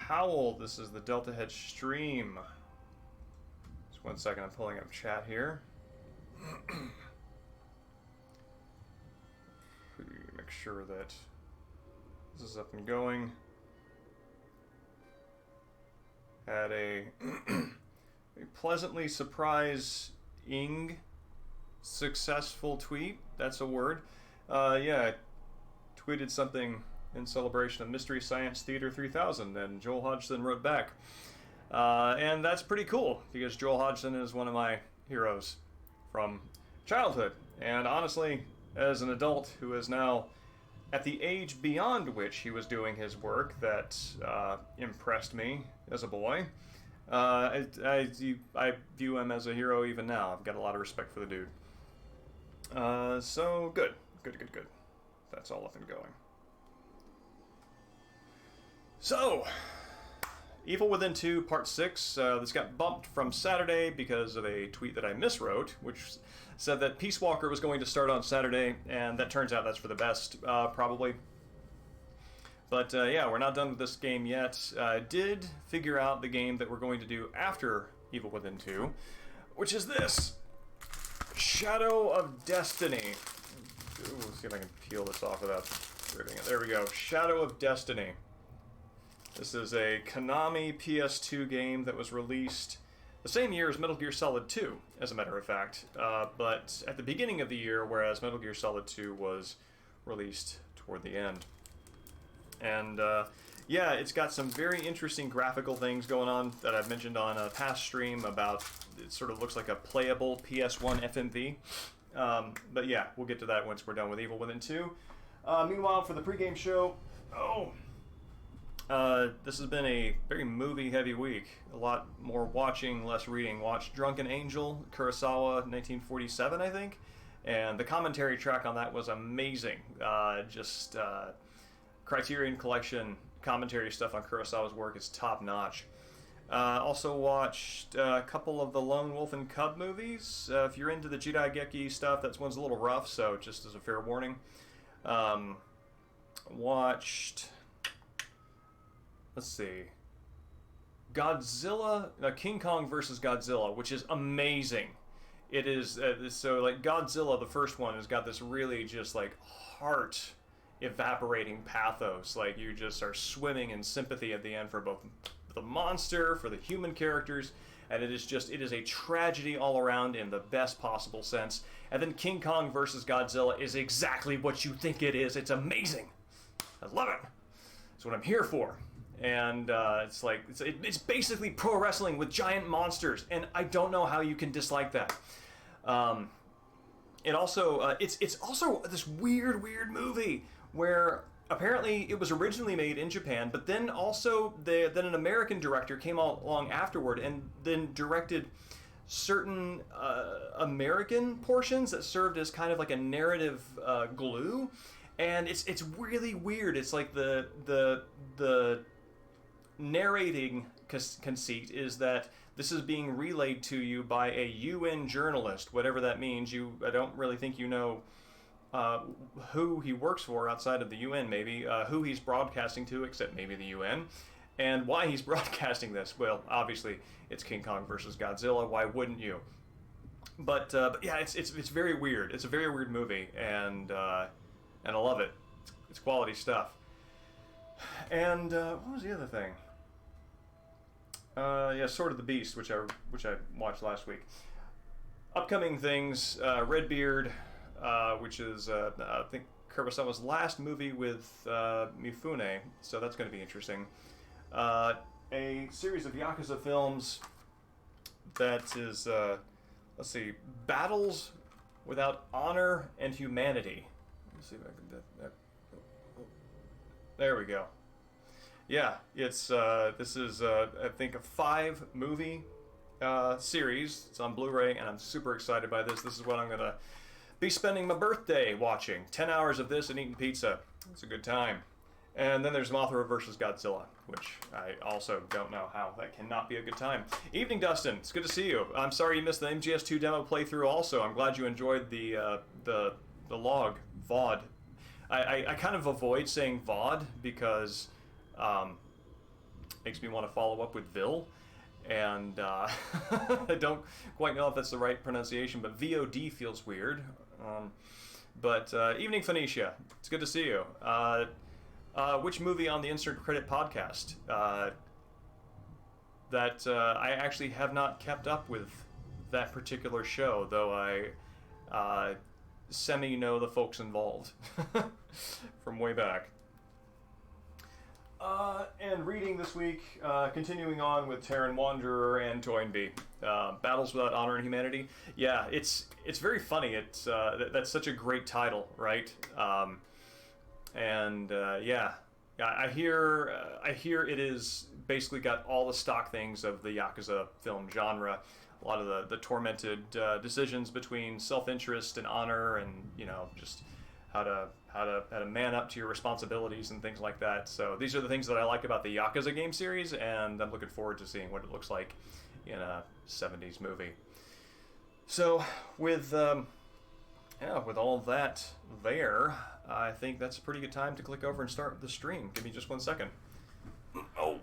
Howell. This is the Deltahead stream. Just 1 second, I'm pulling up chat here. Make sure that this is up and going. Had a, a pleasantly surprising successful tweet. That's a word. Yeah, I tweeted something in celebration of Mystery Science Theater 3000, and Joel Hodgson wrote back. And that's pretty cool, because Joel Hodgson is one of my heroes from childhood. And honestly, as an adult who is now at the age beyond which he was doing his work that impressed me as a boy, I view him as a hero even now. I've got a lot of respect for the dude. So good. Good. That's all up and going. So, Evil Within 2 Part 6, this got bumped from Saturday because of a tweet that I miswrote, which said that Peace Walker was going to start on Saturday, and that turns out that's for the best, probably. But yeah, we're not done with this game yet. I did figure out the game that we're going to do after Evil Within 2, which is this! Shadow of Destiny. Ooh, let's see if I can peel this off without ripping it. There we go. Shadow of Destiny. This is a Konami PS2 game that was released the same year as Metal Gear Solid 2, as a matter of fact, but at the beginning of the year, whereas Metal Gear Solid 2 was released toward the end. And yeah, it's got some very interesting graphical things going on that I've mentioned on a past stream about. It sort of looks like a playable PS1 FMV. But yeah, we'll get to that once we're done with Evil Within 2. Meanwhile, for the pregame show, this has been a very movie-heavy week. A lot more watching, less reading. Watched Drunken Angel, Kurosawa, 1947, I think. And the commentary track on that was amazing. Just Criterion Collection commentary stuff on Kurosawa's work is top-notch. Also watched a couple of the Lone Wolf and Cub movies. If you're into the Jidaigeki stuff, that one's a little rough, so just as a fair warning. Watched... Let's see. Godzilla, King Kong versus Godzilla, which is amazing. It is, so like Godzilla, the first one, has got this really just like heart evaporating pathos. Like you just are swimming in sympathy at the end for both the monster, for the human characters, and it is a tragedy all around in the best possible sense. And then King Kong versus Godzilla is exactly what you think it is. It's amazing. I love it. That's what I'm here for. And it's like it's basically pro wrestling with giant monsters, and I don't know how you can dislike that. It also it's also this weird movie where apparently it was originally made in Japan, but then also then an American director came along afterward and then directed certain American portions that served as kind of like a narrative glue, and it's really weird. It's like the narrating conceit is that this is being relayed to you by a UN journalist, whatever that means. I don't really think you know who he works for outside of the UN, maybe, who he's broadcasting to, except maybe the UN, and why he's broadcasting this. Well, obviously, it's King Kong versus Godzilla. Why wouldn't you? But yeah, it's very weird. It's a very weird movie, and I love it. It's quality stuff. And what was the other thing? Yeah, Sword of the Beast, which I watched last week. Upcoming things: Redbeard, which is I think Kurosawa's last movie with Mifune, so that's going to be interesting. A series of Yakuza films that is, let's see, Battles Without Honor and Humanity. Let's see if I can. There we go. Yeah, it's this is I think a 5-movie series. It's on Blu-ray, and I'm super excited by this. This is what I'm gonna be spending my birthday watching. 10 hours of this and eating pizza. It's a good time. And then there's Mothra vs. Godzilla, which I also don't know how that cannot be a good time. Evening, Dustin. It's good to see you. I'm sorry you missed the MGS2 demo playthrough. Also, I'm glad you enjoyed the log VOD. I kind of avoid saying VOD because makes me want to follow up with Vil. And I don't quite know if that's the right pronunciation, but VOD feels weird. But evening, Phoenicia. It's good to see you. Which movie on the Insert Credit podcast? That I actually have not kept up with that particular show, though I semi know the folks involved from way back. And reading this week, continuing on with Terran Wanderer and Toynbee, Battles Without Honor and Humanity. Yeah, it's very funny. It's that's such a great title, right? Yeah, I hear it is basically got all the stock things of the Yakuza film genre. A lot of the tormented decisions between self-interest and honor, and just how to man up to your responsibilities and things like that. So these are the things that I like about the Yakuza game series, and I'm looking forward to seeing what it looks like in a 70s movie. So with all that there, I think that's a pretty good time to click over and start the stream. Give me just 1 second. Oh.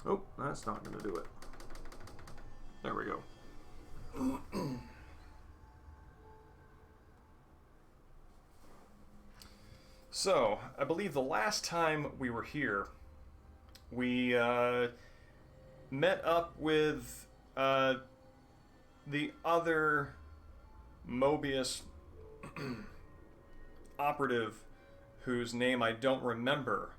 Oh, that's not going to do it. There we go. So, I believe the last time we were here, we met up with the other Mobius operative whose name I don't remember.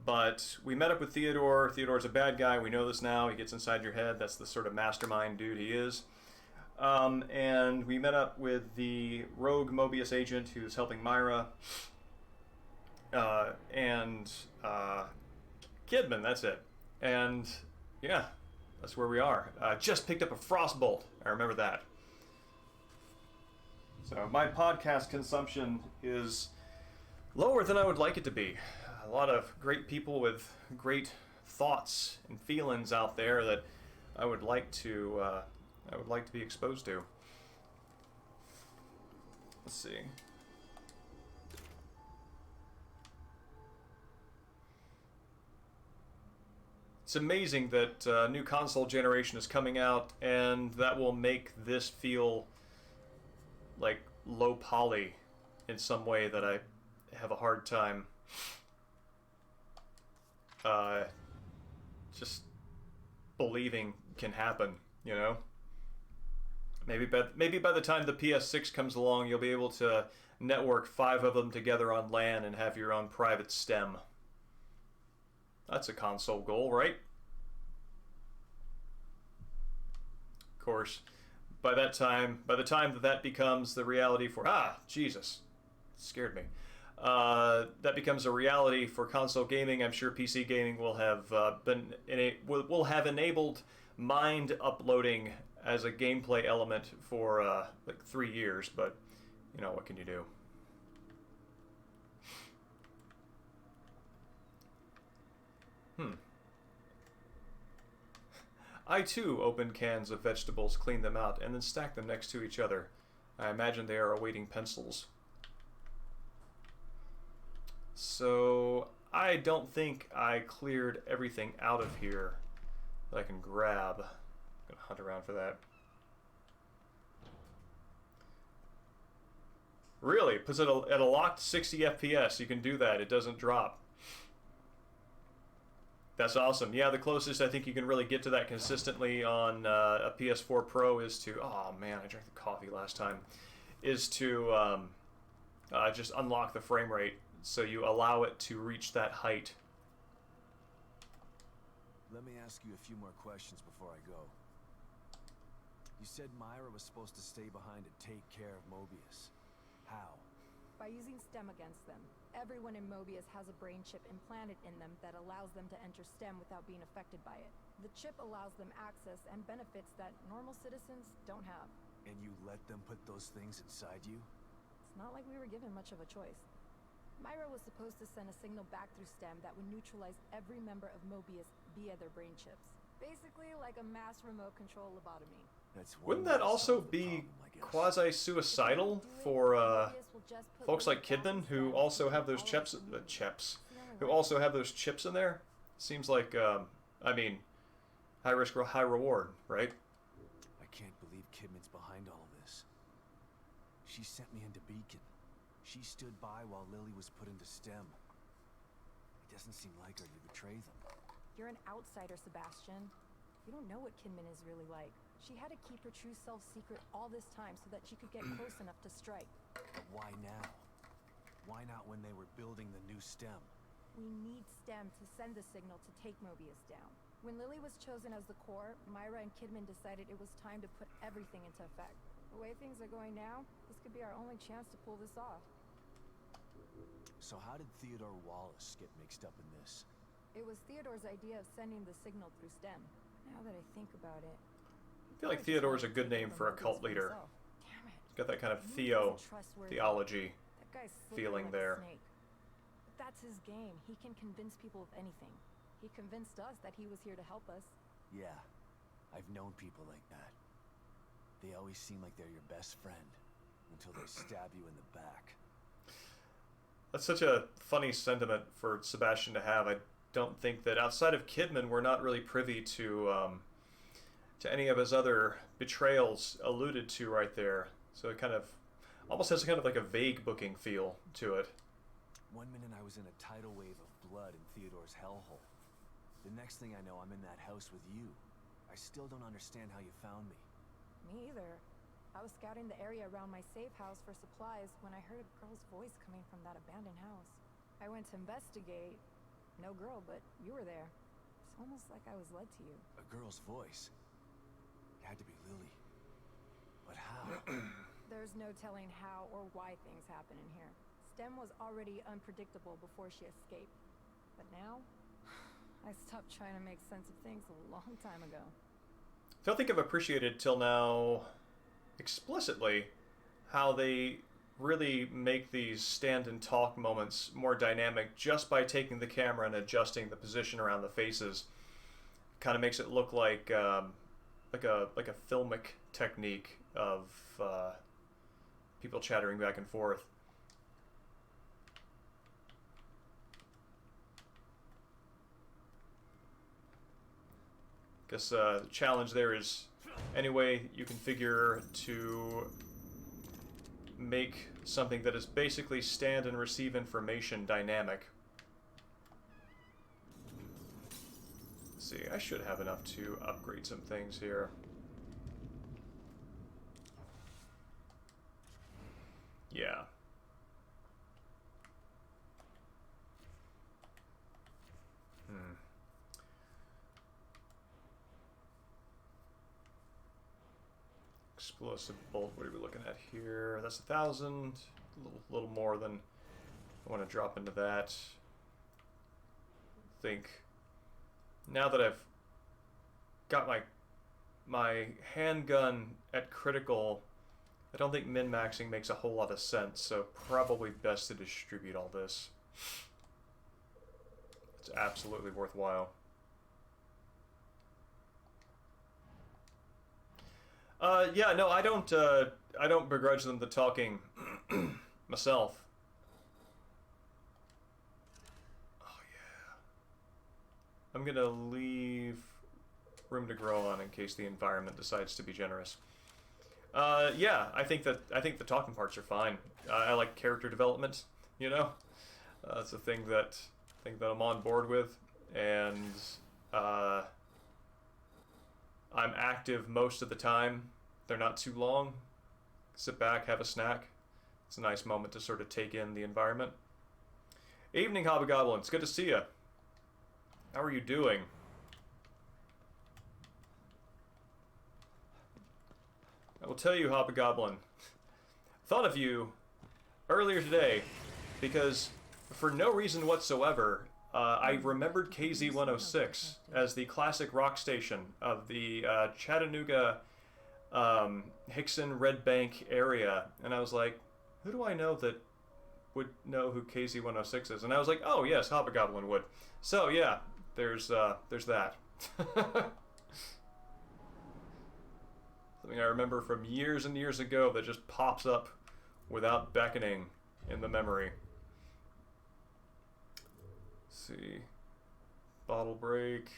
But we met up with Theodore. Theodore's a bad guy. We know this now. He gets inside your head. That's the sort of mastermind dude he is. And we met up with the rogue Mobius agent who's helping Myra. And Kidman, that's it. And yeah, that's where we are. Just picked up a frostbolt. I remember that. So my podcast consumption is lower than I would like it to be. A lot of great people with great thoughts and feelings out there that I would like to be exposed to. Let's see. It's amazing that new console generation is coming out, and that will make this feel like low poly in some way that I have a hard time just believing can happen, Maybe by the time the PS6 comes along, you'll be able to network 5 of them together on LAN and have your own private stem. That's a console goal, right? Of course, by the time that becomes the reality for Jesus, scared me. That becomes a reality for console gaming. I'm sure PC gaming will have will have enabled mind uploading as a gameplay element for like 3 years. But what can you do? I too opened cans of vegetables, cleaned them out, and then stacked them next to each other. I imagine they are awaiting pencils. So I don't think I cleared everything out of here that I can grab. I'm gonna hunt around for that. Really? Puts it at a locked 60 FPS. You can do that. It doesn't drop. That's awesome. Yeah, the closest I think you can really get to that consistently on a PS4 Pro is to... Oh man, I drank the coffee last time. Is to just unlock the frame rate so you allow it to reach that height. Let me ask you a few more questions before I go. You said Myra was supposed to stay behind to take care of Mobius. How? By using STEM against them. Everyone in Mobius has a brain chip implanted in them that allows them to enter STEM without being affected by it. The chip allows them access and benefits that normal citizens don't have. And you let them put those things inside you? It's not like we were given much of a choice. Myra was supposed to send a signal back through STEM that would neutralize every member of Mobius via their brain chips. Basically like a mass remote control lobotomy. That's one Wouldn't way that to also solve the be problem, I guess. quasi-suicidal for folks like Kidman who also have those who also have those chips in there? Seems like, I mean, high risk, high reward, right? I can't believe Kidman's behind all this. She sent me into Beacon. She stood by while Lily was put into STEM. It doesn't seem like her to betray them. You're an outsider, Sebastian. You don't know what Kidman is really like. She had to keep her true self secret all this time so that she could get close enough to strike. But why now? Why not when they were building the new STEM? We need STEM to send the signal to take Mobius down. When Lily was chosen as the core, Myra and Kidman decided it was time to put everything into effect. The way things are going now, this could be our only chance to pull this off. So how did Theodore Wallace get mixed up in this? It was Theodore's idea of sending the signal through STEM. Now that I think about it... I feel like Theodore's a good name for a cult leader. Damn it. It's got that kind of Trustworthy. theology That guy's slippery feeling like a there. snake. But that's his game. He can convince people of anything. He convinced us that he was here to help us. Yeah, I've known people like that. They always seem like they're your best friend until they stab you in the back. That's such a funny sentiment for Sebastian to have. I don't think that outside of Kidman, we're not really privy to any of his other betrayals alluded to right there. So it kind of almost has kind of like a vague booking feel to it. One minute I was in a tidal wave of blood in Theodore's hellhole. The next thing I know, I'm in that house with you. I still don't understand how you found me. Me either. I was scouting the area around my safe house for supplies when I heard a girl's voice coming from that abandoned house. I went to investigate. No girl, but you were there. It's almost like I was led to you. A girl's voice. It had to be Lily. But how? There's no telling how or why things happen in here. STEM was already unpredictable before she escaped. But now, I stopped trying to make sense of things a long time ago. I don't think I've appreciated till now explicitly how they really make these stand and talk moments more dynamic just by taking the camera and adjusting the position around the faces. Kind of makes it look like a filmic technique of people chattering back and forth. Guess the challenge there is any way you can figure to make something that is basically stand and receive information dynamic. Let's see, I should have enough to upgrade some things here. Yeah. Explosive bolt, what are we looking at here? That's 1,000. A little more than I want to drop into that. I think now that I've got my handgun at critical, I don't think min-maxing makes a whole lot of sense, so probably best to distribute all this. It's absolutely worthwhile. Yeah, no, I don't begrudge them the talking myself. Oh yeah. I'm gonna leave room to grow on in case the environment decides to be generous. Yeah, I think the talking parts are fine. I like character development, you know? That's a thing that I'm on board with, and I'm active most of the time. They're not too long. Sit back, have a snack. It's a nice moment to sort of take in the environment. Evening, Hobgoblin. It's good to see you. How are you doing? I will tell you, Hobgoblin, thought of you earlier today because for no reason whatsoever, I remembered KZ-106 as the classic rock station of the Chattanooga, Hickson, Red Bank area, and I was like, who do I know that would know who KZ-106 is? And I was like, oh yes, Hobgoblin would. So yeah, there's that. Something I remember from years and years ago that just pops up without beckoning in the memory. Let's see. Bottle break.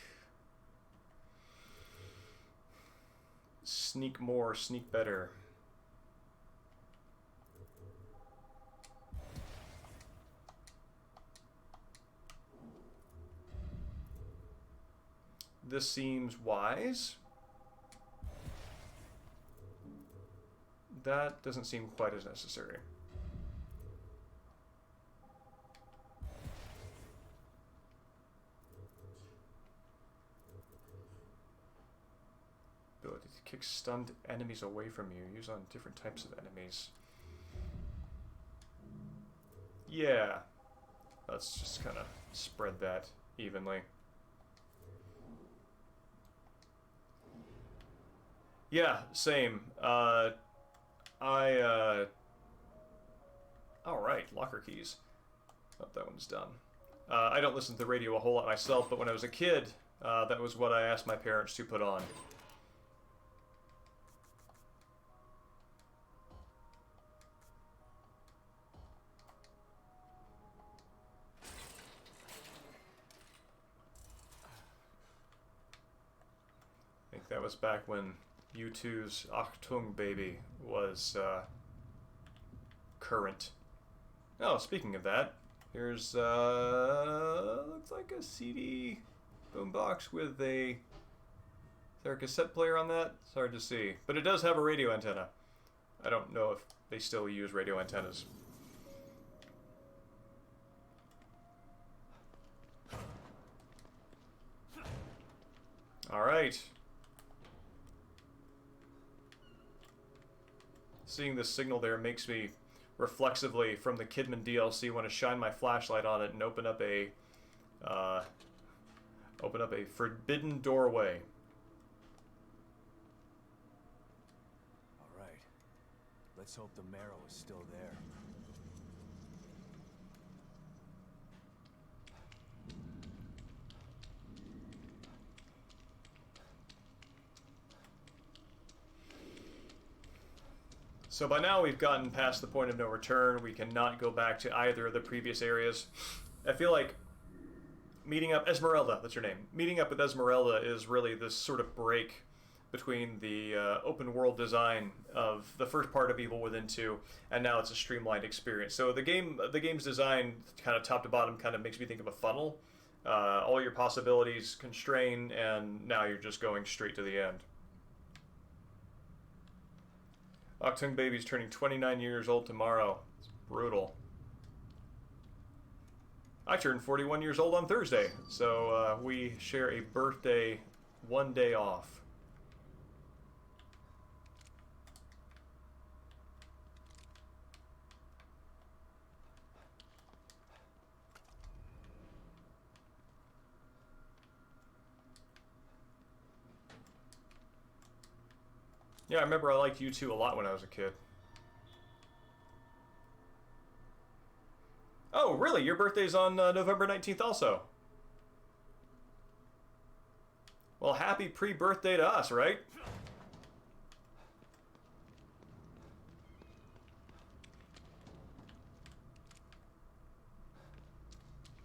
Sneak more, sneak better. This seems wise. That doesn't seem quite as necessary. Ability to kick stunned enemies away from you. Use on different types of enemies. Yeah. Let's just kind of spread that evenly. Yeah, same. Alright, locker keys. Oh, that one's done. I don't listen to the radio a whole lot myself, but when I was a kid, that was what I asked my parents to put on. I think that was back when U2's Achtung Baby was current. Oh, speaking of that, here's looks like a CD boombox with a. Is there a cassette player on that? It's hard to see, but it does have a radio antenna. I don't know if they still use radio antennas. All right. Seeing this signal there makes me reflexively, from the Kidman DLC, want to shine my flashlight on it and open up a forbidden doorway. All right. Let's hope the marrow is still there. So by now we've gotten past the point of no return. We cannot go back to either of the previous areas. I feel like meeting up Esmeralda, that's her name. Meeting up with Esmeralda is really this sort of break between the open world design of the first part of Evil Within 2, and now it's a streamlined experience. So the game's design, kind of top to bottom, kind of makes me think of a funnel. All your possibilities constrain, and now you're just going straight to the end. Achtung Baby's turning 29 years old tomorrow. It's brutal. I turned 41 years old on Thursday, so we share a birthday one day off. Yeah, I remember I liked U2 a lot when I was a kid. Oh, really? Your birthday's on November 19th also? Well, happy pre-birthday to us, right?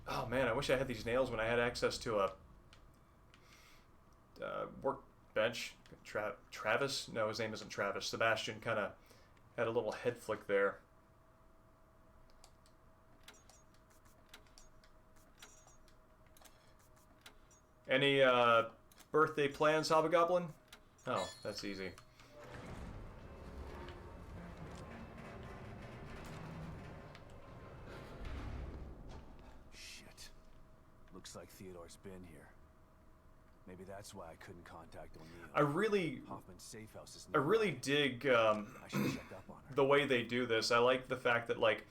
Oh man, I wish I had these nails when I had access to a workbench. Travis? No, his name isn't Travis. Sebastian kind of had a little head flick there. Any birthday plans, Hobgoblin? Oh, that's easy. Shit. Looks like Theodore's been here. Maybe that's why I couldn't contact O'Neill. I really dig I should check up on her. the way they do this. I like the fact that like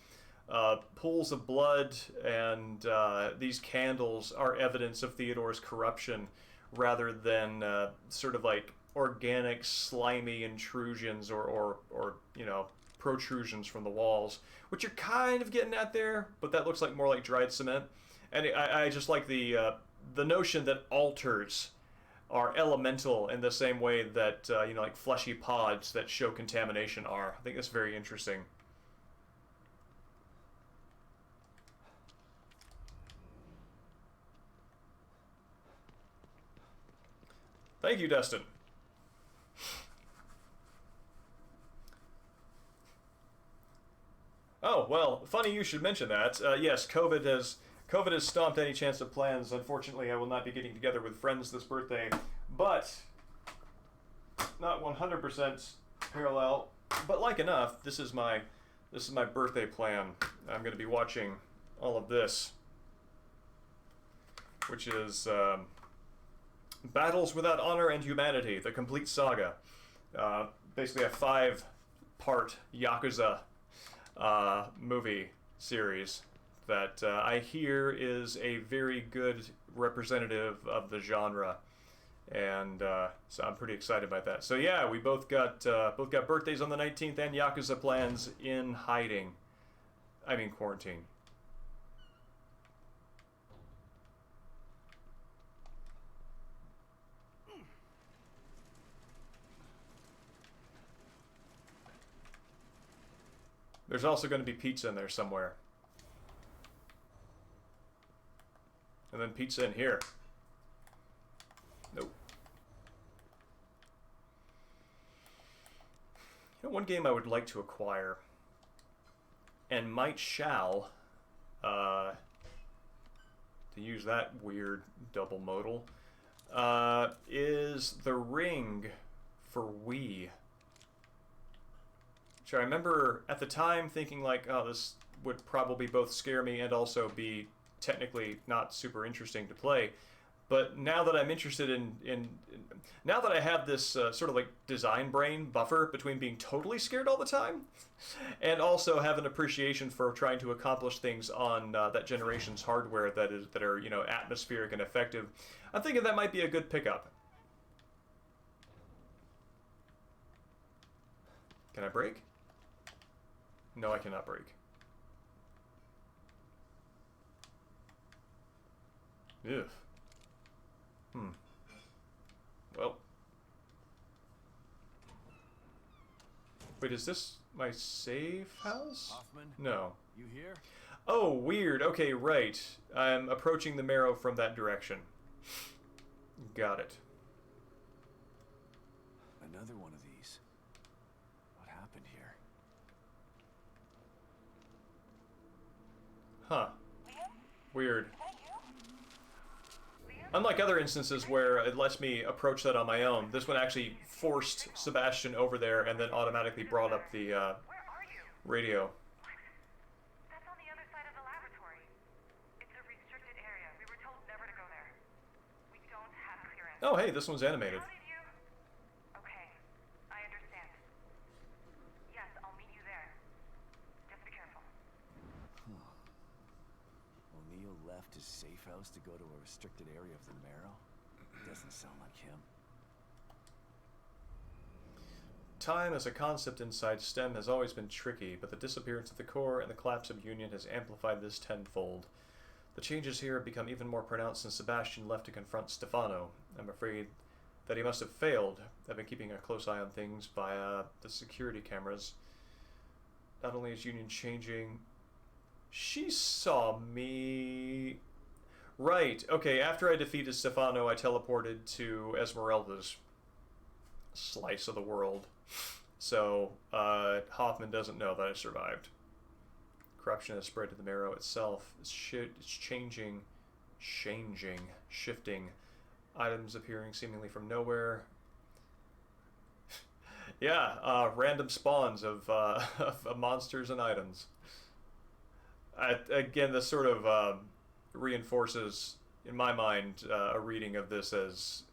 pools of blood and these candles are evidence of Theodore's corruption, rather than sort of like organic, slimy intrusions or you know, protrusions from the walls, which you're kind of getting at there, but that looks like more like dried cement. And I just like the notion that altars are elemental in the same way that you know, like fleshy pods that show contamination are. I think that's very interesting. Thank you, Destin. Oh, well, funny you should mention that. Yes, COVID has stomped any chance of plans. Unfortunately, I will not be getting together with friends this birthday, but not 100% parallel, but like enough. This is my birthday plan. I'm going to be watching all of this, which is Battles Without Honor and Humanity: The Complete Saga. Basically a 5-part Yakuza movie series that I hear is a very good representative of the genre, and so I'm pretty excited about that. So yeah, we both got birthdays on the 19th and Yakuza plans in hiding. I mean quarantine. There's also going to be pizza in there somewhere. And then pizza in here. Nope. You know, one game I would like to acquire, and shall, to use that weird double modal, is The Ring for Wii. Which I remember at the time thinking like, oh, this would probably both scare me and also be technically not super interesting to play. But now that I'm interested in now that I have this sort of like design brain buffer between being totally scared all the time and also have an appreciation for trying to accomplish things on that generation's hardware that are, you know, atmospheric and effective, I'm thinking that might be a good pickup. Can I break? No, I cannot break. Ugh. Well. Wait, is this my safe house? Hoffman? No. You here? Oh, weird. Okay, right. I'm approaching the marrow from that direction. Got it. Another one of these. What happened here? Huh. Weird. Unlike other instances where it lets me approach that on my own, this one actually forced Sebastian over there and then automatically brought up the radio. That's on the other side of the laboratory. It's a restricted area. We were told never to go there. We don't have clearance. Oh, hey, this one's animated. How did you... Okay, I understand. Yes, I'll meet you there. Just be careful. O'Neill left his safe house to go to a restricted area of the marrow? Doesn't sound like him. Time as a concept inside STEM has always been tricky, but the disappearance of the core and the collapse of Union has amplified this tenfold. The changes here have become even more pronounced since Sebastian left to confront Stefano. I'm afraid that he must have failed. I've been keeping a close eye on things via the security cameras. Not only is Union changing... She saw me... Right, okay, after I defeated Stefano, I teleported to Esmeralda's slice of the world. So, Hoffman doesn't know that I survived. Corruption has spread to the marrow itself. It's changing, shifting. Items appearing seemingly from nowhere. Yeah, random spawns of monsters and items. Again, this sort of reinforces, in my mind, a reading of this as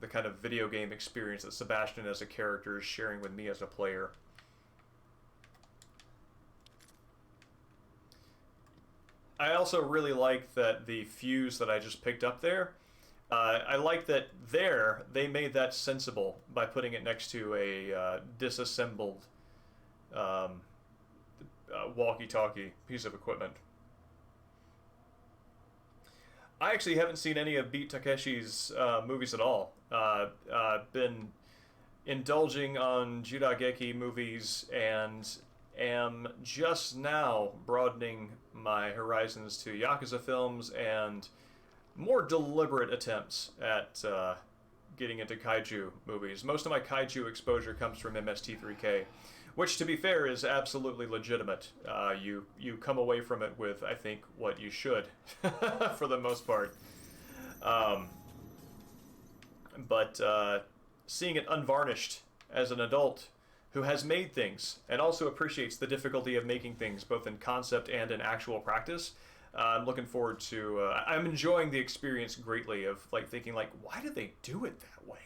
the kind of video game experience that Sebastian as a character is sharing with me as a player. I also really like that the fuse that I just picked up there, I like that there they made that sensible by putting it next to a disassembled walkie-talkie piece of equipment. I actually haven't seen any of Beat Takeshi's movies at all. Been indulging on Jurageki movies and am just now broadening my horizons to Yakuza films and more deliberate attempts at getting into kaiju movies. Most of my kaiju exposure comes from MST3K, which, to be fair, is absolutely legitimate. You come away from it with, I think, what you should, for the most part. But seeing it unvarnished as an adult who has made things and also appreciates the difficulty of making things, both in concept and in actual practice, I'm looking forward to. I'm enjoying the experience greatly of thinking why do they do it that way?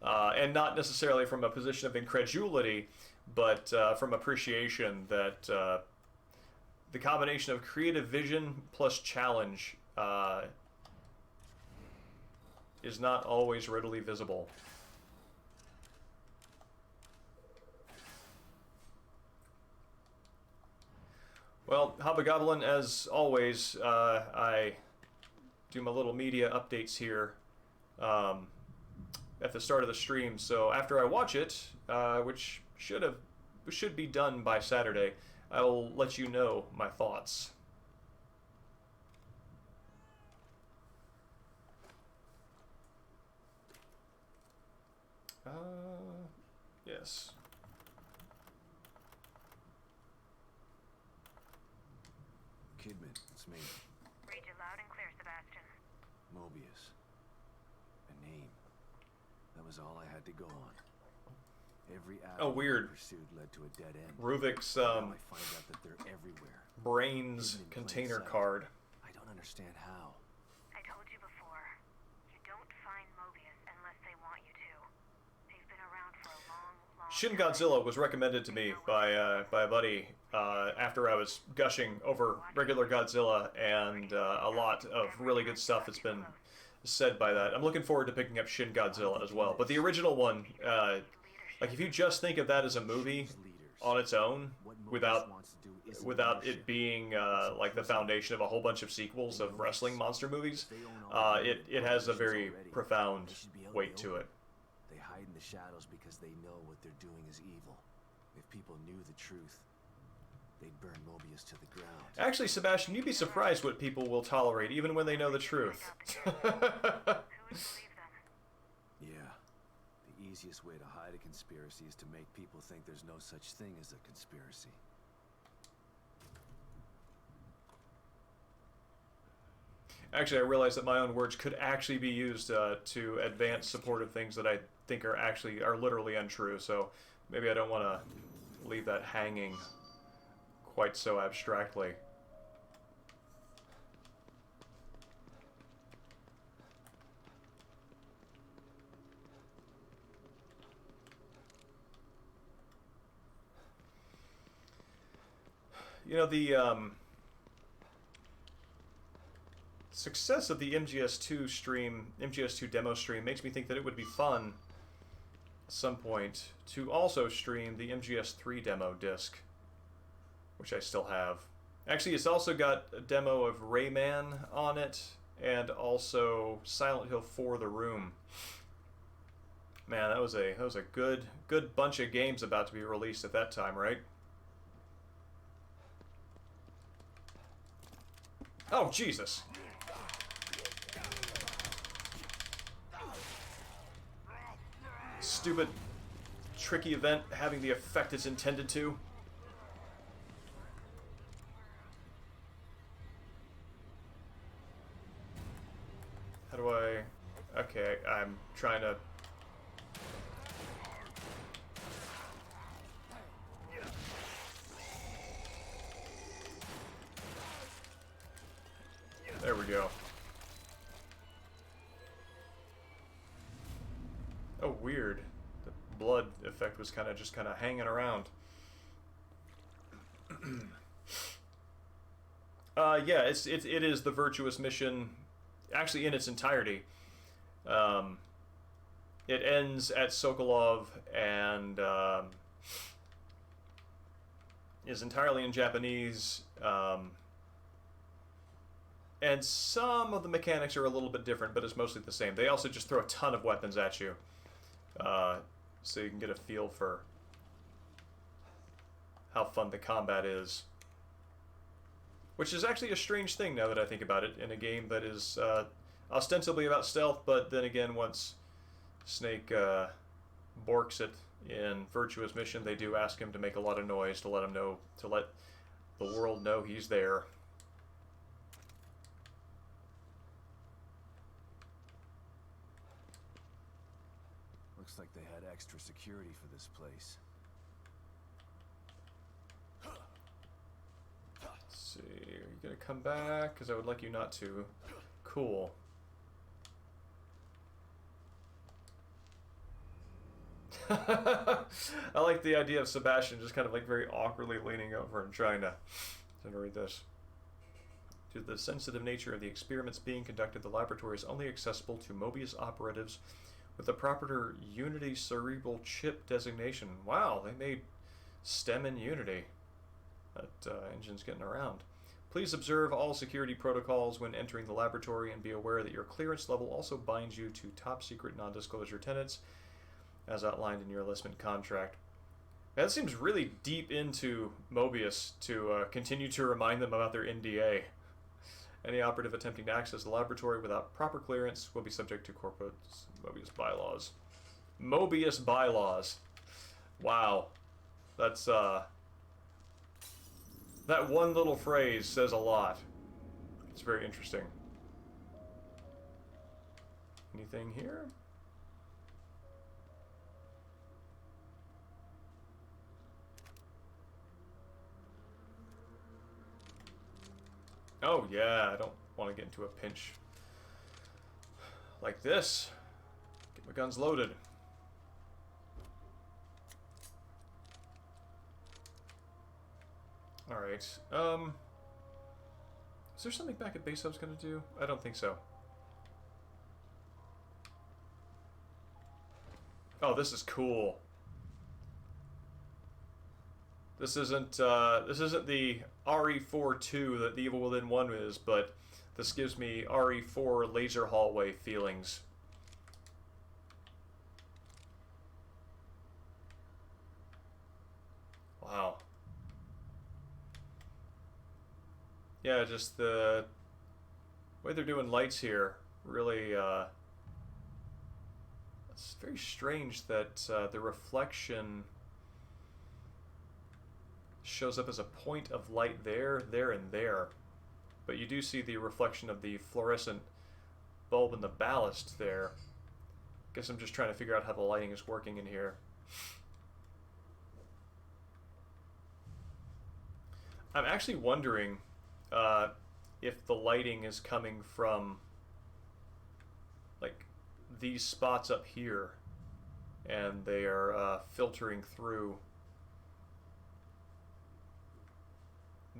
And not necessarily from a position of incredulity, but from appreciation that the combination of creative vision plus challenge is not always readily visible. Well, Hobgoblin, as always, I do my little media updates here at the start of the stream. So after I watch it, which should be done by Saturday, I will let you know my thoughts. Yes. Kidman, it's me. Read you loud and clear, Sebastian. Mobius. A name. That was all I had to go on. Every weird. I pursued led to a dead end. Ruvik's Now I find out that they're everywhere. brains Hidden in plain container sight. card. I don't understand how. I told you before, you don't find Mobius unless they want you to. They've been around for a long Shin time. Godzilla was recommended to me by a buddy after I was gushing over regular Godzilla, and a lot of really good stuff has been said by that. I'm looking forward to picking up Shin Godzilla as well. But the original one, if you just think of that as a movie on its own, without it being the foundation of a whole bunch of sequels of wrestling monster movies, it has a very profound weight to it. They hide in the shadows because they know what they're doing is evil. If people knew the truth, they'd burn Mobius to the ground. Actually, Sebastian, you'd be surprised what people will tolerate, even when they know the truth. Who would believe them? Yeah. The easiest way to hide a conspiracy is to make people think there's no such thing as a conspiracy. Actually, I realize that my own words could actually be used to advance supportive things that I think are literally untrue. So maybe I don't want to leave that hanging quite so abstractly. You know, the success of the MGS2 demo stream makes me think that it would be fun at some point to also stream the MGS3 demo disc, which I still have. Actually, it's also got a demo of Rayman on it, and also Silent Hill 4: The Room. Man, that was a good bunch of games about to be released at that time, right? Oh, Jesus. Stupid, tricky event having the effect it's intended to. How do I... Okay, I'm trying to... There we go. Oh, weird. The blood effect was kind of hanging around. Yeah, it is the virtuous mission, actually in its entirety. It ends at Sokolov and is entirely in Japanese. and some of the mechanics are a little bit different, but it's mostly the same. They also just throw a ton of weapons at you, so you can get a feel for how fun the combat is. Which is actually a strange thing now that I think about it, in a game that is ostensibly about stealth, but then again, once Snake borks it in Virtuous Mission, they do ask him to make a lot of noise to let him know, to let the world know he's there. Looks like they had extra security for this place. Let's see, are you gonna come back? Because I would like you not to. Cool. I like the idea of Sebastian just kind of like very awkwardly leaning over and trying to read this. Due to the sensitive nature of the experiments being conducted, the laboratory is only accessible to Mobius operatives with the proper Unity cerebral chip designation. Wow, they made STEM in Unity. That engine's getting around. Please observe all security protocols when entering the laboratory and be aware that your clearance level also binds you to top secret non-disclosure tenets as outlined in your enlistment contract. That seems really deep into Mobius to continue to remind them about their NDA. Any operative attempting to access the laboratory without proper clearance will be subject to corporate Mobius bylaws. Mobius bylaws. Wow. That's, that one little phrase says a lot. It's very interesting. Anything here? Oh yeah, I don't want to get into a pinch like this. Get my guns loaded. Alright, is there something back at base I was going to do? I don't think so. Oh, this is cool. This isn't the RE4-2 that the Evil Within 1 is, but this gives me RE4 laser hallway feelings. Wow. Yeah, just the way they're doing lights here really, it's very strange that the reflection shows up as a point of light there, there, and there. But you do see the reflection of the fluorescent bulb in the ballast there. Guess I'm just trying to figure out how the lighting is working in here. I'm actually wondering if the lighting is coming from like these spots up here and they are filtering through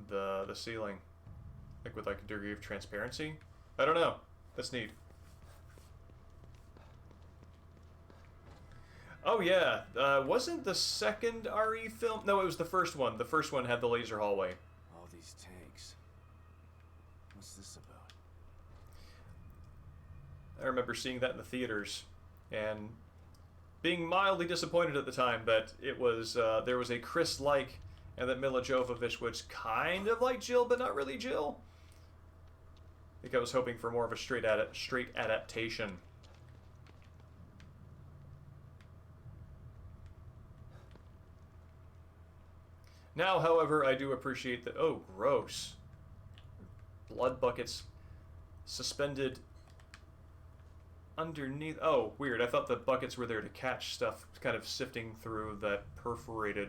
the ceiling, like with like a degree of transparency. I don't know. That's neat. Oh yeah, wasn't the second RE film? No, it was the first one. The first one had the laser hallway. All these tanks. What's this about? I remember seeing that in the theaters and being mildly disappointed at the time that it was there was a Chris-like, and that Mila Jovovich was kind of like Jill, but not really Jill. I think I was hoping for more of a straight adaptation. Now, however, I do appreciate that. Oh, gross. Blood buckets suspended underneath. Oh, weird. I thought the buckets were there to catch stuff kind of sifting through that perforated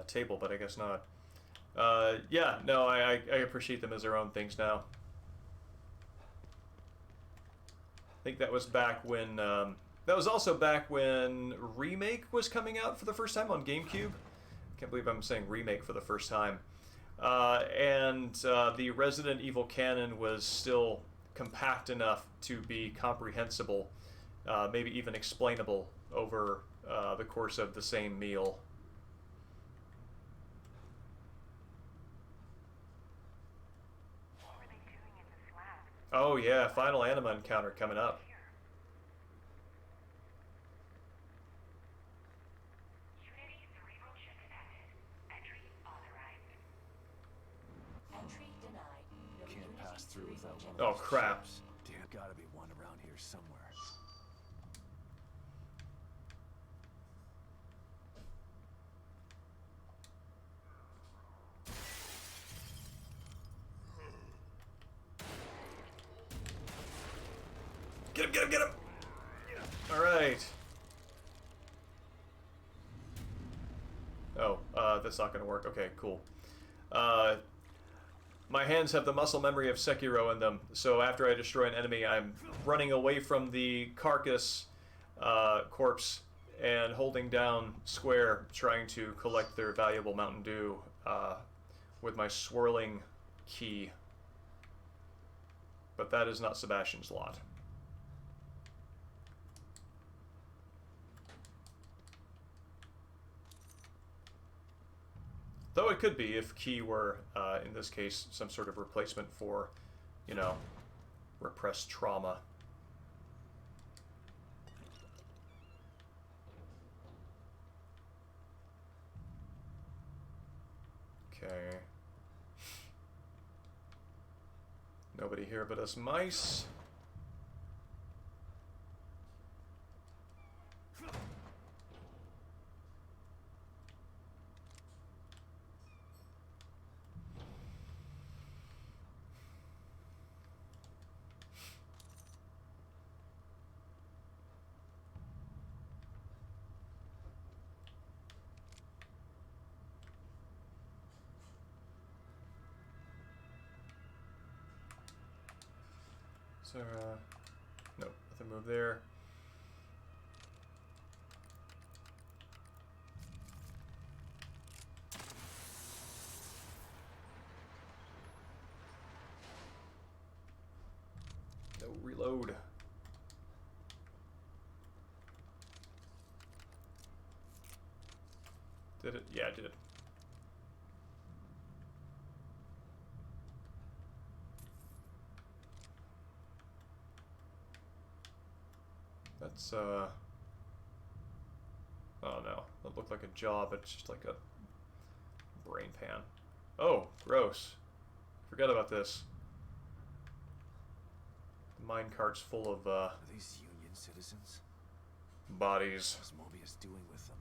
table, but I guess not. Yeah, no, I appreciate them as their own things now. I think that was back when, that was also back when Remake was coming out for the first time on GameCube. Can't believe I'm saying Remake for the first time. And the Resident Evil canon was still compact enough to be comprehensible, maybe even explainable over the course of the same meal. Oh yeah, final anima encounter coming up. Unity cerebral chip detected. Entry authorized. Entry denied. No Can't Unity pass through cerebral without chip one of Oh those crap. chips. Damn, gotta be one around here somewhere. Get him, get him, get him! Alright. Oh, that's not gonna work. Okay, cool. My hands have the muscle memory of Sekiro in them, so after I destroy an enemy, I'm running away from the carcass corpse and holding down square, trying to collect their valuable Mountain Dew with my swirling key. But that is not Sebastian's lot. Though it could be if key were, in this case, some sort of replacement for, you know, repressed trauma. Okay. Nobody here but us mice. So, nope, nothing moved there. No reload. Did it? Yeah, it did. That's, oh no, that looked like a jaw, but it's just like a brain pan. Oh, gross. Forgot about this. The minecart's full of, Are these Union citizens? bodies. What's Mobius doing with them?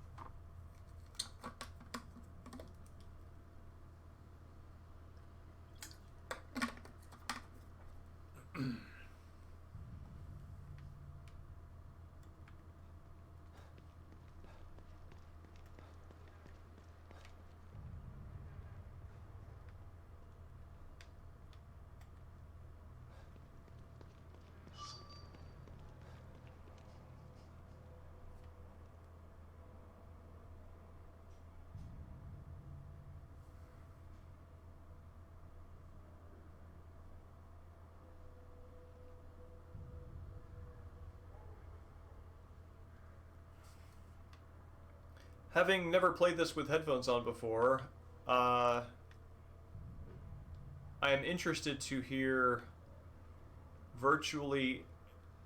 Having never played this with headphones on before, I am interested to hear virtually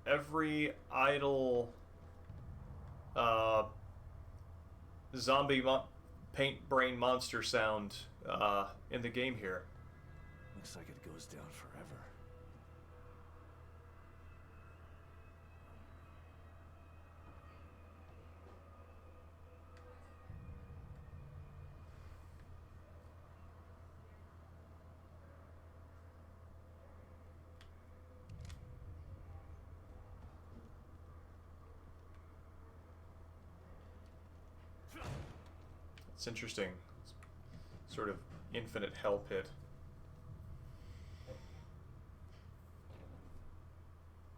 every idle zombie paint brain monster sound in the game here. Looks like it goes down forever. It's interesting. Sort of infinite hell pit.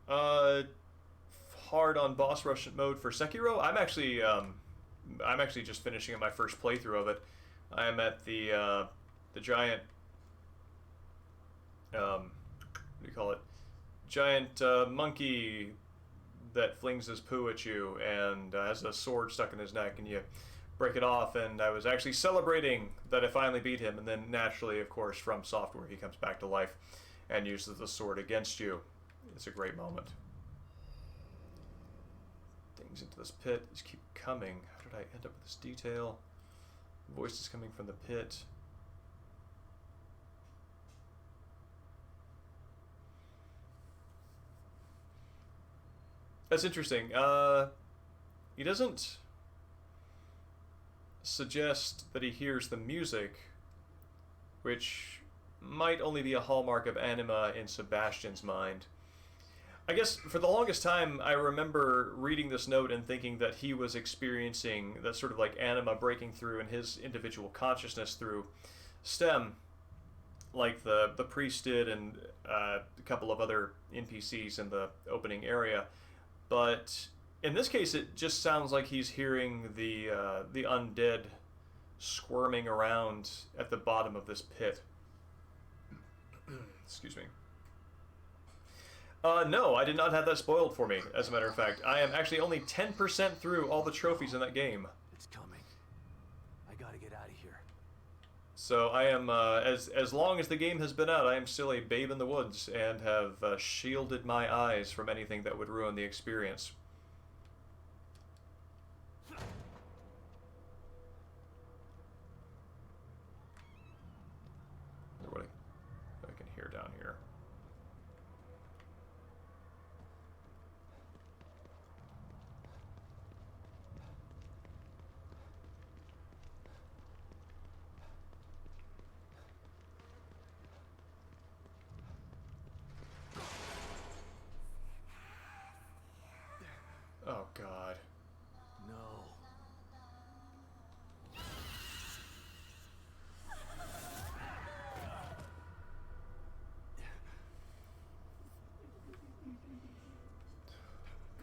Hard on boss rush mode for Sekiro. I'm actually just finishing my first playthrough of it. I am at the giant what do you call it? Giant monkey that flings his poo at you and has a sword stuck in his neck, and you break it off. And I was actually celebrating that I finally beat him, and then naturally, of course, from software, he comes back to life. and uses the sword against you. It's a great moment. Things into this pit just keep coming. How did I end up with this detail? Voices coming from the pit. That's interesting. He doesn't suggest that he hears the music, which might only be a hallmark of anima in Sebastian's mind. I guess for the longest time I remember reading this note and thinking that he was experiencing that sort of like anima breaking through in his individual consciousness through STEM, like the priest did and a couple of other NPCs in the opening area. But in this case, it just sounds like he's hearing the undead squirming around at the bottom of this pit. Excuse me. No, I did not have that spoiled for me, as a matter of fact. I am actually only 10% through all the trophies in that game. It's coming. I gotta get out of here. So I am, as long as the game has been out, I am still a babe in the woods and have shielded my eyes from anything that would ruin the experience. What I can hear down here. Oh, God. No.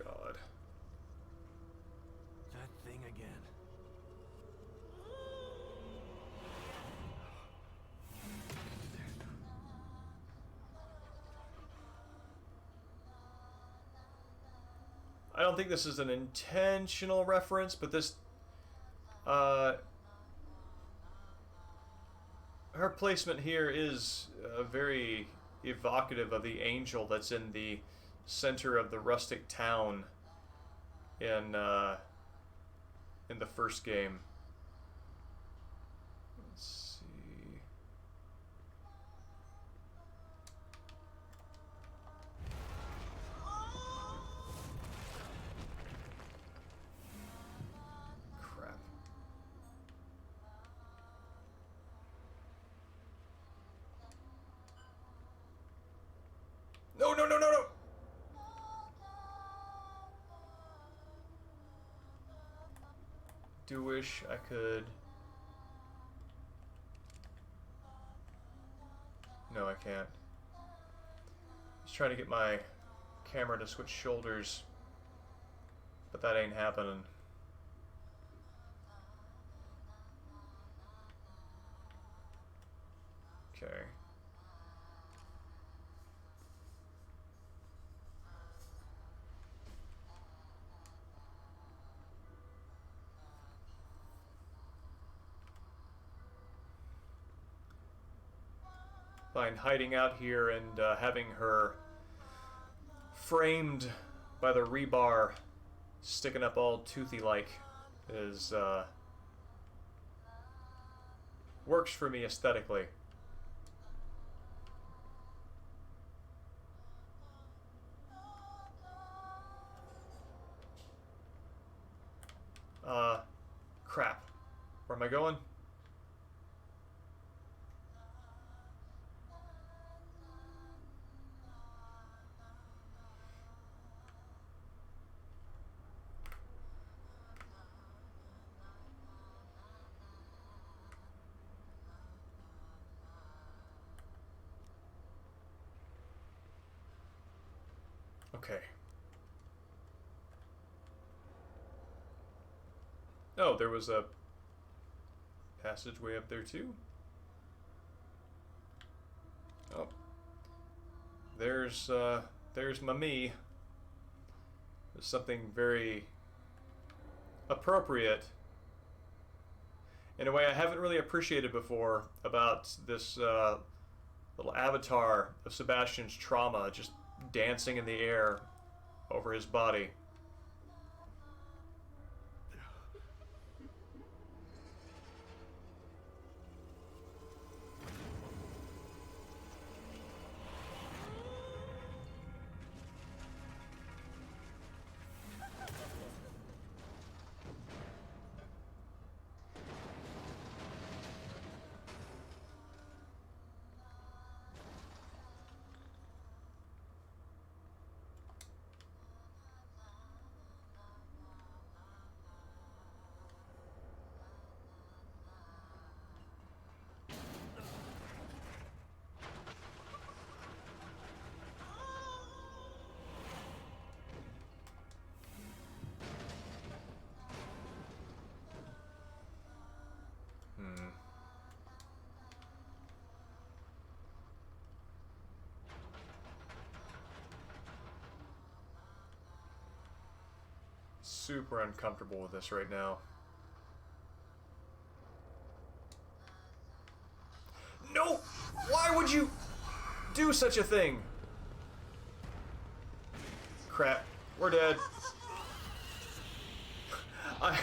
God. That thing again. I don't think this is an intentional reference, but this, her placement here is very evocative of the angel that's in the center of the rustic town in the first game. Let's see. Crap. No, no, no, no, no! Do wish I could... No, I can't. Just trying to get my camera to switch shoulders, but that ain't happening. Okay. Find hiding out here and having her framed by the rebar sticking up all toothy like is works for me aesthetically. Crap. Where am I going? Okay. Oh, there was a passageway up there too. Oh. There's my me. There's something very appropriate in a way I haven't really appreciated before about this little avatar of Sebastian's trauma just dancing in the air over his body. Super uncomfortable with this right now. No! Why would you do such a thing? Crap. We're dead. I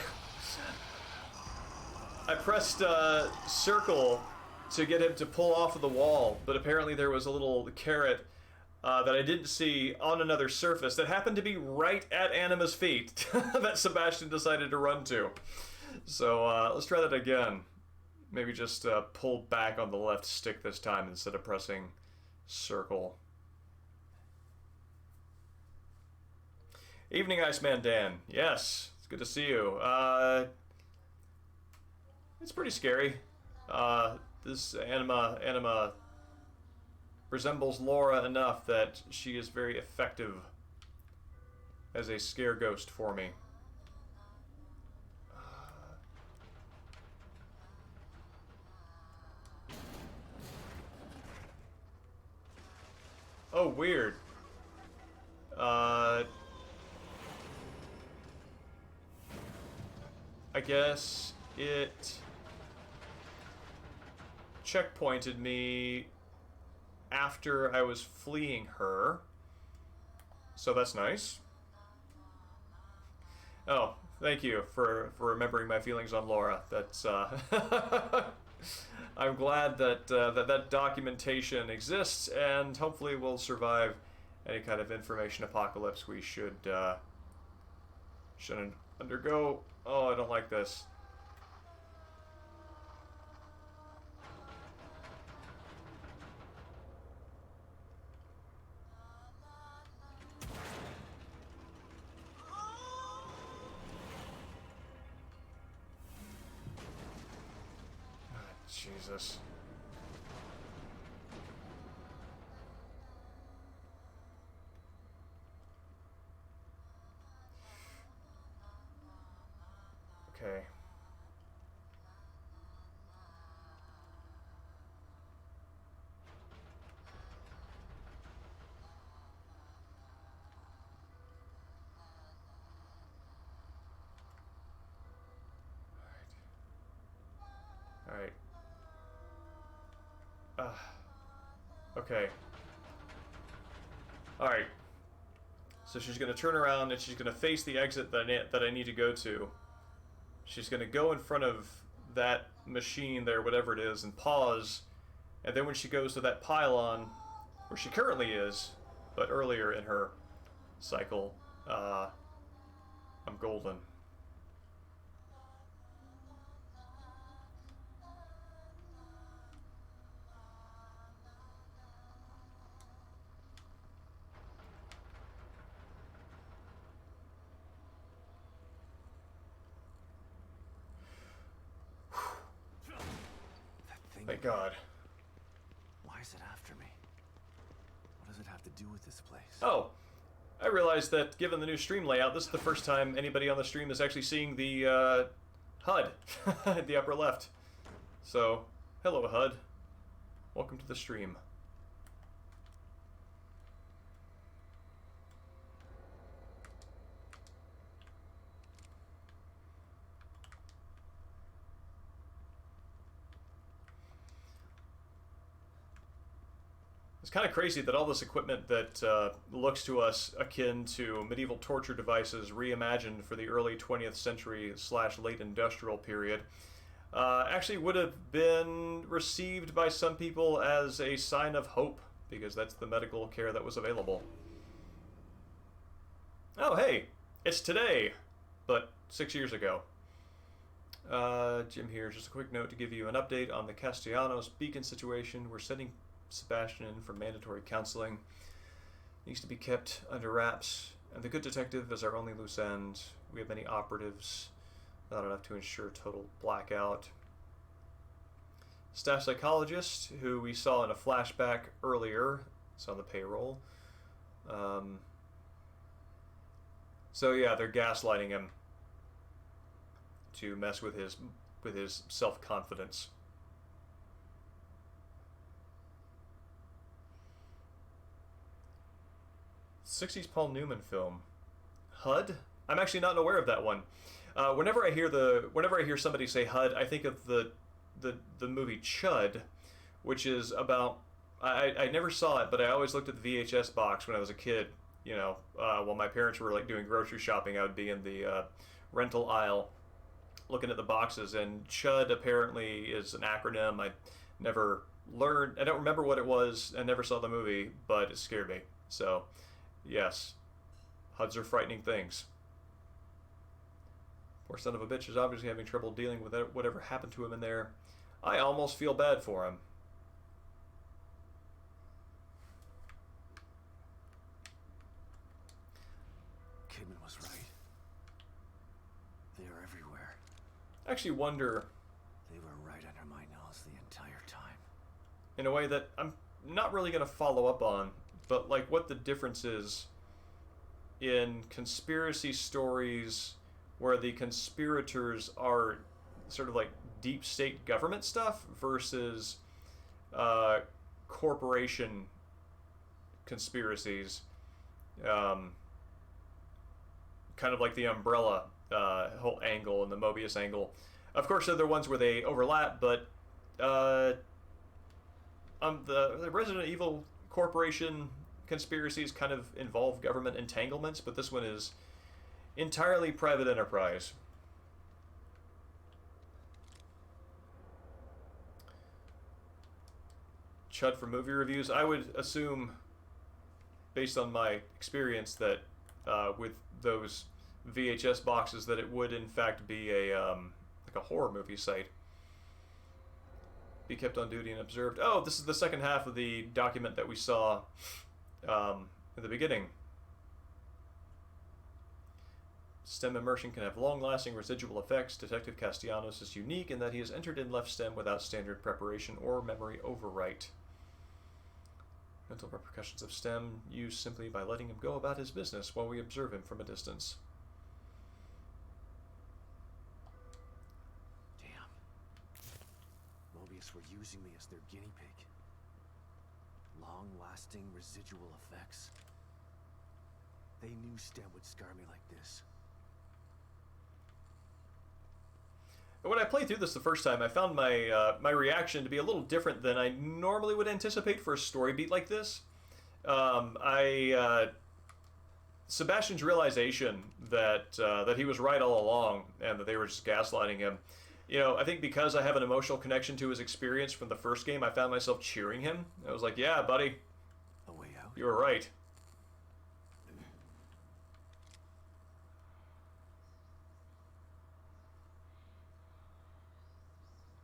pressed circle to get him to pull off of the wall, but apparently there was a little carrot that I didn't see on another surface that happened to be right at Anima's feet that Sebastian decided to run to. So let's try that again. Maybe just pull back on the left stick this time instead of pressing circle. Evening, Iceman Dan. Yes, it's good to see you. It's pretty scary. This Anima resembles Laura enough that she is very effective as a scare ghost for me. Oh, weird. I guess it checkpointed me after I was fleeing her. So that's nice. Oh, thank you for remembering my feelings on Laura. That's I'm glad that that documentation exists, and hopefully we'll survive any kind of information apocalypse we shouldn't undergo. Oh, I don't like this. Jesus. Okay. All right. Okay. Alright. So she's going to turn around and she's going to face the exit that I need to go to. She's going to go in front of that machine there, whatever it is, and pause. And then when she goes to that pylon, where she currently is, but earlier in her cycle, I'm golden. Thank God. Why is it after me? What does it have to do with this place? Oh, I realized that given the new stream layout, this is the first time anybody on the stream is actually seeing the HUD at the upper left. So, hello HUD. Welcome to the stream. It's kind of crazy that all this equipment that looks to us akin to medieval torture devices reimagined for the early 20th century / late industrial period actually would have been received by some people as a sign of hope, because that's the medical care that was available. Oh, hey, it's today, but 6 years ago. Jim here, just a quick note to give you an update on the Castellanos Beacon situation. We're sending Sebastian in for mandatory counseling. Needs to be kept under wraps, and the good detective is our only loose end. We have many operatives, not enough to ensure total blackout. Staff psychologist, who we saw in a flashback earlier, is on the payroll. So yeah, they're gaslighting him to mess with his self-confidence. '60s Paul Newman film, HUD. I'm actually not aware of that one. Whenever I hear somebody say HUD, I think of the movie Chud, which is about. I never saw it, but I always looked at the VHS box when I was a kid. You know, while my parents were like doing grocery shopping, I would be in the rental aisle looking at the boxes, and Chud apparently is an acronym. I never learned. I don't remember what it was. I never saw the movie, but it scared me. So. Yes, HUDs are frightening things. Poor son of a bitch is obviously having trouble dealing with whatever happened to him in there. I almost feel bad for him. Kidman was right. They are everywhere. I actually wonder, They were right under my nose the entire time. in a way that I'm not really going to follow up on, but like what the difference is in conspiracy stories where the conspirators are sort of like deep state government stuff versus corporation conspiracies, kind of like the Umbrella whole angle and the Mobius angle. Of course, they're the ones where they overlap, but the Resident Evil Corporation conspiracies kind of involve government entanglements, but this one is entirely private enterprise. Chud for movie reviews. I would assume, based on my experience, that with those VHS boxes, that it would in fact be a like a horror movie site. Be kept on duty and observed. Oh, this is the second half of the document that we saw in the beginning. STEM immersion can have long-lasting residual effects. Detective Castellanos is unique in that he has entered and left STEM without standard preparation or memory overwrite. Mental repercussions of STEM used simply by letting him go about his business while we observe him from a distance. Damn. Mobius were using me as their guinea pig. Long-lasting residual effects. They knew STEM would scar me like this. When I played through this the first time, I found my my reaction to be a little different than I normally would anticipate for a story beat like this. Sebastian's realization that that he was right all along and that they were just gaslighting him. You know, I think because I have an emotional connection to his experience from the first game, I found myself cheering him. I was like, "Yeah, buddy, A way out? you were right."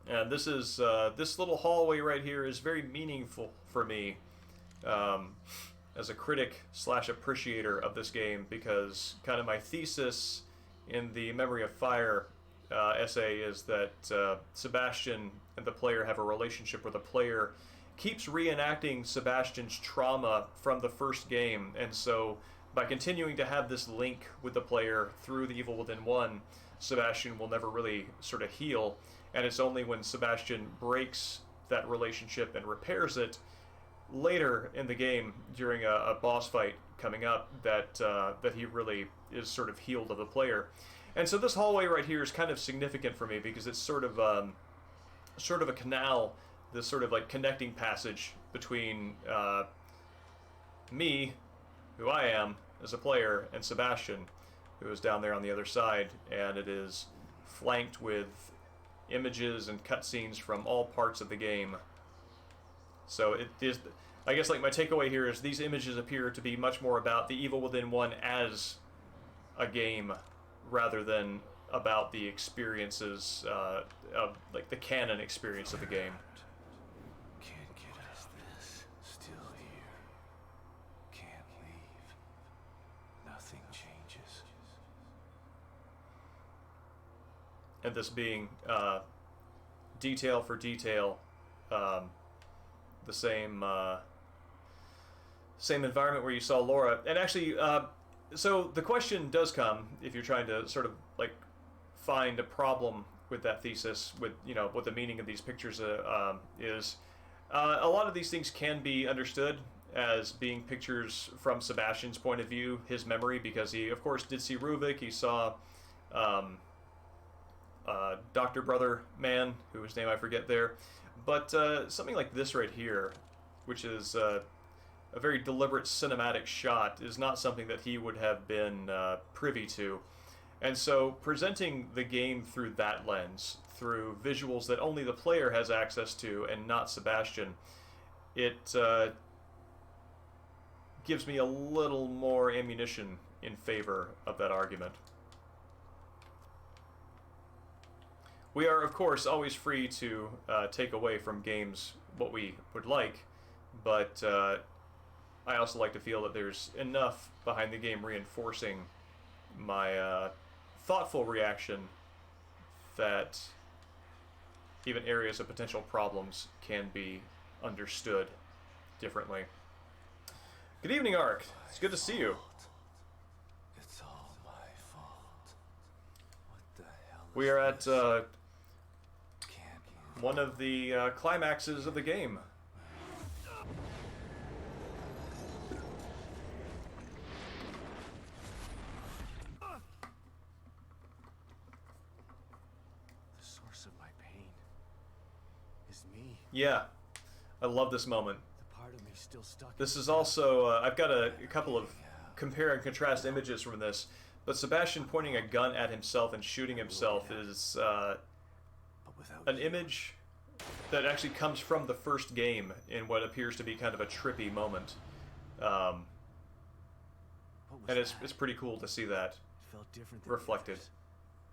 And this is this little hallway right here is very meaningful for me as a critic / appreciator of this game, because kind of my thesis in the Memory of Fire essay is that Sebastian and the player have a relationship where the player keeps reenacting Sebastian's trauma from the first game, and so by continuing to have this link with the player through the Evil Within 1, Sebastian will never really sort of heal. And it's only when Sebastian breaks that relationship and repairs it later in the game during a boss fight coming up that that he really is sort of healed of the player. And so this hallway right here is kind of significant for me because it's sort of a canal, this sort of like connecting passage between me, who I am as a player, and Sebastian, who is down there on the other side, and it is flanked with images and cutscenes from all parts of the game. So it is, I guess, like, my takeaway here is these images appear to be much more about the Evil Within 1 as a game rather than about the experiences of, like, the canon experience of the game. Can't get us this. Still here. Can't leave. Nothing changes. And this being detail for detail, the same environment where you saw Laura. And actually, so the question does come, if you're trying to sort of like find a problem with that thesis, with, you know, what the meaning of these pictures is. A lot of these things can be understood as being pictures from Sebastian's point of view, his memory, because he, of course, did see Ruvik. He saw Dr. Brother Man, whose name I forget there. But something like this right here, which is a very deliberate cinematic shot, is not something that he would have been privy to. And so presenting the game through that lens, through visuals that only the player has access to and not Sebastian, it gives me a little more ammunition in favor of that argument. We are, of course, always free to take away from games what we would like, but I also like to feel that there's enough behind the game reinforcing my thoughtful reaction that even areas of potential problems can be understood differently. Good evening, Ark. It's good to see you. It's all my fault. What the hell is We are at Can't you? one of the climaxes of the game. The source of my pain is me. Yeah, I love this moment. The part of me still stuck. This is also, I've got a couple of compare and contrast images from this, but Sebastian pointing a gun at himself and shooting himself is but without an you, image that actually comes from the first game in what appears to be kind of a trippy moment. what was And it's that? pretty cool to see that It felt different than the reflected. others.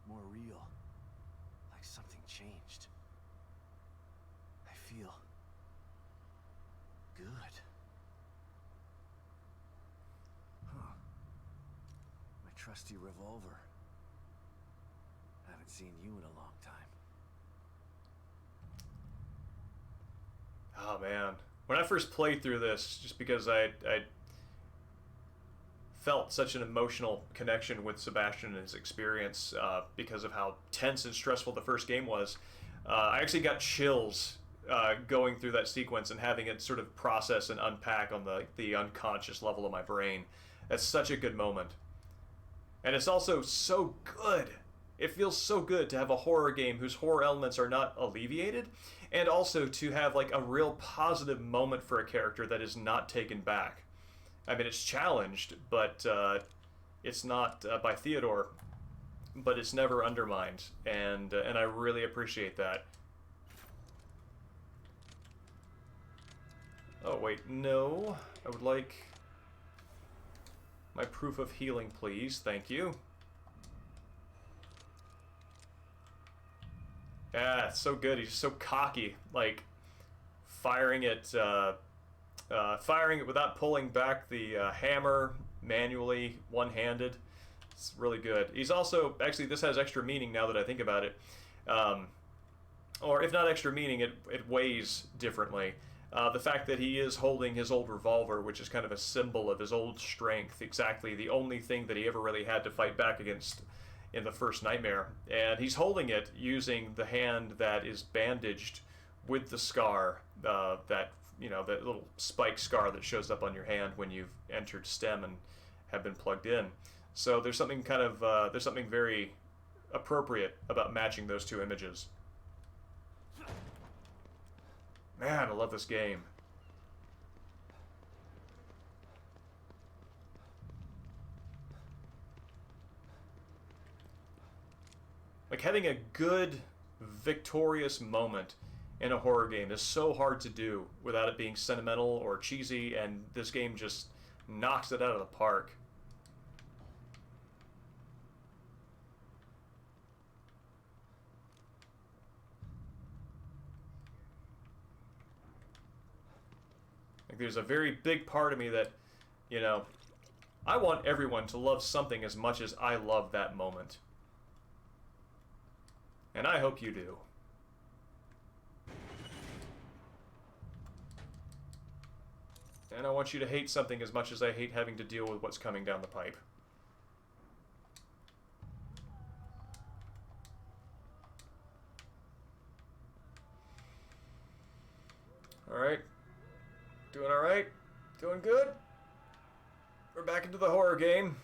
More real. Like something changed. I feel good. Huh. My trusty revolver. Haven't seen you in a long time. Oh man, when I first played through this, just because I felt such an emotional connection with Sebastian and his experience because of how tense and stressful the first game was, I actually got chills going through that sequence and having it sort of process and unpack on the unconscious level of my brain. That's such a good moment. And it's also so good. It feels so good to have a horror game whose horror elements are not alleviated, and also to have like a real positive moment for a character that is not taken back. I mean, it's challenged, but it's not by Theodore, but it's never undermined, and I really appreciate that. Oh wait, no, I would like my proof of healing, please. Thank you. Yeah, it's so good. He's so cocky, like firing it without pulling back the hammer manually, one-handed. It's really good. He's also, actually, this has extra meaning now that I think about it. Or if not extra meaning, it weighs differently. The fact that he is holding his old revolver, which is kind of a symbol of his old strength, exactly the only thing that he ever really had to fight back against in the first Nightmare. And he's holding it using the hand that is bandaged with the scar, that little spike scar that shows up on your hand when you've entered STEM and have been plugged in. So there's something there's something very appropriate about matching those two images. Man, I love this game. Like, having a good, victorious moment in a horror game is so hard to do without it being sentimental or cheesy, and this game just knocks it out of the park. Like, there's a very big part of me that, you know, I want everyone to love something as much as I love that moment. And I hope you do. And I want you to hate something as much as I hate having to deal with what's coming down the pipe. Alright. Doing alright? Doing good? We're back into the horror game.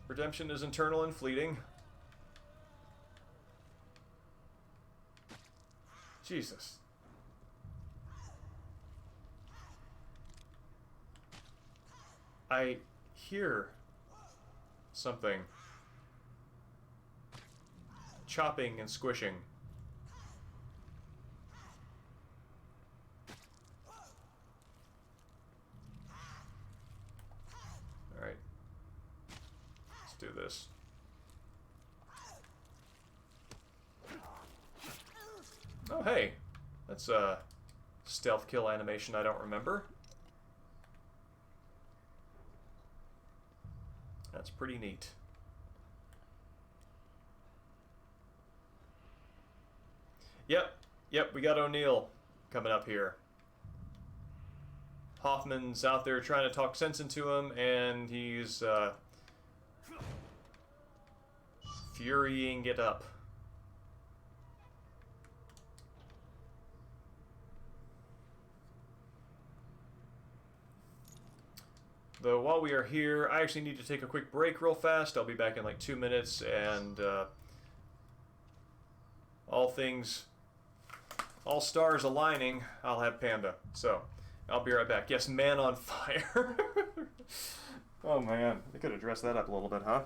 Redemption is internal and fleeting. Jesus. I hear something. Chopping and squishing. Alright. Let's do this. Oh, hey. That's a stealth kill animation I don't remember. That's pretty neat. Yep, we got O'Neill coming up here. Hoffman's out there trying to talk sense into him, and he's furying it up. Though while we are here, I actually need to take a quick break real fast. I'll be back in like 2 minutes, and all stars aligning, I'll have Panda. So, I'll be right back. Yes, Man on Fire. Oh man, they could have dressed that up a little bit, huh?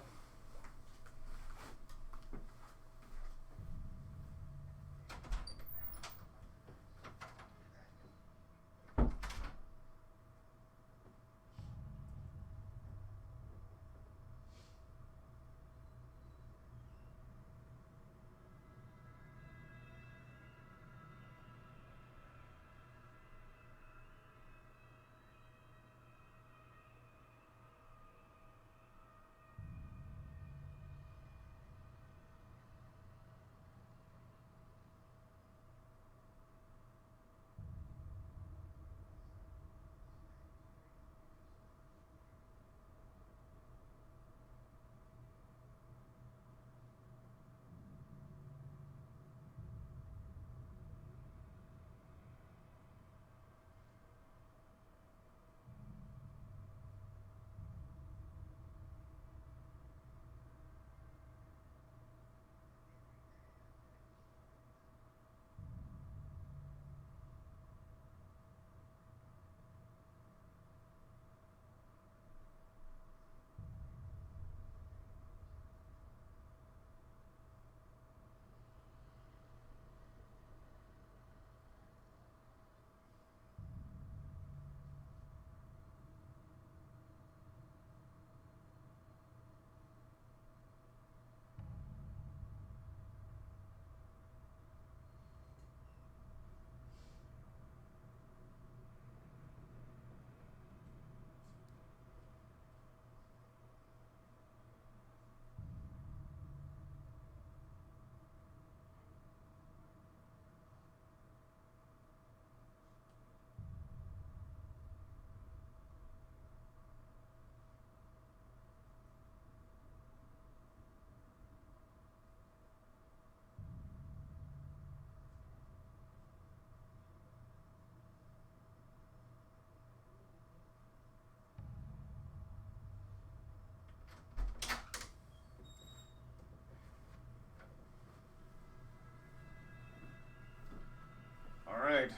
Alright,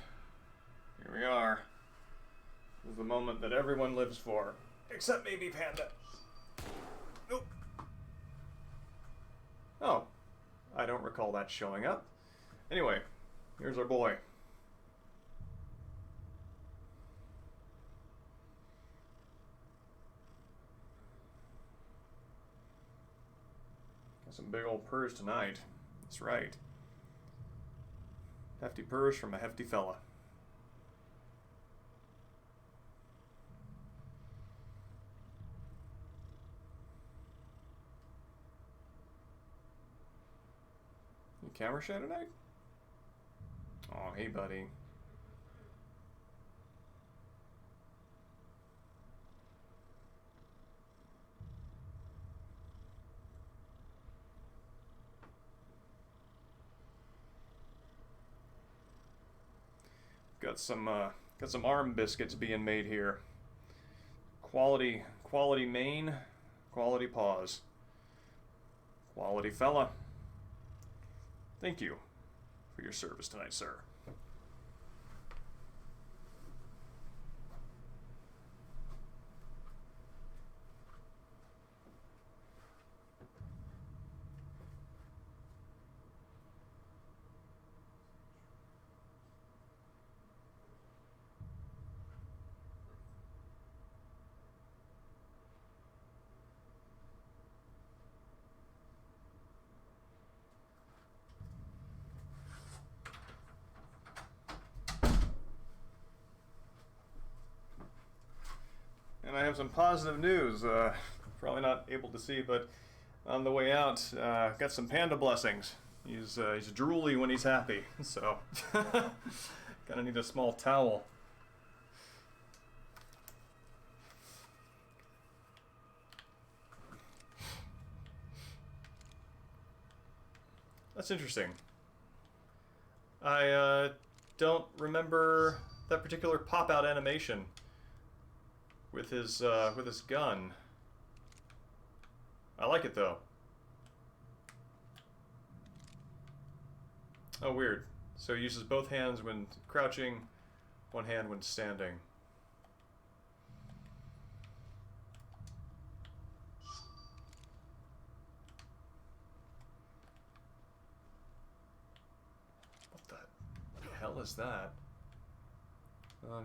here we are. This is the moment that everyone lives for. Except maybe Panda. I don't recall that showing up. Anyway, here's our boy. Got some big old purrs tonight. That's right. Hefty purrs from a hefty fella. You camera shy tonight? Oh, hey, buddy. Got some arm biscuits being made here. Quality mane, quality paws. Quality fella. Thank you for your service tonight, sir. And I have some positive news. Probably not able to see, but on the way out, got some panda blessings. He's drooly when he's happy, so gonna need a small towel. That's interesting. I don't remember that particular pop-out animation with his gun. I like it though. Oh, weird. So he uses both hands when crouching, one hand when standing. What the hell is that?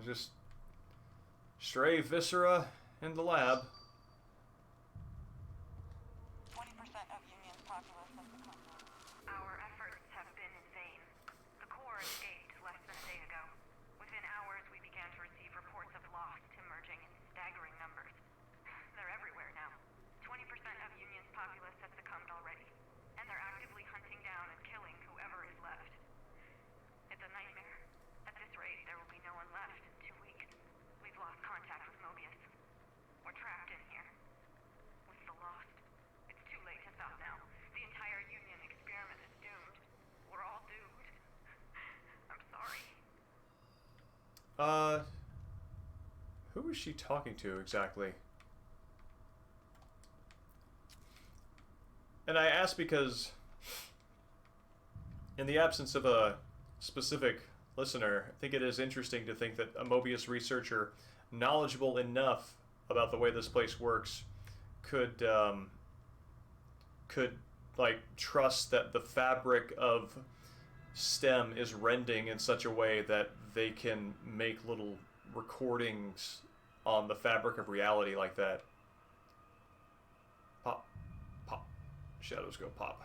Just stray viscera in the lab. 20% of Union's populace has become. Our efforts have been in vain. The Corps escaped less than a day ago. Within hours, we began to receive reports of lost emerging in staggering numbers. They're everywhere now. 20% of Union's populace has succumbed already, and they're actively hunting down and killing whoever is left. It's a nightmare. At this rate, there will be no one left in 2 weeks. We've lost contact with Mobius. We're trapped in here. With the lost. It's too late to stop now. The entire Union experiment is doomed. We're all doomed. I'm sorry. Who is she talking to exactly? And I ask because, in the absence of a specific listener, I think it is interesting to think that a Mobius researcher knowledgeable enough about the way this place works could like trust that the fabric of STEM is rending in such a way that they can make little recordings on the fabric of reality like that. Pop, pop, shadows go pop.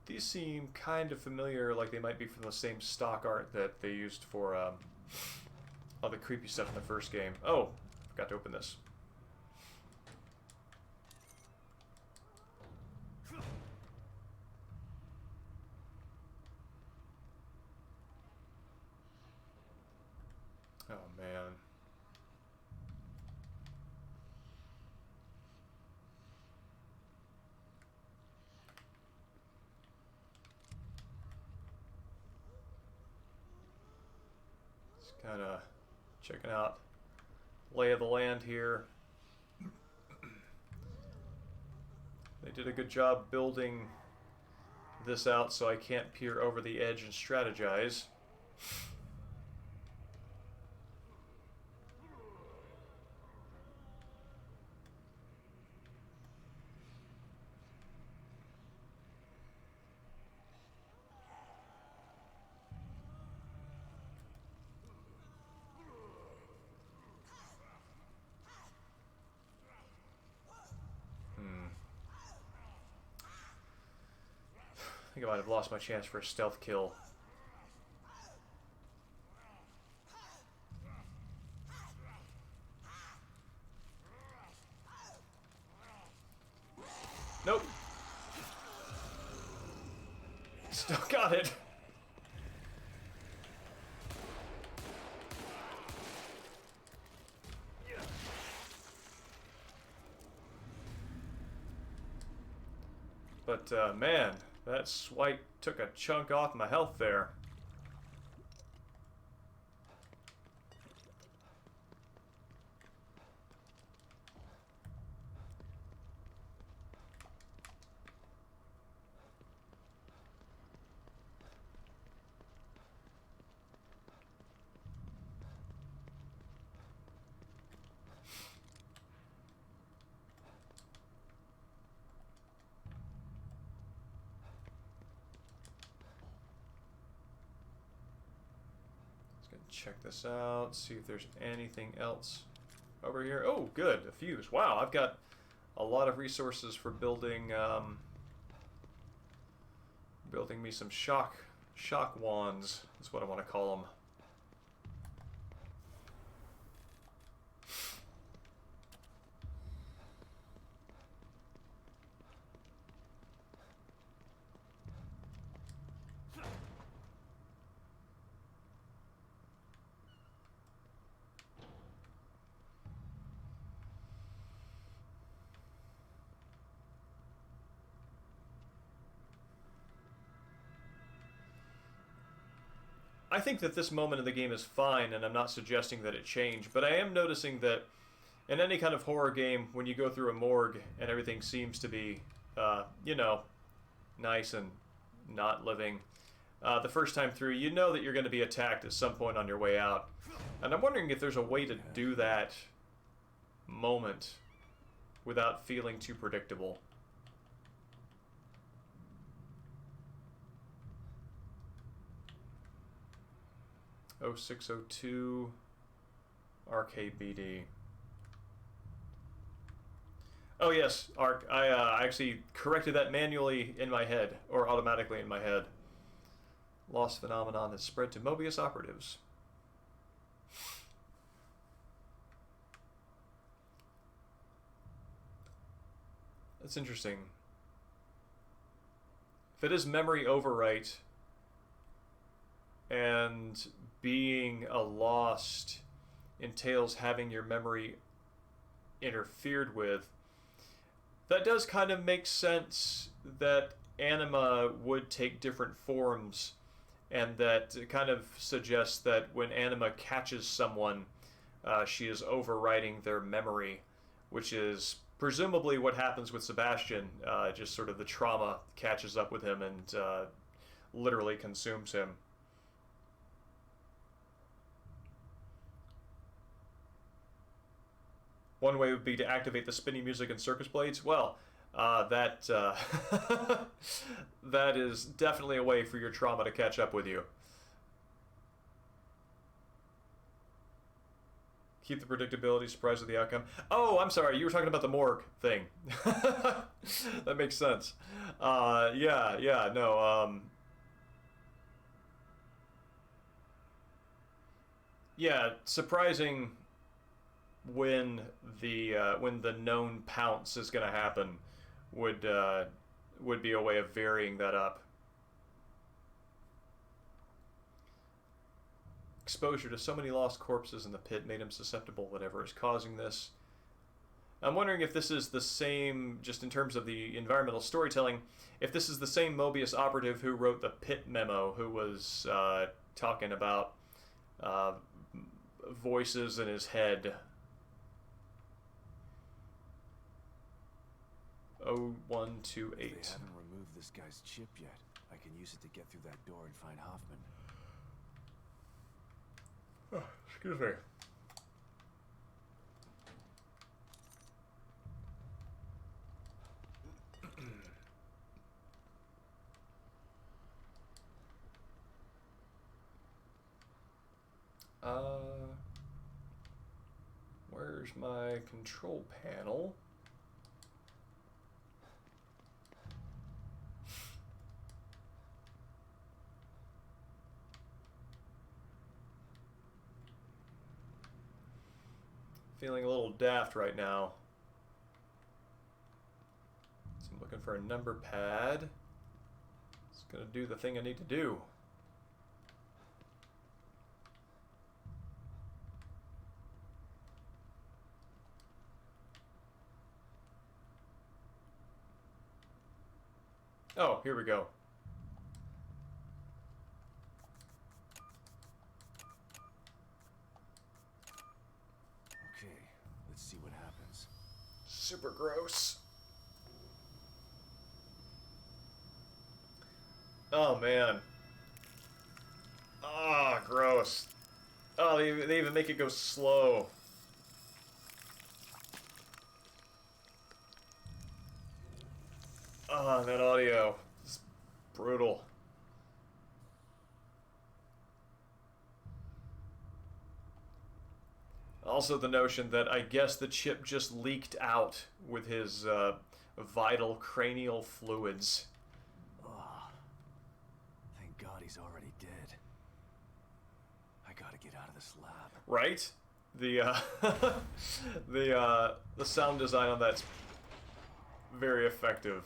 These seem kind of familiar, like they might be from the same stock art that they used for all the creepy stuff in the first game. Oh, forgot to open this. Oh, man. Kind of checking out lay of the land here. They did a good job building this out so I can't peer over the edge and strategize. think I might have lost my chance for a stealth kill. Nope. Still got it. But, man, that swipe took a chunk off my health there. Check this out, see if there's anything else over here. Oh, good, a fuse. Wow, I've got a lot of resources for building building me some shock wands. That's what I want to call them. I think that this moment in the game is fine, and I'm not suggesting that it change, but I am noticing that in any kind of horror game, when you go through a morgue and everything seems to be, you know, nice and not living, the first time through, you know that you're going to be attacked at some point on your way out. And I'm wondering if there's a way to do that moment without feeling too predictable. Oh, 0602 RKBD. Oh yes, Arc. I actually corrected that manually in my head, or automatically in my head. Lost phenomenon has spread to Mobius operatives. That's interesting. If it is memory overwrite and being a lost entails having your memory interfered with, that does kind of make sense that anima would take different forms, and that it kind of suggests that when anima catches someone, she is overwriting their memory, which is presumably what happens with Sebastian. Just sort of the trauma catches up with him and literally consumes him. One way would be to activate the spinning music and circus blades. Well, that is definitely a way for your trauma to catch up with you. Keep the predictability, surprise of the outcome. Oh, I'm sorry, you were talking about the morgue thing. That makes sense. Yeah, no. Yeah, surprising when the known pounce is going to happen would be a way of varying that up. Exposure to so many lost corpses in the pit made him susceptible to whatever is causing this. I'm wondering if this is the same, just in terms of the environmental storytelling, if this is the same Mobius operative who wrote the pit memo, who was talking about voices in his head. 0128. If they haven't removed this guy's chip yet, I can use it to get through that door and find Hoffman. Oh, excuse me. Where's my control panel? Feeling a little daft right now. So I'm looking for a number pad. It's gonna do the thing I need to do. Oh, here we go. Okay, let's see what happens. Super gross. Oh, man. Ah, gross. Oh, they even make it go slow. Ah, that audio is brutal. Also the notion that I guess the chip just leaked out with his vital cranial fluids. Oh, thank God he's already dead. I gotta get out of this lab. Right? The the sound design on that's very effective.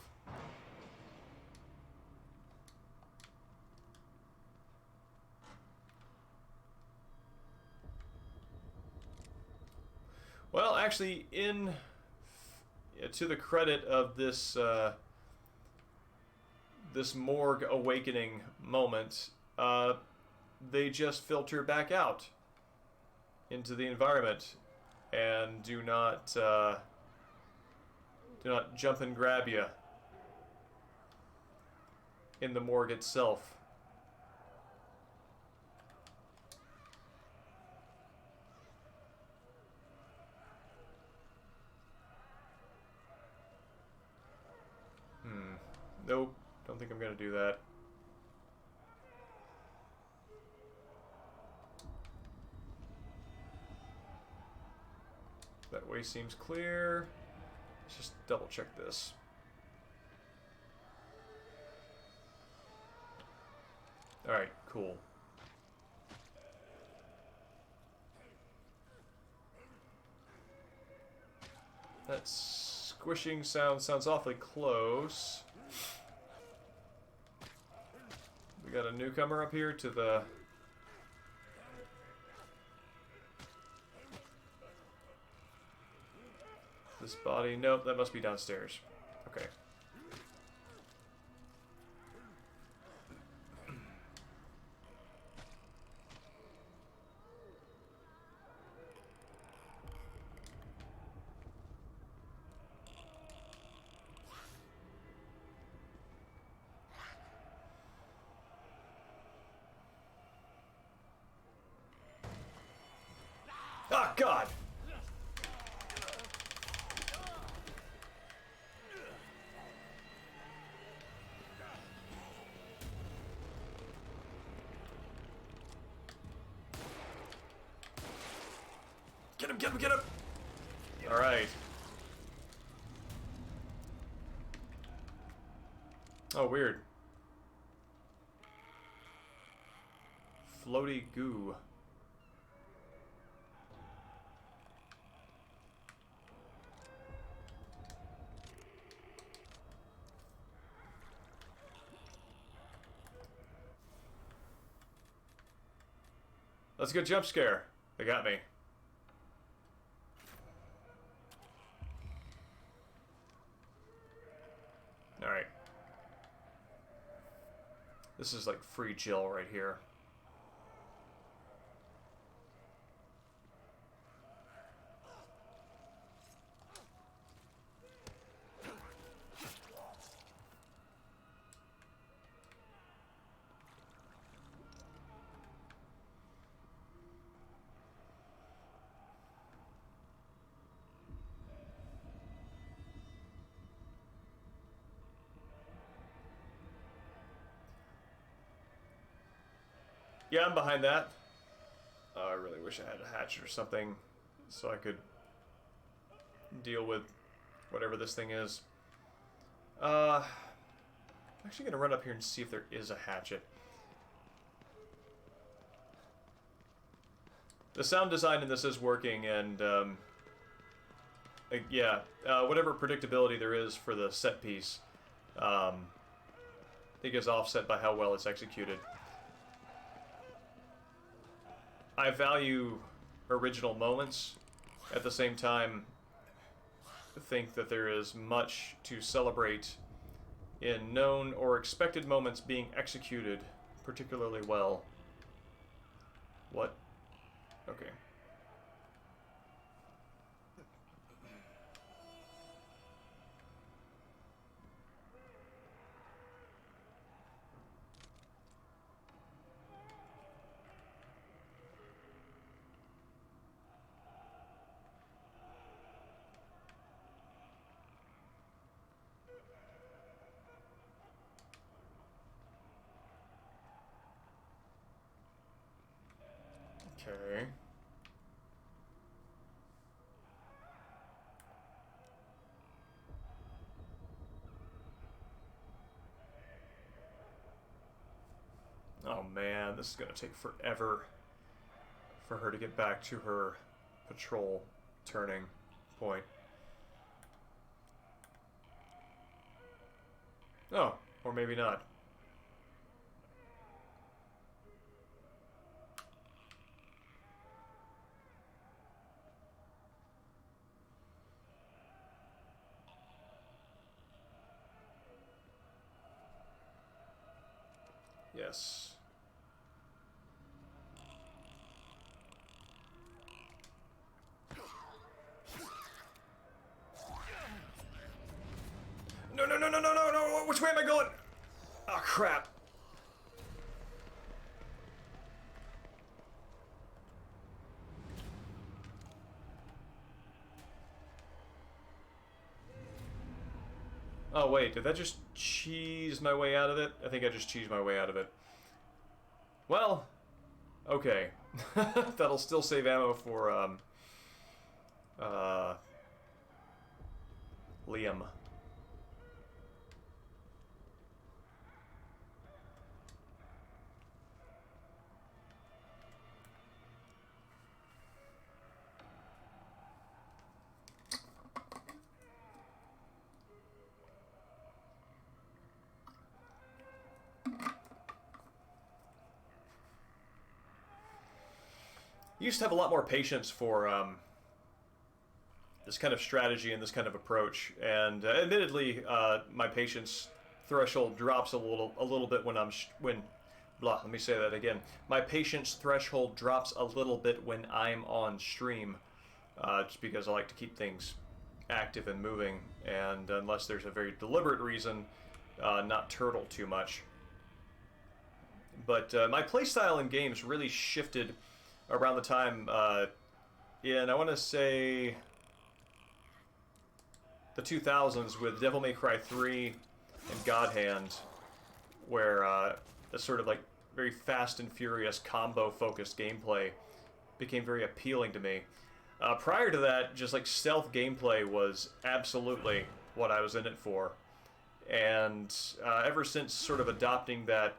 Well, actually, to the credit of this this morgue awakening moment, they just filter back out into the environment and do not jump and grab you in the morgue itself. Nope, don't think I'm gonna do that. That way seems clear. Let's just double check this. Alright, cool. That squishing sound sounds awfully close. We got a newcomer up here to the... This body... Nope, that must be downstairs. Okay. Ah, God! Get him, get him, get him! Alright. Oh, weird. Floaty goo. That's a good jump scare. They got me. Alright. This is like free chill right here. Yeah, I'm behind that. Oh, I really wish I had a hatchet or something so I could deal with whatever this thing is. I'm actually going to run up here and see if there is a hatchet. The sound design in this is working, and yeah, whatever predictability there is for the set piece, I think is offset by how well it's executed. I value original moments. At the same time, think that there is much to celebrate in known or expected moments being executed particularly well. What? Okay. Okay. Oh man, this is gonna take forever for her to get back to her patrol turning point. Oh, or maybe not. Yes. No, no, no, no, no, no, no! Which way am I going? Oh, crap. Oh, wait, did that just cheese my way out of it? I think I just cheesed my way out of it. Well, okay. That'll still save ammo for, Liam. Used to have a lot more patience for, this kind of strategy and this kind of approach, and admittedly, my patience threshold drops a little bit when let me say that again. My patience threshold drops a little bit when I'm on stream, just because I like to keep things active and moving, and unless there's a very deliberate reason, not turtle too much. But my playstyle in games really shifted around the time, I want to say the 2000s with Devil May Cry 3 and God Hand, where the sort of like very fast and furious combo-focused gameplay became very appealing to me. Prior to that, just like stealth gameplay was absolutely what I was in it for. And ever since sort of adopting that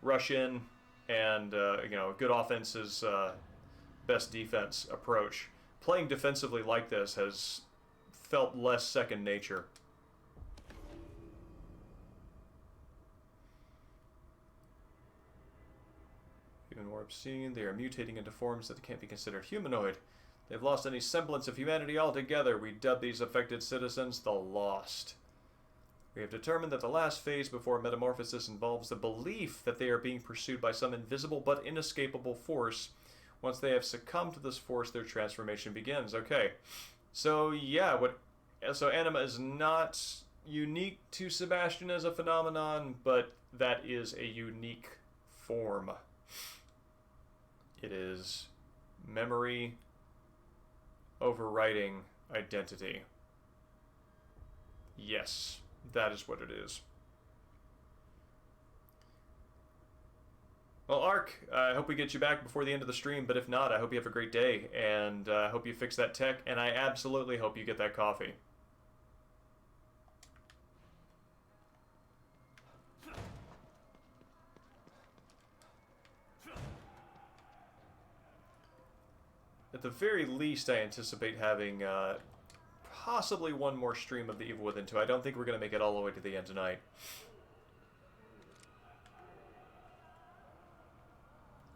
rush in and good offense is best defense approach, playing defensively like this has felt less second nature. Even more obscene, they are mutating into forms that can't be considered humanoid. They've lost any semblance of humanity altogether. We dub these affected citizens the Lost. We have determined that the last phase before metamorphosis involves the belief that they are being pursued by some invisible but inescapable force. Once they have succumbed to this force, their transformation begins. Okay. So, yeah, so anima is not unique to Sebastian as a phenomenon, but that is a unique form. It is memory overriding identity. Yes, that is what it is. Well, Ark, I hope we get you back before the end of the stream, but if not, I hope you have a great day, and I hope you fix that tech, and I absolutely hope you get that coffee. At the very least, I anticipate having possibly one more stream of The Evil Within 2. I don't think we're going to make it all the way to the end tonight.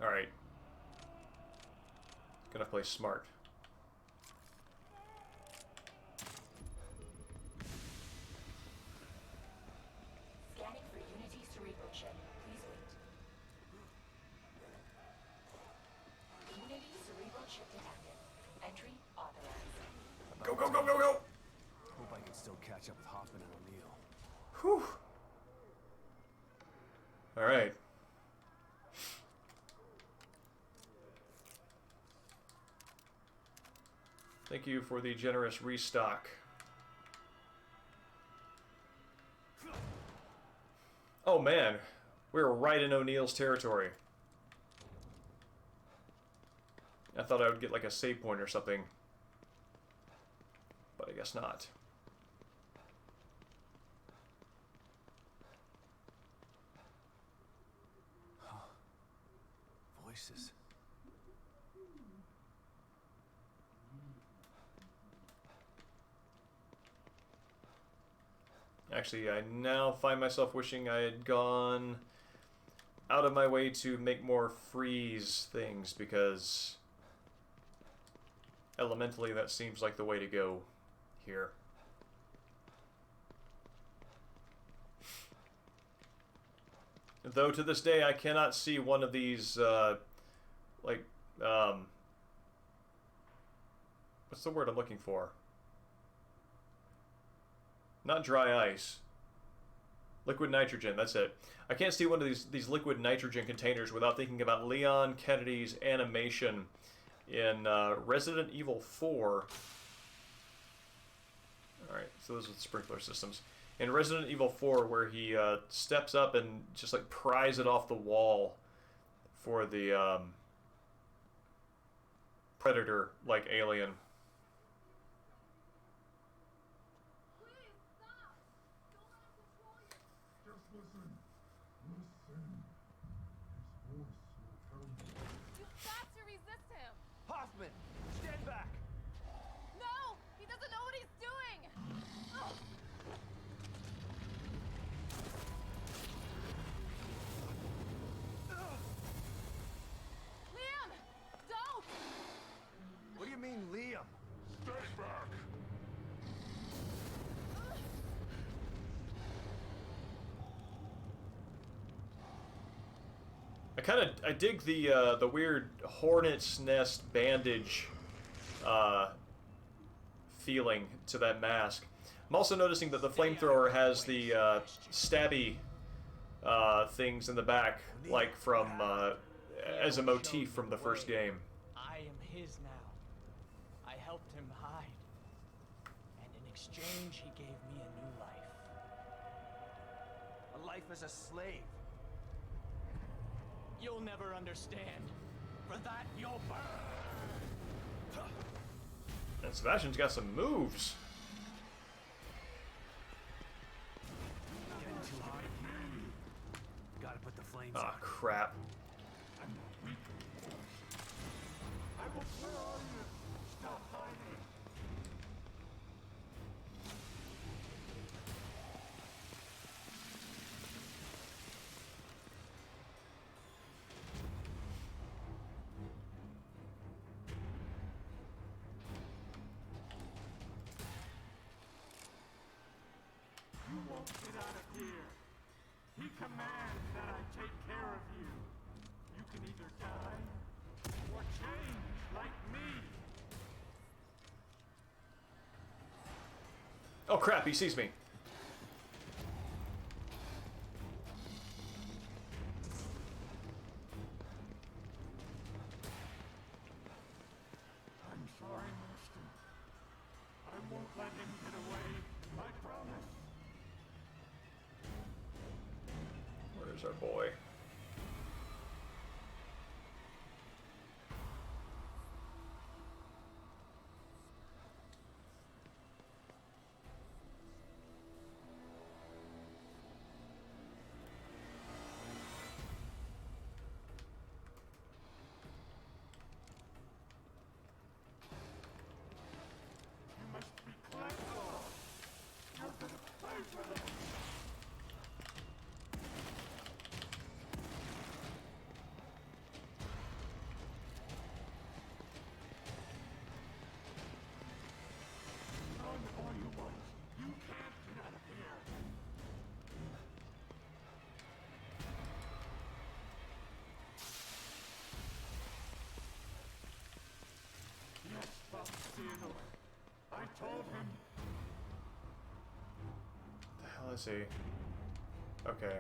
Alright. Gonna play smart. Scanning for Unity cerebral chip. Please wait. Unity cerebral chip detected. Entry authorized. Go, go, go, go, go! Hope I can still catch up with Hoffman and O'Neill. Whew. Alright. Thank you for the generous restock. Oh man, we're right in O'Neill's territory. I thought I would get like a save point or something, but I guess not. Voices. Actually, I now find myself wishing I had gone out of my way to make more freeze things, because elementally that seems like the way to go here. Though to this day I cannot see one of these, what's the word I'm looking for? Not dry ice. Liquid nitrogen, that's it. I can't see one of these liquid nitrogen containers without thinking about Leon Kennedy's animation in Resident Evil 4. Alright, so those are the sprinkler systems. In Resident Evil 4, where he steps up and just like pries it off the wall for the predator-like alien. You've got to resist him! Hoffman! Stand back! No! He doesn't know what he's doing! Ugh. Liam! Don't! What do you mean, Liam? Stay back! I dig the weird hornet's nest bandage feeling to that mask. I'm also noticing that the flamethrower has the stabby things in the back, like from as a motif from the first game. I am his now. I helped him hide. And in exchange, he gave me a new life. A life as a slave. You'll never understand. For that, you'll burn! And Sebastian's got some moves. Getting too high. Gotta put the flames Ah, out. crap. You won't get out of here. He commands that I take care of you. You can either die or change like me. Oh crap, he sees me. I'm sorry, Master. I won't let him get away. I promise. Where's our boy? You must be clever. Theodore. I told him. The hell is he? Okay.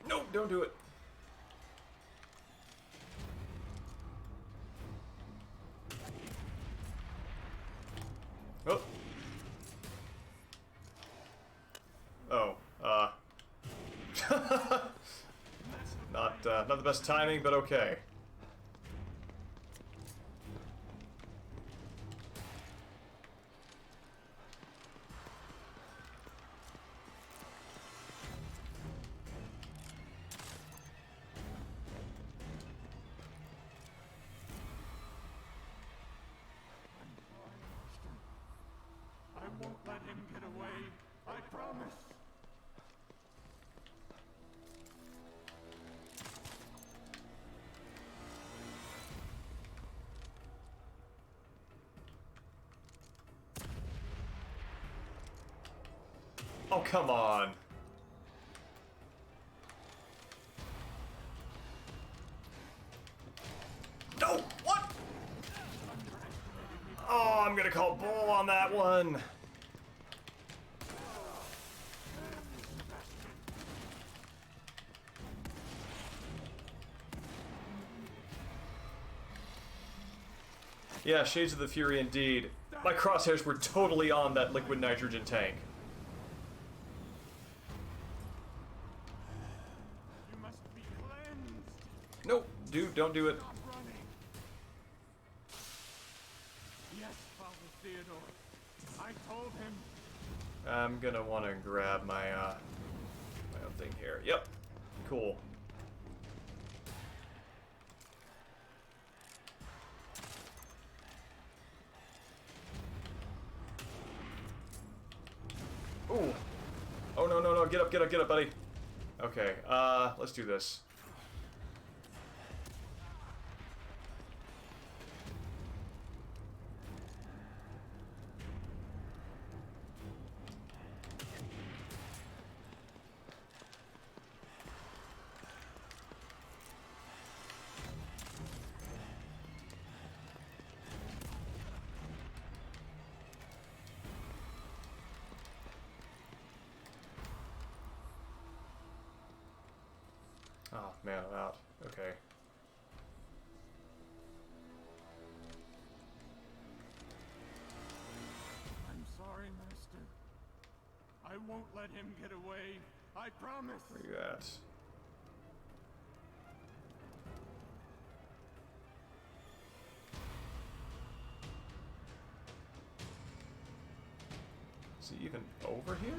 No, don't do it. Oh. Oh, not the best timing, but okay. I won't let him get away. I promise. Oh, come on. No! What? Oh, I'm gonna call bull on that one. Yeah, Shades of the Fury indeed. My crosshairs were totally on that liquid nitrogen tank. You must be cleansed. Nope, dude, don't do it. Stop running. Yes, Father Theodore. I told him. I'm gonna want to grab my my own thing here. Yep, cool. Ooh. Oh no no no! Get up, buddy. Okay, let's do this. Oh man, I'm out. Okay. I'm sorry, Master. I won't let him get away. I promise. Where you at? Is he even over here?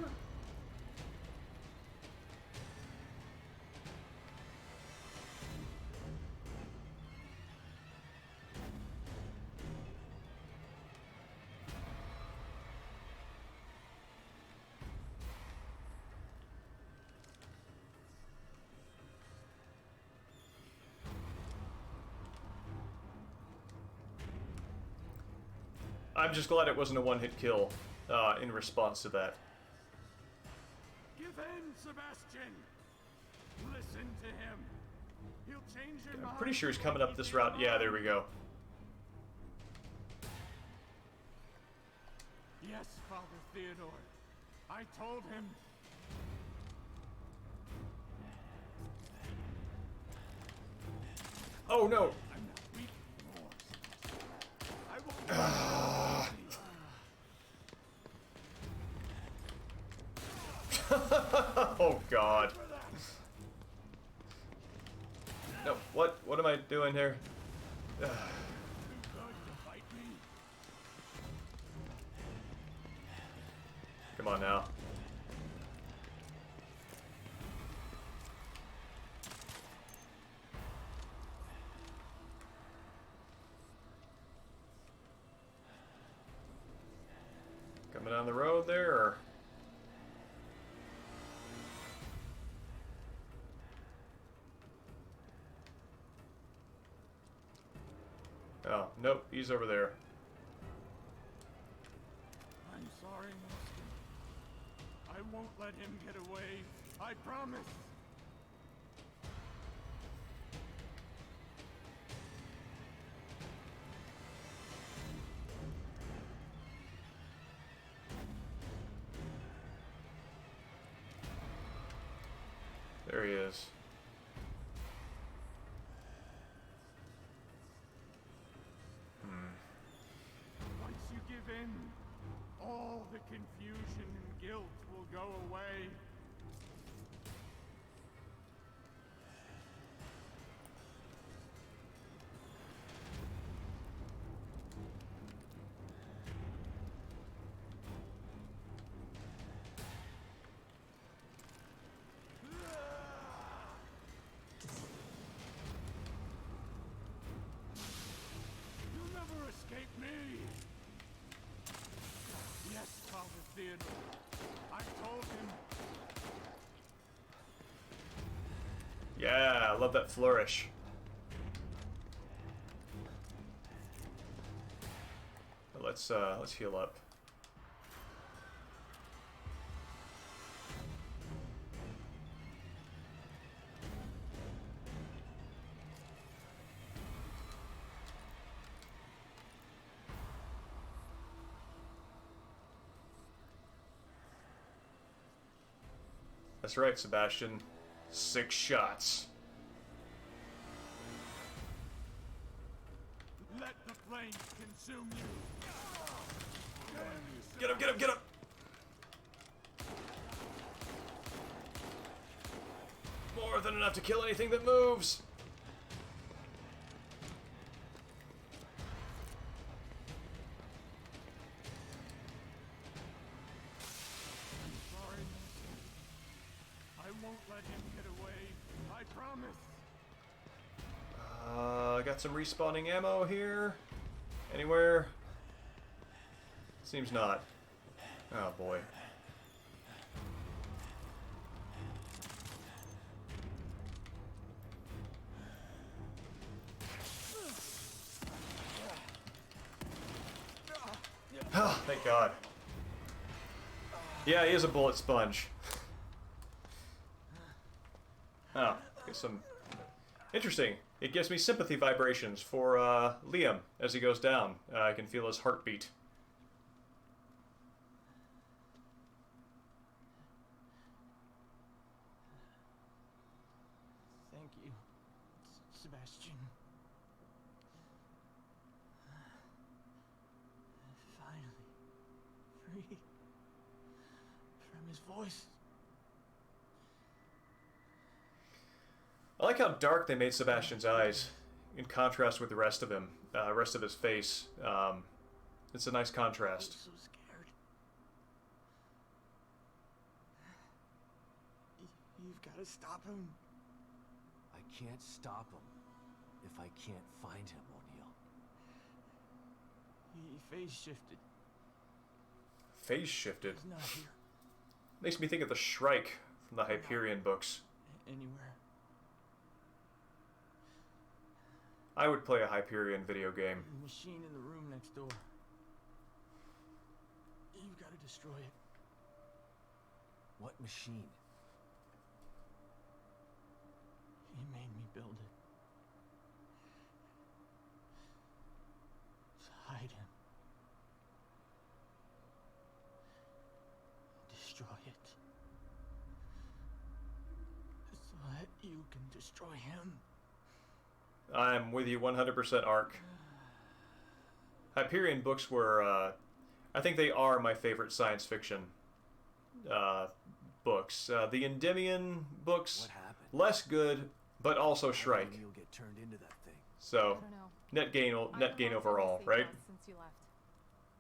I'm just glad it wasn't a one-hit kill in response to that. Give in, Sebastian. Listen to him. He'll change your mind. I'm pretty sure he's coming up this route. Yeah, there we go. Yes, Father Theodore. I told him. Oh no! I'm not weak anymore. I won't. Oh god. No, what am I doing here? Too good to fight me. Come on now. Coming down the road there, or? Oh, Nope, he's over there. I'm sorry, Master. I won't let him get away. I promise. There he is. Once you give in, all the confusion and guilt will go away. You'll never escape me. Yes, Father Theodore. I told him. Yeah, I love that flourish. Let's heal up. That's right, Sebastian. 6 shots. Let the flames consume you. Get him, get him, get him! More than enough to kill anything that moves! Sorry, Master. I won't let him get away. I promise. Got some respawning ammo here. Anywhere? Seems not. Oh boy. Oh, thank God. Yeah, he is a bullet sponge. Oh, get some... Interesting. It gives me sympathy vibrations for Liam as he goes down. I can feel his heartbeat. Thank you, Sebastian. Finally, free from his voice. I like how dark they made Sebastian's eyes in contrast with the rest of him, rest of his face. It's a nice contrast. I'm so scared. You've got to stop him. I can't stop him if I can't find him, O'Neill. He phase shifted. Phase shifted. He's not here Makes me think of the Shrike from the Hyperion books. anywhere. I would play a Hyperion video game. The machine in the room next door. You've got to destroy it. What machine? He made me build it. To hide him. Destroy it. So that you can destroy him. I'm with you 100%, Ark. Hyperion books were, I think they are my favorite science fiction books. The Endymion books, What happened? less good, but also Shrike. O'Neill get turned into that thing. So, I don't know. net gain I've overall, lost right? sleep since you left.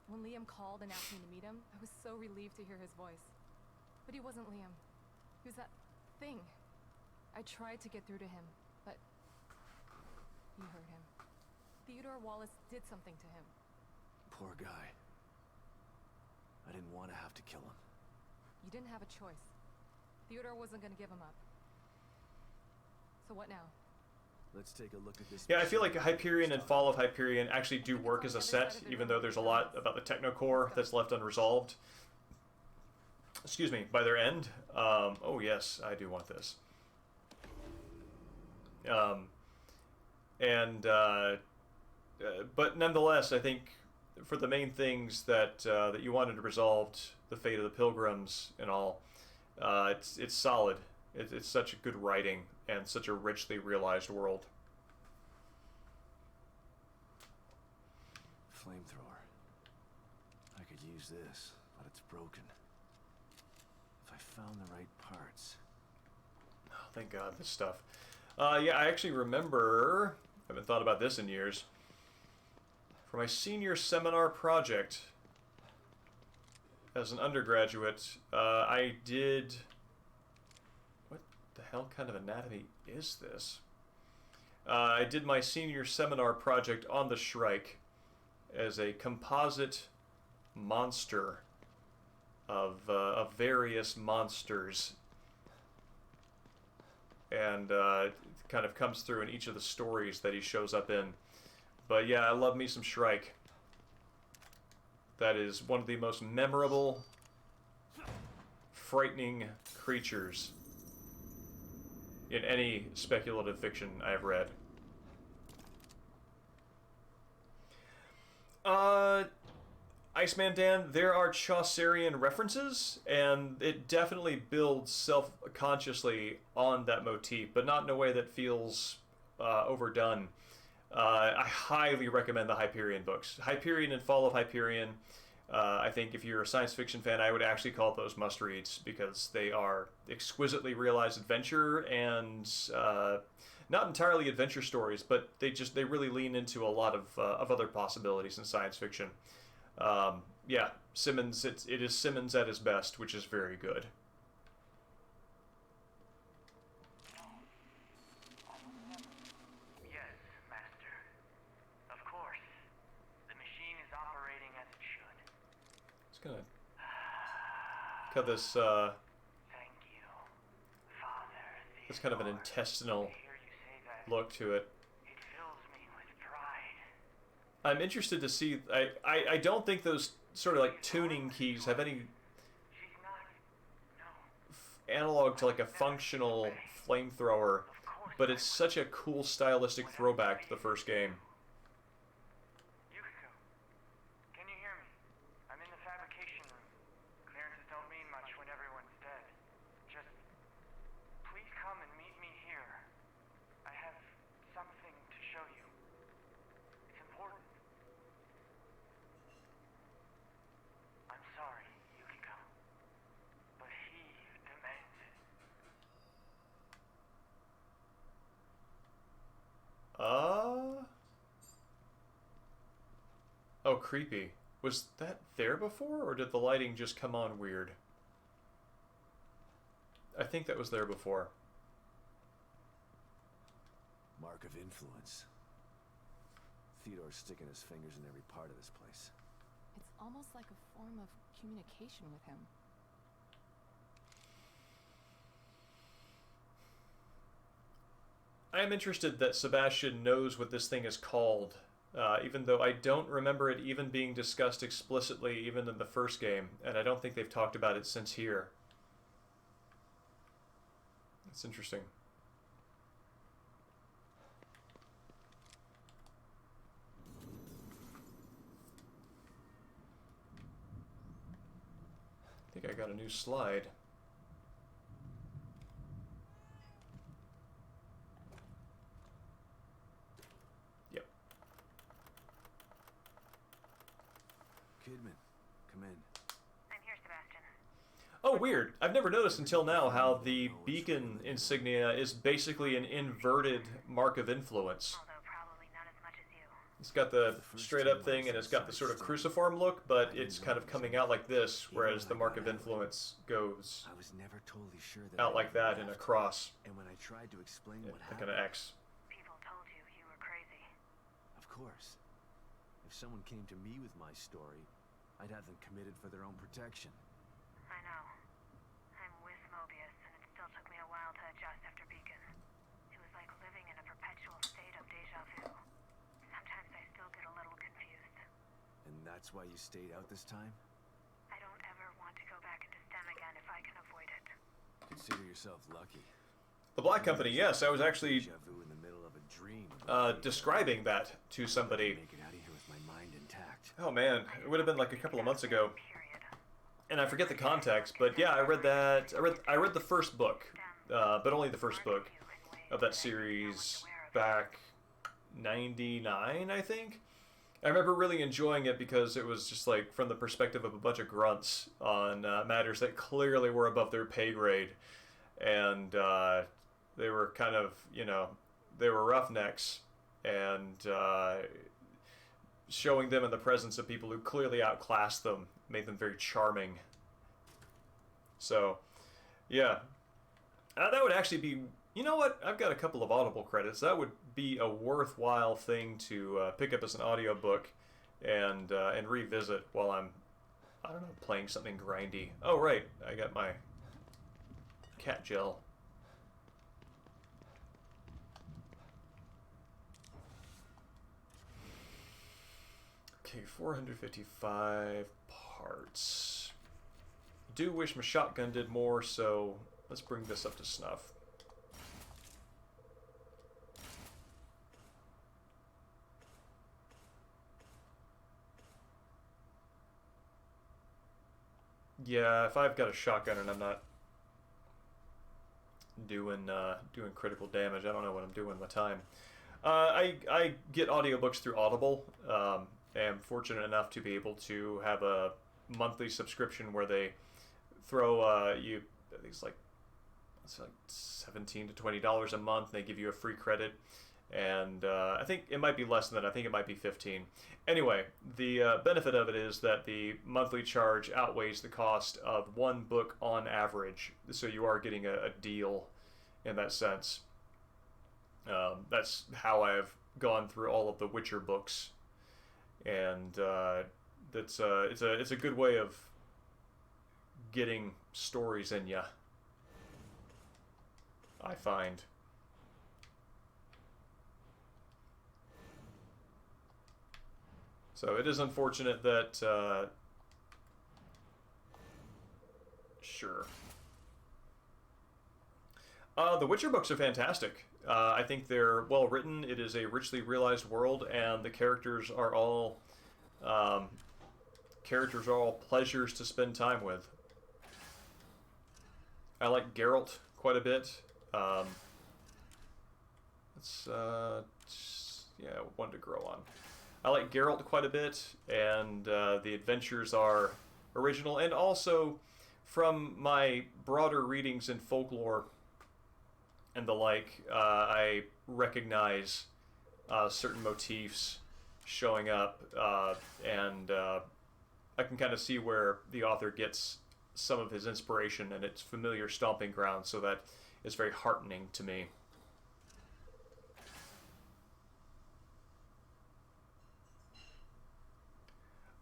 When Liam called and asked me to meet him, I was so relieved to hear his voice. But he wasn't Liam. He was that thing. I tried to get through to him, but you heard him. Theodore Wallace did something to him. Poor guy. I didn't want to have to kill him. You didn't have a choice. Theodore wasn't gonna give him up. So what now? Let's take a look at this. Yeah, I feel like Hyperion and Fall of Hyperion actually do work as a set, even though there's a lot about the Technocore that's left unresolved. Excuse me, by their end. Oh yes, I do want this. But nonetheless, I think for the main things that that you wanted resolved, the fate of the Pilgrims and all, it's solid. It's such a good writing and such a richly realized world. Flamethrower. I could use this, but it's broken. If I found the right parts. Oh, thank God, this stuff. Yeah, I actually remember, I haven't thought about this in years, for my senior seminar project as an undergraduate, I did... What the hell kind of anatomy is this? I did my senior seminar project on the Shrike as a composite monster of various monsters. And it kind of comes through in each of the stories that he shows up in. But yeah, I love me some Shrike. That is one of the most memorable, frightening creatures in any speculative fiction I have read. Iceman Dan, there are Chaucerian references, and it definitely builds self-consciously on that motif, but not in a way that feels overdone. I highly recommend the Hyperion books. Hyperion and Fall of Hyperion. I think if you're a science fiction fan, I would actually call those must-reads because they are exquisitely realized adventure and not entirely adventure stories, but they really lean into a lot of other possibilities in science fiction. Yeah, Simmons. It is Simmons at his best, which is very good. Yes, Master. Of course. The machine is operating as it should. Just gonna cut this. Thank you, Father. It's kind of an intestinal Hear you say that. look to it. It fills me with pride. I'm interested to see. I don't think those sort of like tuning keys have any She's not. No. analog to like a functional flamethrower, but it's such a cool stylistic throwback to the first game. Yukiko, can you hear me? I'm in the fabrication room. Clearances don't mean much when everyone's dead. Just please come and meet me here. I have something to show you. It's important. I'm sorry, Yukiko, but he demands it. Oh, creepy. Was that there before, or did the lighting just come on weird? I think that was there before. Mark of influence. Theodore's sticking his fingers in every part of this place. It's almost like a form of communication with him. I am interested that Sebastian knows what this thing is called, even though I don't remember it even being discussed explicitly even in the first game, and I don't think they've talked about it since here. It's interesting. I think I got a new slide. Yep. Kidman, come in. I'm here, Sebastian. Oh, weird. I've never noticed until now how the beacon insignia is basically an inverted mark of influence. Although probably not as much as you. It's got the straight up thing and it's got the sort of cruciform look, but it's kind of coming out like this, whereas the mark of influence goes I was never totally sure that out like that in a cross, And when I tried to explain what like happened, an X. People told you you were crazy. of course, if someone came to me with my story, I'd have them committed for their own protection. I know. I'm with Mobius, and it still took me a while to adjust after Beacon. It was like living in a perpetual That's why you stayed out this time? I don't ever want to go back into STEM again if I can avoid it. Consider yourself lucky. The Black Company, yes, I was actually Deja vu in the middle of a dream. describing that to somebody. Make it out of here with my mind intact. Oh man, it would have been like a couple of months ago, Period. and I forget the context. But yeah, I read that. I read the first book, but only the first book of that series back '99, I think. I remember really enjoying it because it was just like from the perspective of a bunch of grunts on matters that clearly were above their pay grade, and they were kind of, you know, they were roughnecks, and showing them in the presence of people who clearly outclassed them made them very charming. So, yeah, that would actually be. You know what? I've got a couple of Audible credits. That would be a worthwhile thing to pick up as an audiobook and revisit while I'm, I don't know, playing something grindy. Oh, right. I got my cat gel. Okay, 455 parts. Do wish my shotgun did more, so let's bring this up to snuff. Yeah, if I've got a shotgun and I'm not doing critical damage, I don't know what I'm doing with my time. I get audiobooks through Audible. Am fortunate enough to be able to have a monthly subscription where they throw you, I think it's like $17 to $20 a month. And they give you a free credit, and I think it might be less than that. I think it might be 15. Anyway, the benefit of it is that the monthly charge outweighs the cost of one book on average, so you are getting a deal in that sense. That's how I've gone through all of the Witcher books, and it's a good way of getting stories in ya, I find. So it is unfortunate that, sure. The Witcher books are fantastic. I think they're well written. It is a richly realized world, and the characters are all pleasures to spend time with. I like Geralt quite a bit. Yeah, one to grow on. I like Geralt quite a bit, and the adventures are original, and also from my broader readings in folklore and the like, I recognize certain motifs showing up, and I can kind of see where the author gets some of his inspiration, and it's familiar stomping ground, so that is very heartening to me.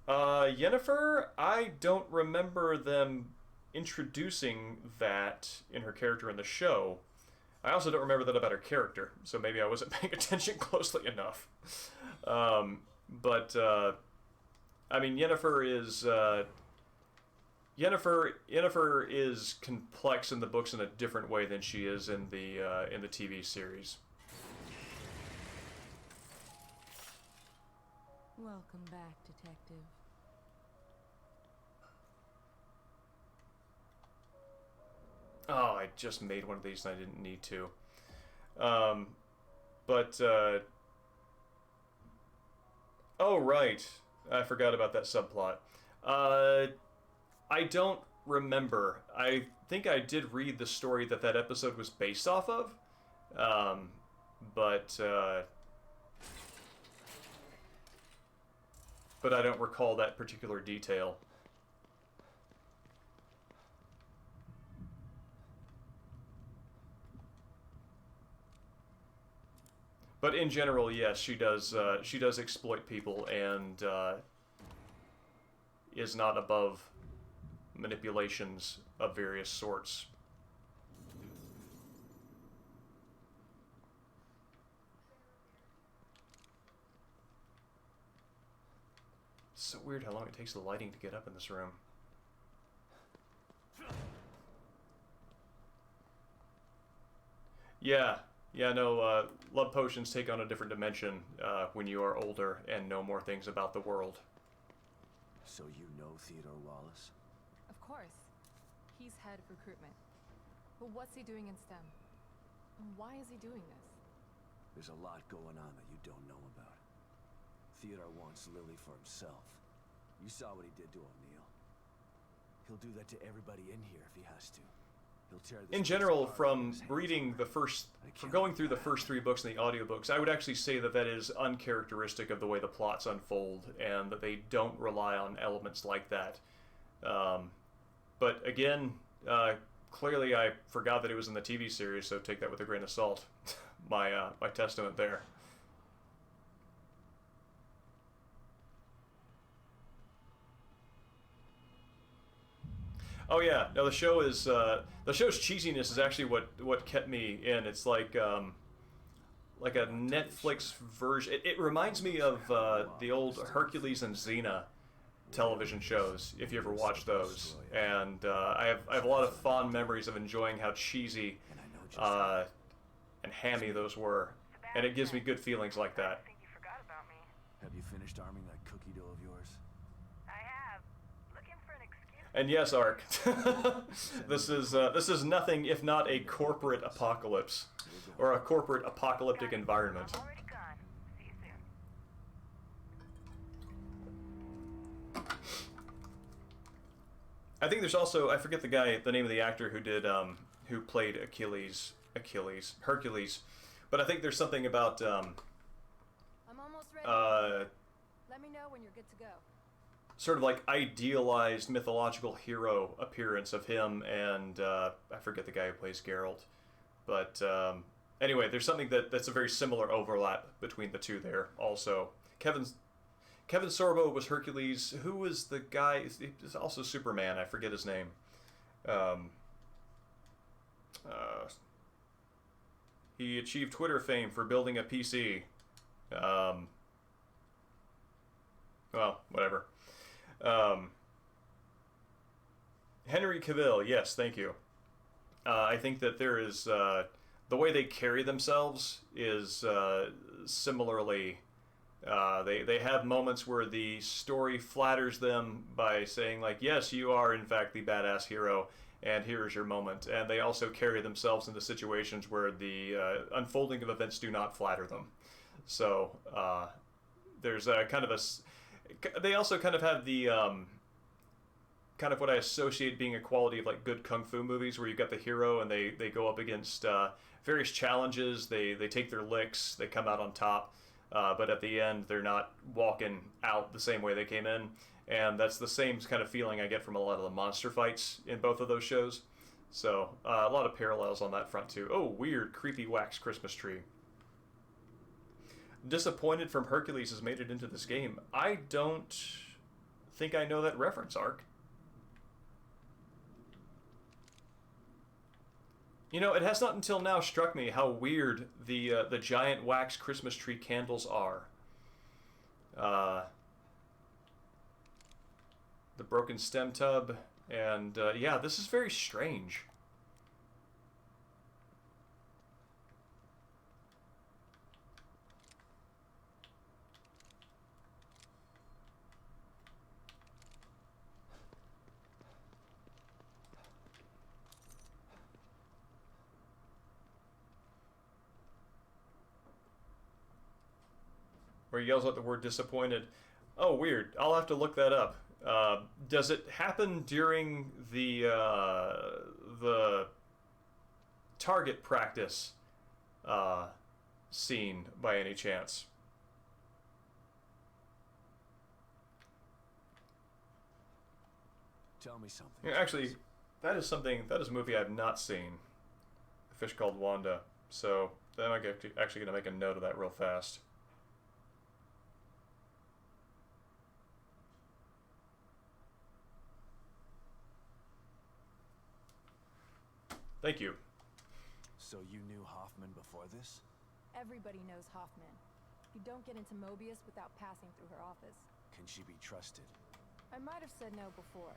Yennefer, I don't remember them introducing that in her character in the show. I also don't remember that about her character, so maybe I wasn't paying attention closely enough. I mean, Yennefer is complex in the books in a different way than she is in the TV series. Welcome back, Detective. Oh, I just made one of these and I didn't need to. Oh, right. I forgot about that subplot. I don't remember. I think I did read the story that episode was based off of. But I don't recall that particular detail. But in general, yes, she does exploit people and is not above manipulations of various sorts. so weird how long it takes the lighting to get up in this room. Yeah, no, love potions take on a different dimension when you are older and know more things about the world. So you know Theodore Wallace? Of course. He's head of recruitment. But what's he doing in STEM? Why is he doing this? There's a lot going on that you don't know about. Theodore wants Lily for himself. You saw what he did to O'Neill. He'll do that to everybody in here if he has to. He'll tear this In place general, apart from with his hands. reading the from going through the first 3 books in the audiobooks, I would actually say that that is uncharacteristic of the way the plots unfold, and that they don't rely on elements like that. But again, clearly I forgot that it was in the TV series, so take that with a grain of salt. my testament there. Oh yeah, no, the show's cheesiness is actually what kept me in. It's like a Netflix version. It reminds me of the old Hercules and Xena television shows, if you ever watched those. And I have a lot of fond memories of enjoying how cheesy and hammy those were, and it gives me good feelings like that. I think you forgot about me. Have you finished arming that cookie dough of yours? I have. Looking for an excuse. And yes, Ark, this is nothing if not a corporate apocalypse, or a corporate apocalyptic environment. I'm already gone. See you soon. I think there's also, I forget the name of the actor who did who played Hercules, but I think there's something about I'm almost ready. Let me know when you're good to go. sort of like idealized mythological hero appearance of him and I forget the guy who plays Geralt, but anyway, there's something that's a very similar overlap between the two there. Also, Kevin Sorbo was Hercules. Who was the guy? He's also Superman. I forget his name. He achieved Twitter fame for building a PC. Well, whatever. Henry Cavill, yes, thank you. I think that there is the way they carry themselves is similarly. They have moments where the story flatters them by saying like, yes, you are in fact the badass hero, and here is your moment. And they also carry themselves into situations where the unfolding of events do not flatter them. So there's a kind of a. They also kind of have the kind of what I associate being a quality of like good kung fu movies, where you've got the hero and they go up against various challenges. They take their licks. They come out on top. But at the end, they're not walking out the same way they came in. And that's the same kind of feeling I get from a lot of the monster fights in both of those shows. So a lot of parallels on that front too. Oh, weird, creepy wax Christmas tree. Disappointed from Hercules has made it into this game. I don't think I know that reference, Ark. You know, it has not until now struck me how weird the giant wax Christmas tree candles are. The broken stem tub, and yeah, this is very strange. Where he yells out the word disappointed. Oh, weird. I'll have to look that up. Does it happen during the target practice scene by any chance? Tell me something. Yeah, actually, that is a movie I've not seen. A Fish Called Wanda. So I'm actually going to make a note of that real fast. Thank you. So you knew Hoffman before this? Everybody knows Hoffman. You don't get into Mobius without passing through her office. Can she be trusted? I might have said no before,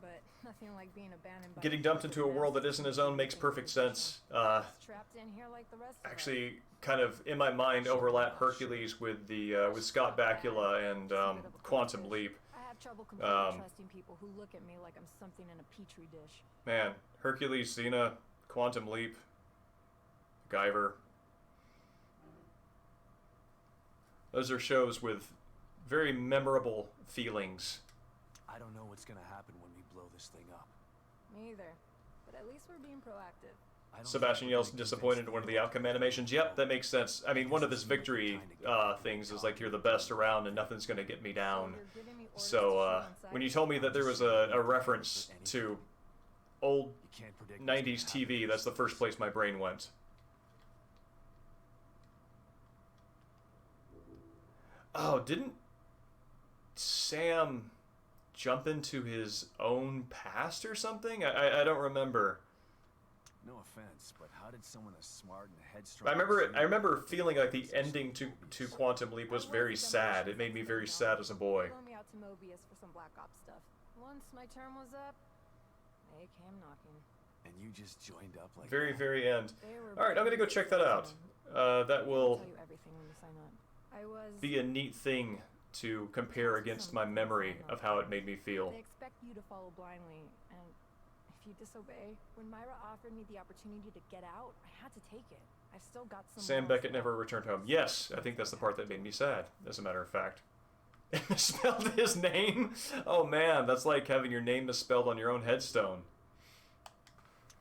but nothing like being abandoned by Getting dumped into a world that isn't his own makes perfect sense. Trapped in here like the rest of us. Actually, kind of in my mind overlap Hercules with the with Scott Bakula and Quantum Leap. I have trouble completely trusting people who look at me like I'm something in a petri dish. Man, Hercules, Xena, Quantum Leap, Guyver. Those are shows with very memorable feelings. I don't know what's gonna happen when we blow this thing up. Me either. But at least we're being proactive. Sebastian yells disappointed in one of the outcome animations. Yep, that makes sense. I mean, one of his victory things is like, you're the best around and nothing's going to get me down. So when you told me that there was a reference to old 90s TV, that's the first place my brain went. Oh, didn't Sam jump into his own past or something? I don't remember. No offense, but how did someone as smart and headstrong... I remember feeling like the ending to Quantum Leap was very sad. It made me very sad as a boy. Flew me out to Mobius for some Black Ops stuff. Once my term was up, they came knocking. And you just joined up like very end. Alright, I'm gonna go check that out. That will I'll tell you everything when you sign on. I was... be a neat thing to compare against my memory of how it made me feel. They expect you to follow blindly, and if you disobey, when Myra offered me the opportunity to get out, I had to take it. I've still got some... Sam Beckett never returned home. Yes, I think that's the part that made me sad, as a matter of fact. Misspelled his name? Oh man, that's like having your name misspelled on your own headstone.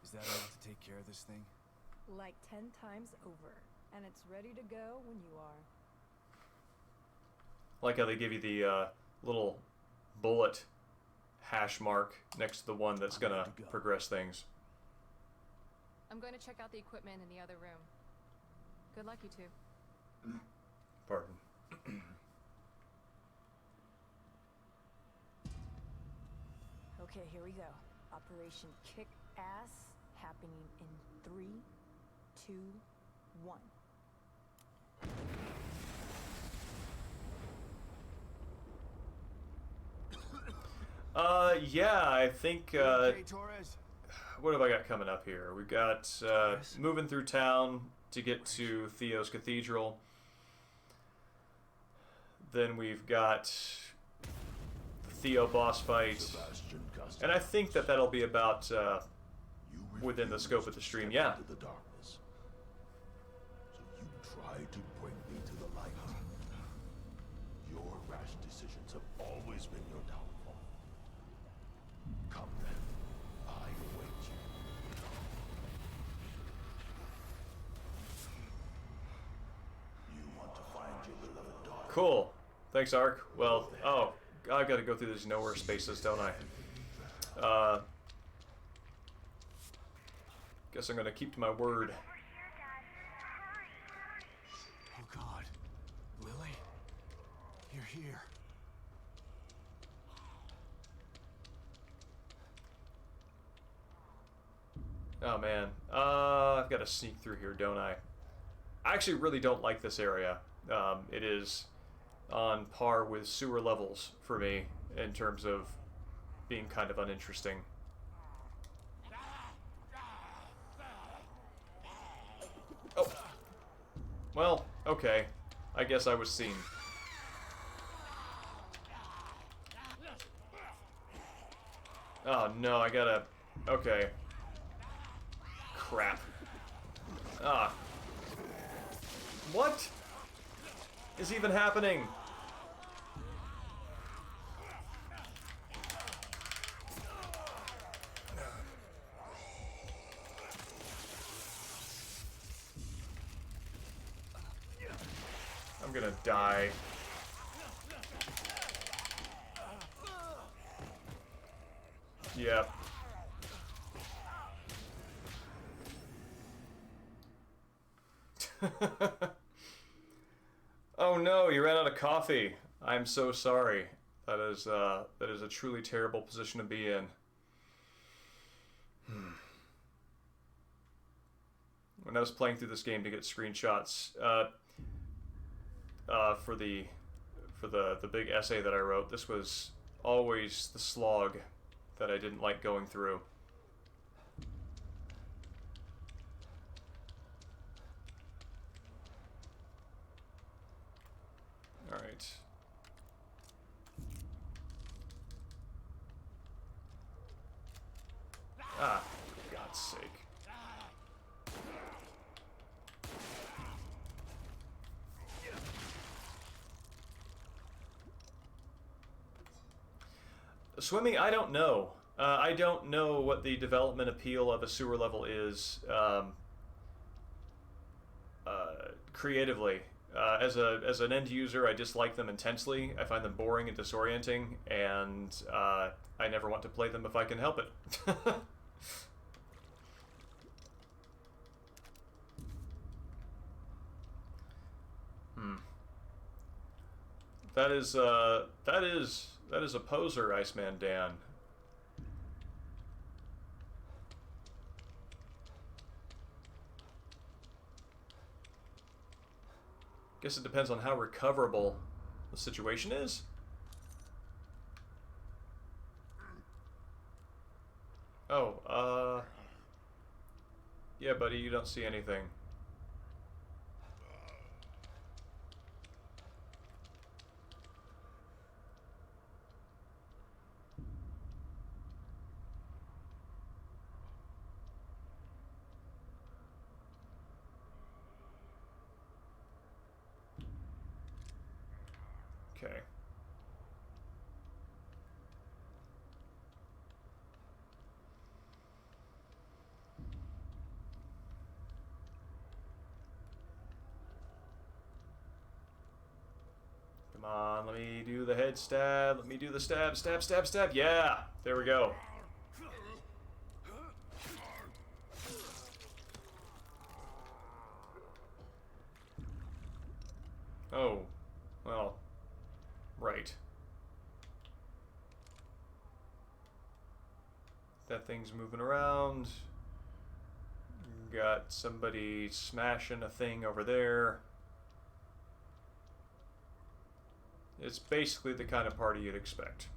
Is that enough to take care of this thing? Like 10 times over, and it's ready to go when you are. Like how they give you the little bullet hash mark next to the one that's gonna progress things. I'm going to check out the equipment in the other room. Good luck, you two. Pardon. Okay, here we go. Operation Kick Ass happening in 3, 2, 1. Yeah, I think, Okay, Torres? what have I got coming up here? We've got, moving through town to get to Theo's Cathedral. Then we've got the Theo boss fight. And I think that that'll be about, within the scope of the stream, yeah. The darkness. So you try to bring me to the light. Your rash decisions have always been your downfall. Come then, I await you. You want to find your beloved daughter. Cool. Thanks, Ark. Well, oh, I've got to go through these nowhere spaces, don't I? Guess I'm gonna keep to my word. Oh God. Lily? You're here. Oh man, I've got to sneak through here, don't I? I actually really don't like this area. It is on par with sewer levels for me in terms of being kind of uninteresting. Oh. Well, okay. I guess I was seen. Oh no, I gotta... Okay. Crap. Ah. What is even happening? I'm gonna die. Yep. Oh no, you ran out of coffee. I'm so sorry. That is a truly terrible position to be in. When I was playing through this game to get screenshots for for the big essay that I wrote. This was always the slog that I didn't like going through. All right. Ah, for God's sake. Swimming, I don't know. I don't know what the development appeal of a sewer level is creatively. As an end user, I dislike them intensely. I find them boring and disorienting, and I never want to play them if I can help it. That is a poser, Iceman Dan. Guess it depends on how recoverable the situation is. Oh, yeah, buddy, you don't see anything. Okay. Come on, let me do the head stab. Let me do the stab, stab, stab, stab. Yeah, there we go. Oh, well, right. That thing's moving around. Got somebody smashing a thing over there. It's basically the kind of party you'd expect.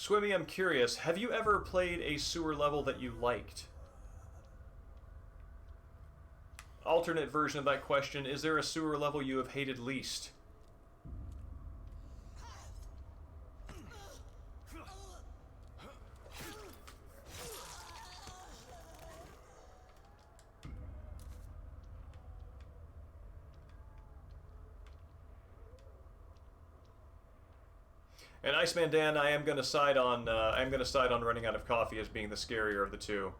Swimmy, I'm curious, have you ever played a sewer level that you liked? Alternate version of that question, is there a sewer level you have hated least? And Iceman Dan, I am going to side on running out of coffee as being the scarier of the two.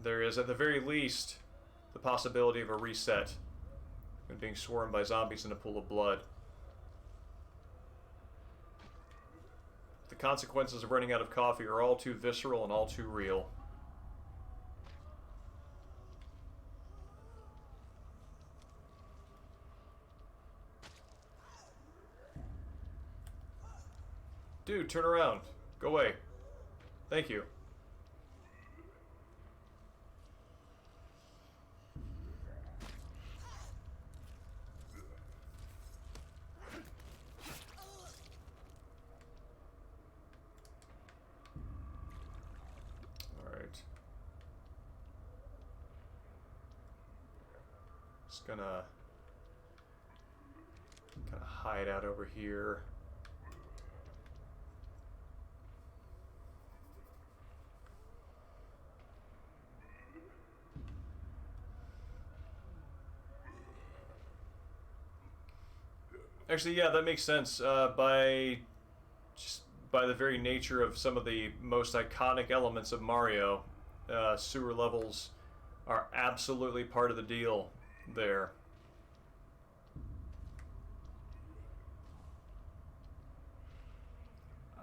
There is, at the very least, the possibility of a reset and being swarmed by zombies in a pool of blood. The consequences of running out of coffee are all too visceral and all too real. Dude, turn around. Go away. Thank you. Alright. Just gonna kind of hide out over here. Actually, yeah, that makes sense. By the very nature of some of the most iconic elements of Mario, sewer levels are absolutely part of the deal there.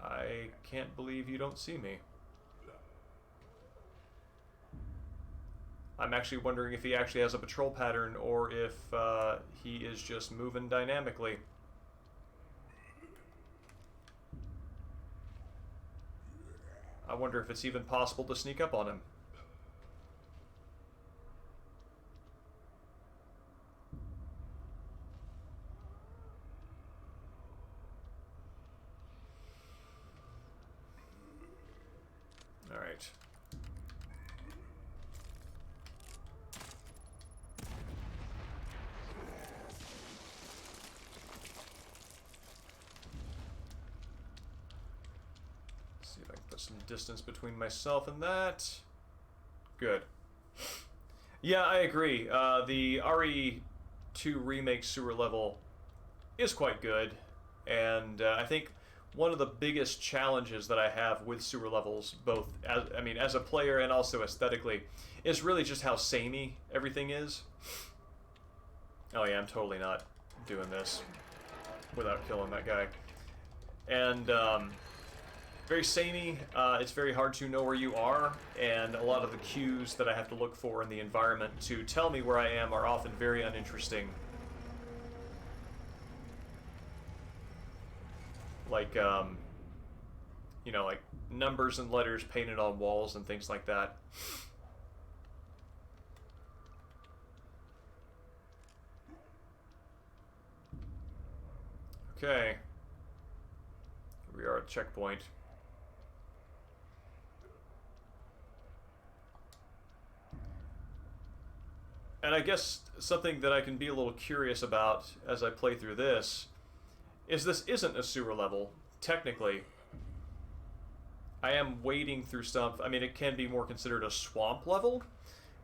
I can't believe you don't see me. I'm actually wondering if he actually has a patrol pattern or if he is just moving dynamically. I wonder if it's even possible to sneak up on him. All right. See if I can put some distance between myself and that. Good. Yeah, I agree. The RE2 remake sewer level is quite good, and I think one of the biggest challenges that I have with sewer levels, both as a player and also aesthetically, is really just how samey everything is. Oh yeah, I'm totally not doing this without killing that guy. And very samey. It's very hard to know where you are, and a lot of the cues that I have to look for in the environment to tell me where I am are often very uninteresting. Like, you know, like numbers and letters painted on walls and things like that. Okay. We are at checkpoint. And I guess something that I can be a little curious about as I play through this isn't a sewer level, technically. I am wading through stuff. I mean, it can be more considered a swamp level.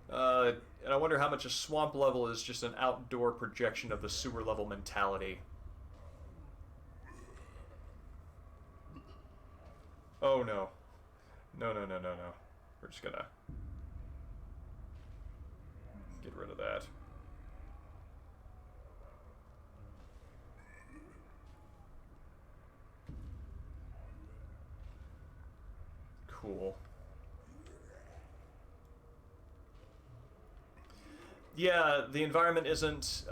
And I wonder how much a swamp level is just an outdoor projection of the sewer level mentality. Oh no. No, no, no, no, no. We're just gonna get rid of that. Cool. Yeah, the environment isn't,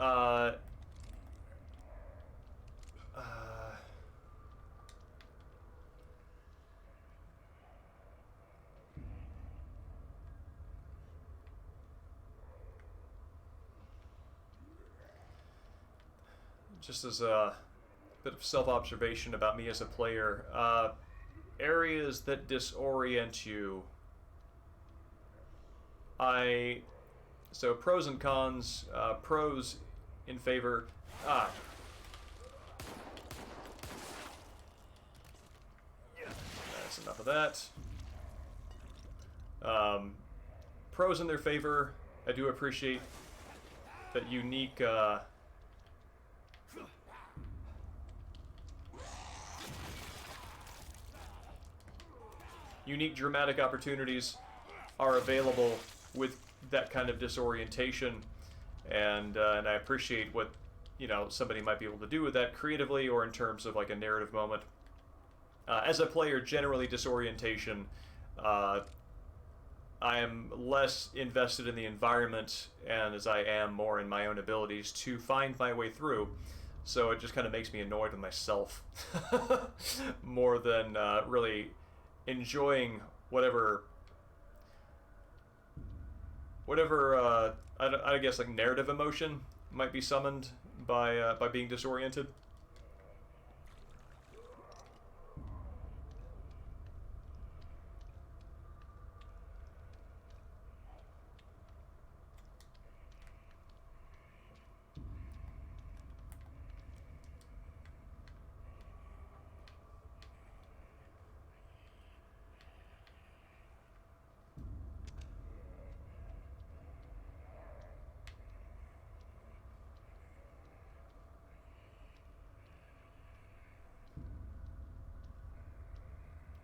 just as a bit of self-observation about me as a player, areas that disorient you. So pros and cons, pros in favor, that's enough of that. Pros in their favor, I do appreciate that unique, unique dramatic opportunities are available with that kind of disorientation, and I appreciate what, you know, somebody might be able to do with that creatively or in terms of like a narrative moment. As a player, generally disorientation, I am less invested in the environment, and as I am more in my own abilities to find my way through. So it just kind of makes me annoyed with myself more than really enjoying whatever I guess like narrative emotion might be summoned by being disoriented.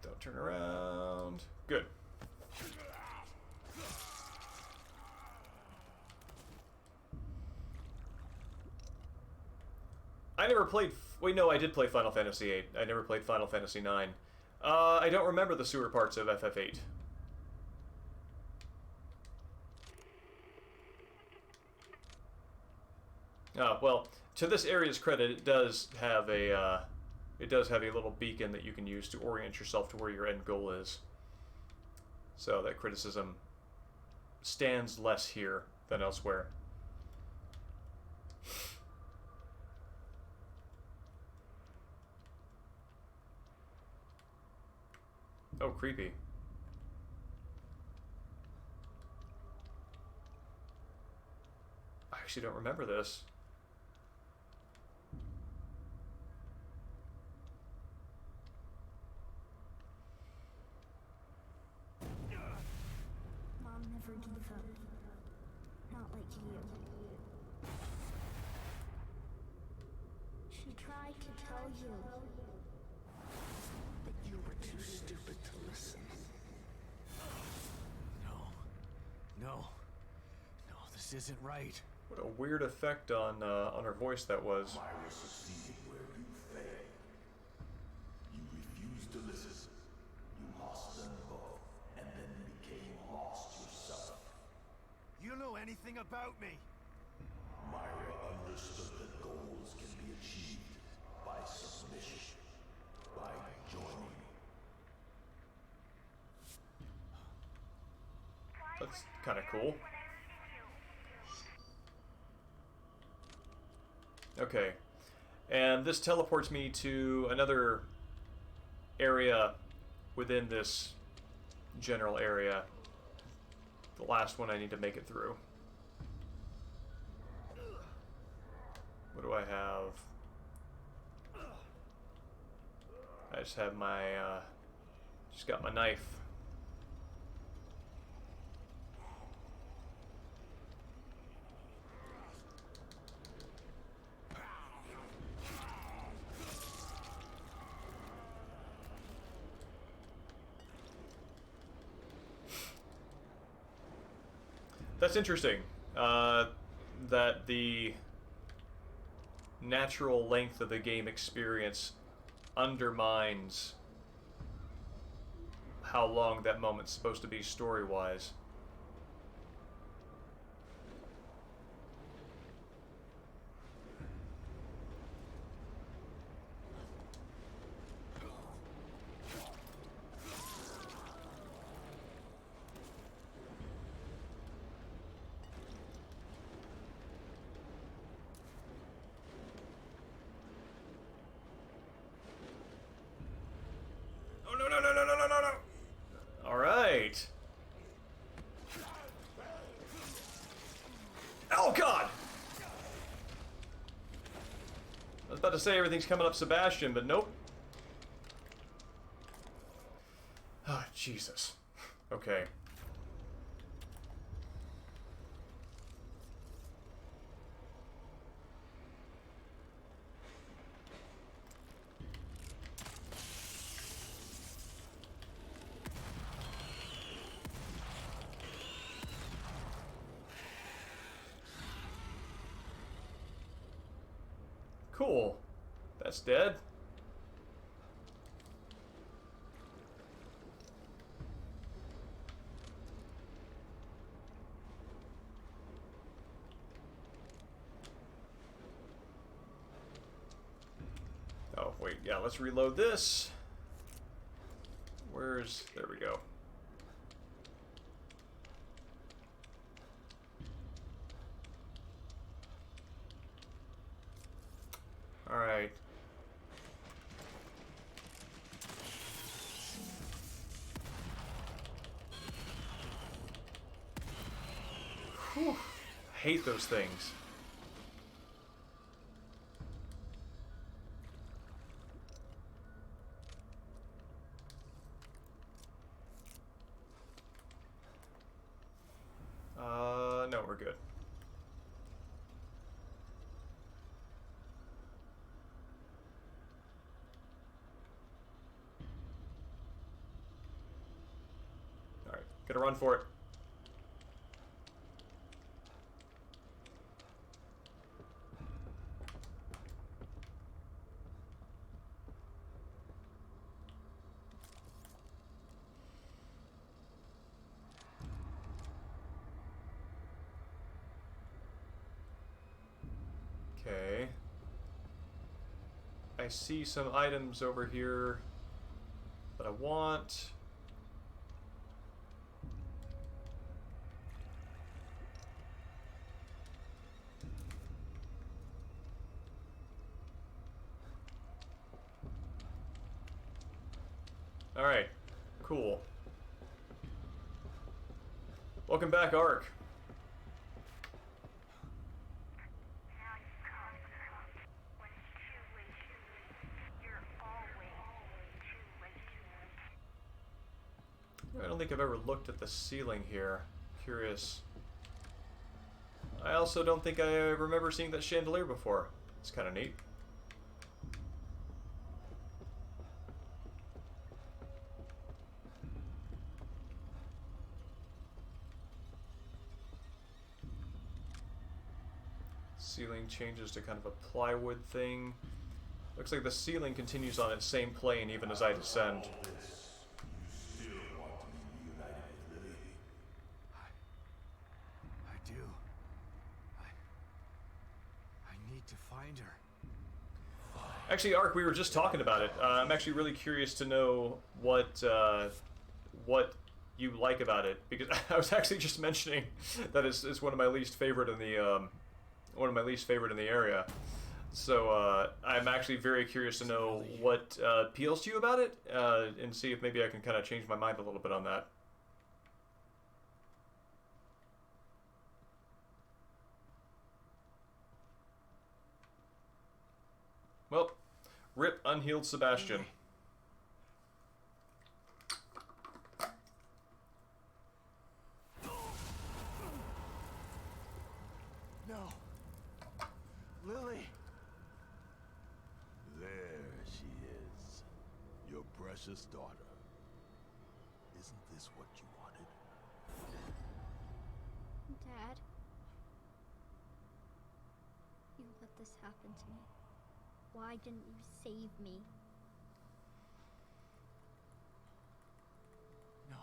Don't turn around. Good. I never played... Wait, no, I did play Final Fantasy VIII. I never played Final Fantasy IX. I don't remember the sewer parts of FF8. Well, to this area's credit, it does have a little beacon that you can use to orient yourself to where your end goal is. So that criticism stands less here than elsewhere. Oh, creepy. I actually don't remember this. Mom never gave up. Not like you. She tried to tell you, but you were too stupid to listen. No, this isn't right. What a weird effect on her voice that was. Myra succeeded where you failed. You refused to listen. You lost them both, and then became lost yourself. You know anything about me? Myra understood that goals can be achieved by submission, by joining. That's kind of cool. Okay, and this teleports me to another area within this general area. The last one I need to make it through. What do I have? I just have my, just got my knife. That's interesting, that the natural length of the game experience undermines how long that moment's supposed to be story-wise. Oh god! I was about to say everything's coming up Sebastian, but nope. Oh, Jesus. Okay. Cool. That's dead. Oh, wait, yeah, let's reload this. There we go. All right. Whew. I hate those things. No, we're good. All right, gonna run for it. I see some items over here that I want. Alright, cool. Welcome back, Ark. Now you've come. When it's too late to leave, you're always too late. I don't think I've ever looked at the ceiling here. Curious. I also don't think I remember seeing that chandelier before. It's kind of neat. Ceiling changes to kind of a plywood thing. Looks like the ceiling continues on its same plane even as I descend. You still want to be reunited with Lily? I do. I need to find her. Actually, Ark, we were just talking about it. I'm actually really curious to know what you like about it, because I was actually just mentioning that it's one of my least favorite in the area. So I'm actually very curious to know what appeals to you about it, and see if maybe I can kind of change my mind a little bit on that. Well, rip unhealed Sebastian. No. Lily. There she is. Your precious daughter. Isn't this what you wanted? Dad, you let this happen to me. Why didn't you save me? No.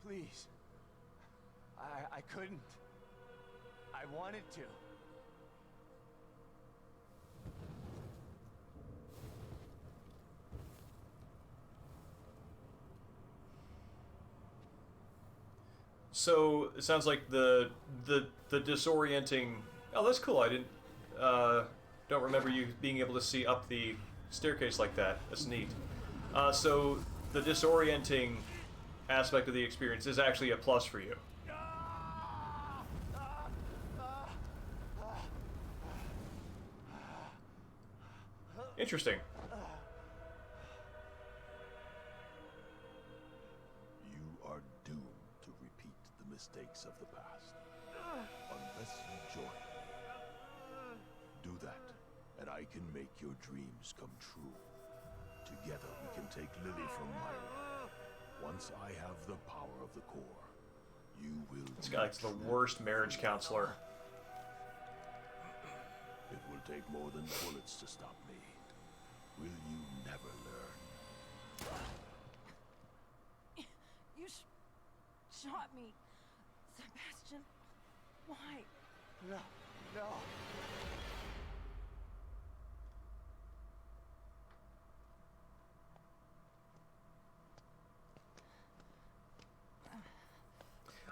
Please. I couldn't. I wanted to. So it sounds like the disorienting. Oh, that's cool. I didn't don't remember you being able to see up the staircase like that. That's neat. So the disorienting aspect of the experience is actually a plus for you. Interesting. You are doomed to repeat the mistakes of the past. Unless you join me. Do that, and I can make your dreams come true. Together we can take Lily from Myra. Once I have the power of the core, you will This guy's the worst marriage counselor. It will take more than bullets to stop me. Will you never learn? You shot me, Sebastian. Why? No. No.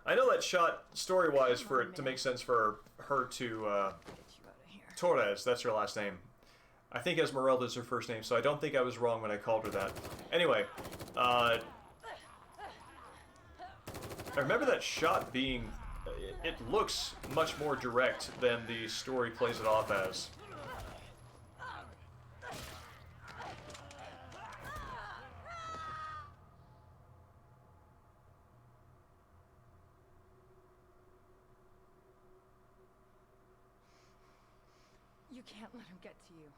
I know that shot story-wise for it to make sense for her to Torres. That's her last name. I think Esmeralda is her first name, so I don't think I was wrong when I called her that. Anyway, I remember that shot being... It looks much more direct than the story plays it off as. You can't let him get to you.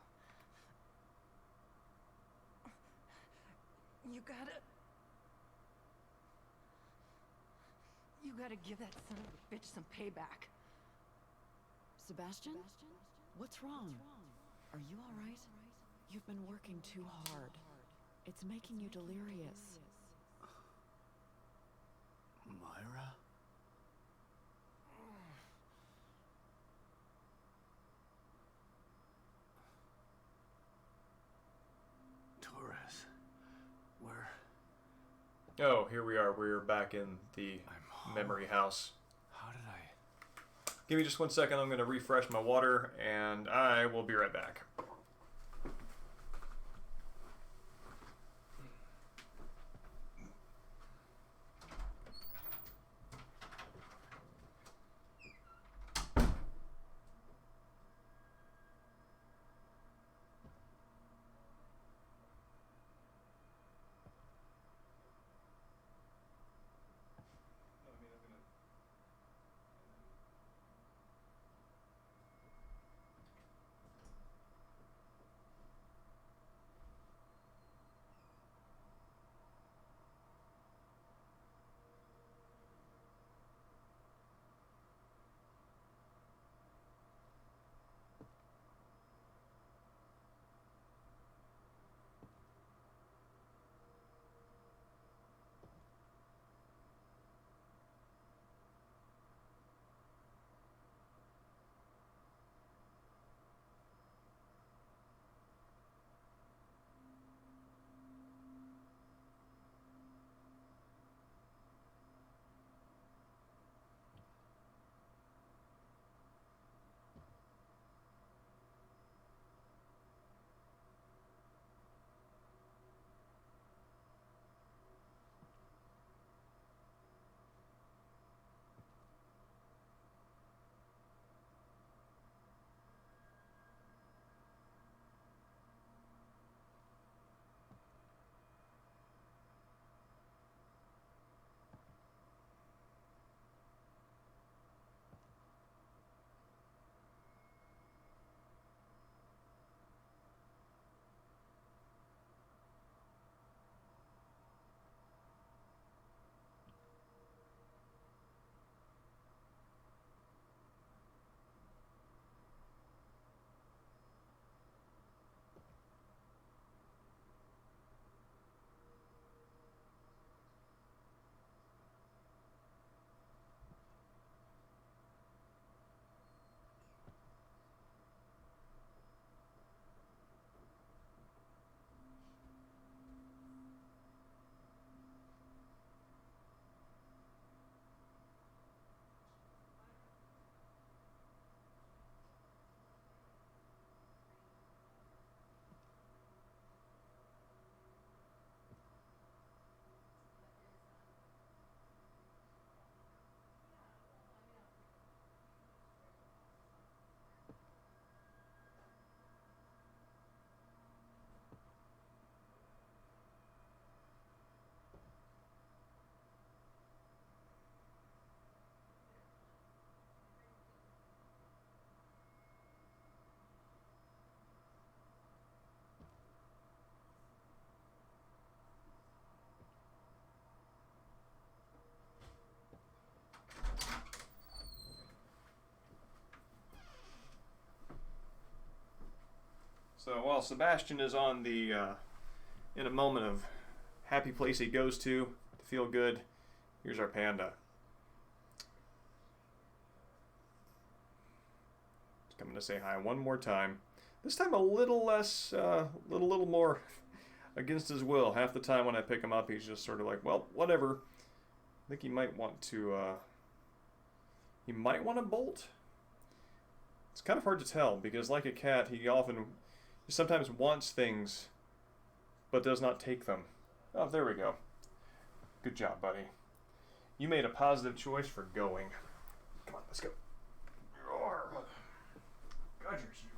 You gotta give that son of a bitch some payback. Sebastian? What's wrong? Are you alright? You've been working too hard. It's making you delirious. Myra? Oh, here we are. We're back in the memory house. How did I... Give me just 1 second. I'm going to refresh my water, and I will be right back. So while Sebastian is on the in a moment of happy place he goes to feel good, here's our panda. He's coming to say hi one more time. This time a little less, little more against his will. Half the time when I pick him up, he's just sort of like, well, whatever. I think he might want to. He might want to bolt. It's kind of hard to tell because, like a cat, he sometimes wants things, but does not take them. Oh, there we go. Good job, buddy. You made a positive choice for going. Come on, let's go. God, you're huge.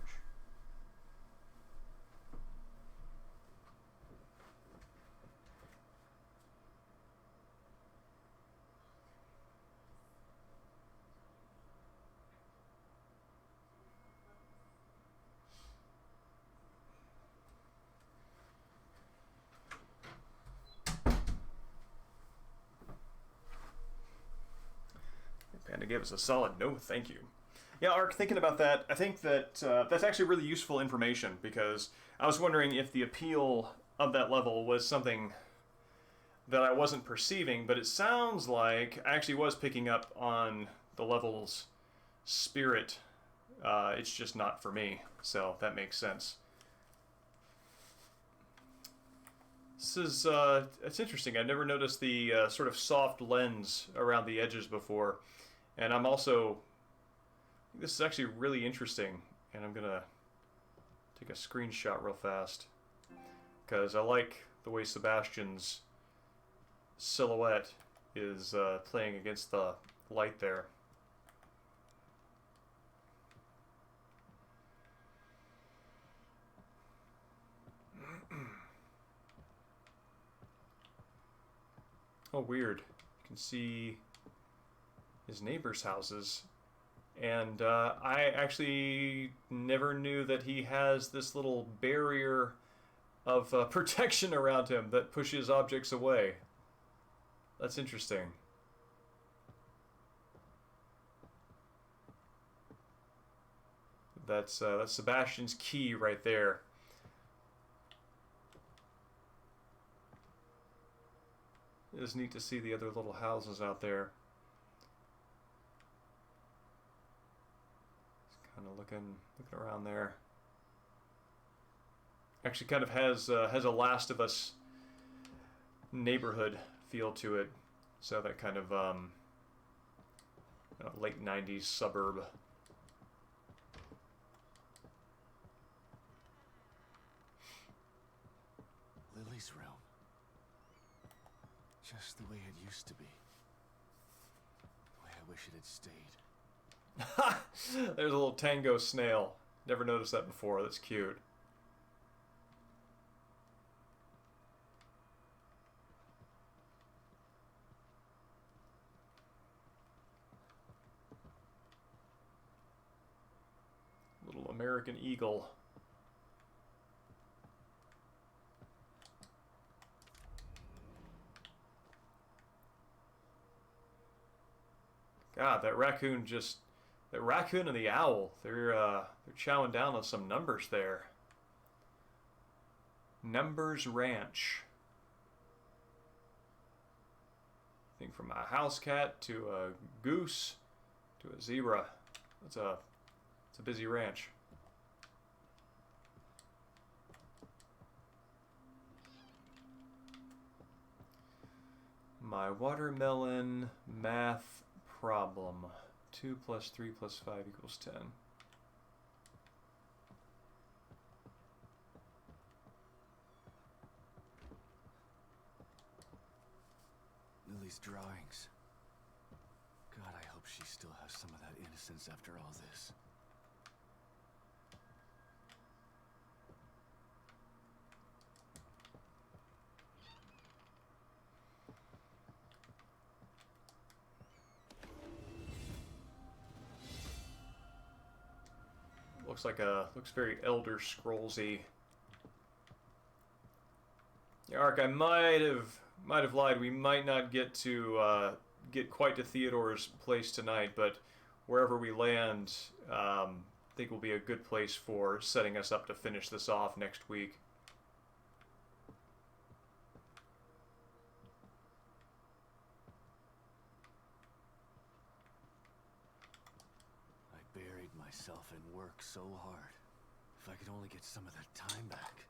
Panda gave us a solid no thank you. Yeah, Ark, thinking about that, I think that that's actually really useful information because I was wondering if the appeal of that level was something that I wasn't perceiving, but it sounds like I actually was picking up on the level's spirit. It's just not for me, so that makes sense. This is, it's interesting. I've never noticed the sort of soft lens around the edges before. And I'm also, this is actually really interesting. And I'm going to take a screenshot real fast. Because I like the way Sebastian's silhouette is playing against the light there. Oh, weird. You can see his neighbors' houses. And I actually never knew that he has this little barrier of protection around him that pushes objects away. That's interesting. That's Sebastian's key right there. It is neat to see the other little houses out there. Just kind of looking around there. Actually, kind of has a Last of Us neighborhood feel to it. So that kind of late '90s suburb. Lily's room. Just the way it used to be. The way I wish it had stayed. There's a little tango snail. Never noticed that before. That's cute. Little American eagle. God, that raccoon and the owl, they're chowing down on some numbers there. Numbers Ranch. I think from a house cat to a goose to a zebra. It's a busy ranch. My watermelon math problem. 2 plus 3 plus 5 equals 10. Lily's drawings. God, I hope she still has some of that innocence after all this. Looks very Elder Scrollsy. Yeah, Ark, I might have lied. We might not get quite to Theodore's place tonight, but wherever we land, I think will be a good place for setting us up to finish this off next week. I buried myself in work so hard. If I could only get some of that time back,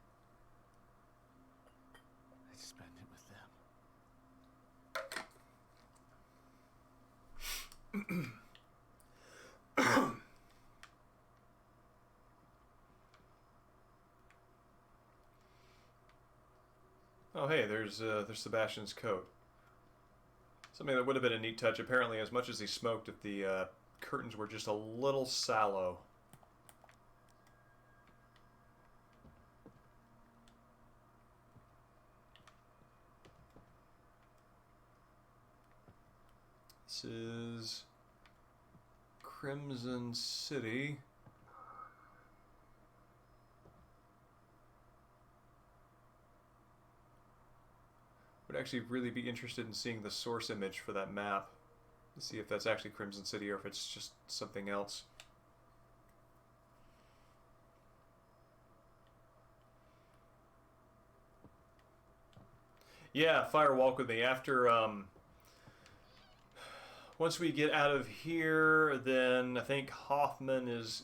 I'd spend it with them. Oh, hey, there's Sebastian's coat. Something that would have been a neat touch. Apparently, as much as he smoked, if the curtains were just a little sallow. This is Crimson City. Would actually really be interested in seeing the source image for that map to see if that's actually Crimson City or if it's just something else. Yeah, Fire Walk with me. After once we get out of here, then I think Hoffman is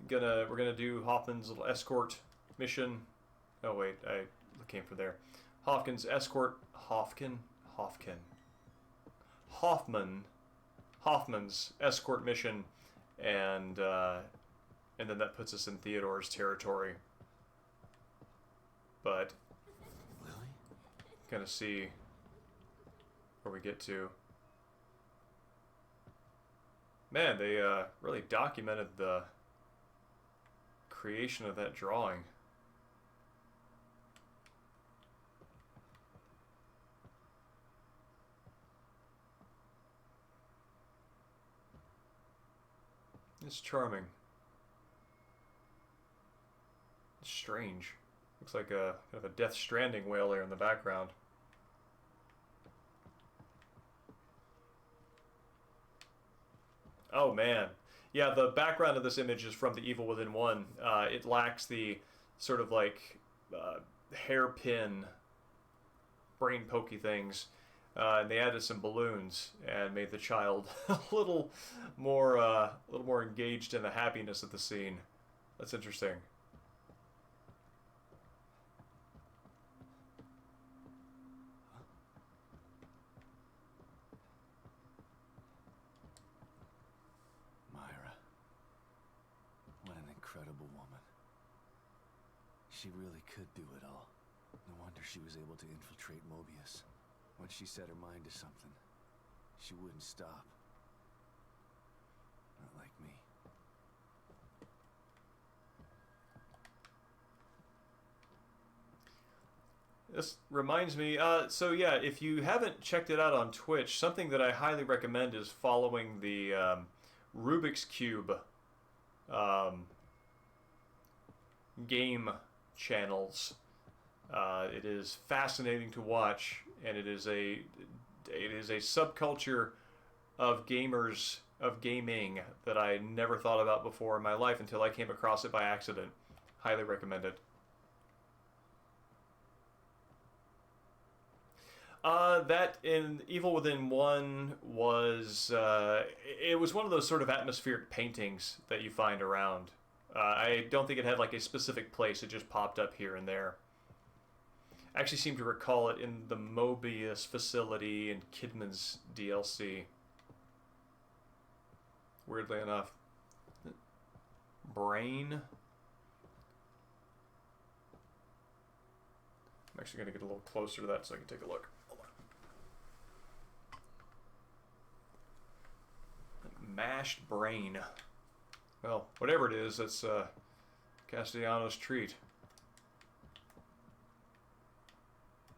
we're gonna do Hoffman's little escort mission. Oh wait, I came from there. Hoffman's escort Hoffman's escort mission, and then that puts us in Theodore's territory. But gonna see where we get to. Man, they really documented the creation of that drawing. It's charming. It's strange. Looks like a kind of a Death Stranding whale there in the background. Oh man. Yeah, the background of this image is from The Evil Within 1. It lacks the sort of like hairpin brain pokey things. And they added some balloons and made the child a little more engaged in the happiness of the scene. That's interesting. Myra. What an incredible woman. She really could do it all. No wonder she was able to infiltrate Mobius. Once she set her mind to something, she wouldn't stop. Not like me. This reminds me, so yeah, if you haven't checked it out on Twitch, something that I highly recommend is following the Rubik's Cube game channels. It is fascinating to watch, and it is a subculture of gamers, of gaming, that I never thought about before in my life until I came across it by accident. Highly recommend it. That in Evil Within 1 was, it was one of those sort of atmospheric paintings that you find around. I don't think it had like a specific place, it just popped up here and there. I actually seem to recall it in the Mobius facility in Kidman's DLC. Weirdly enough. Brain. I'm actually going to get a little closer to that so I can take a look. Hold on. Mashed brain. Well, whatever it is, that's Castellanos' treat.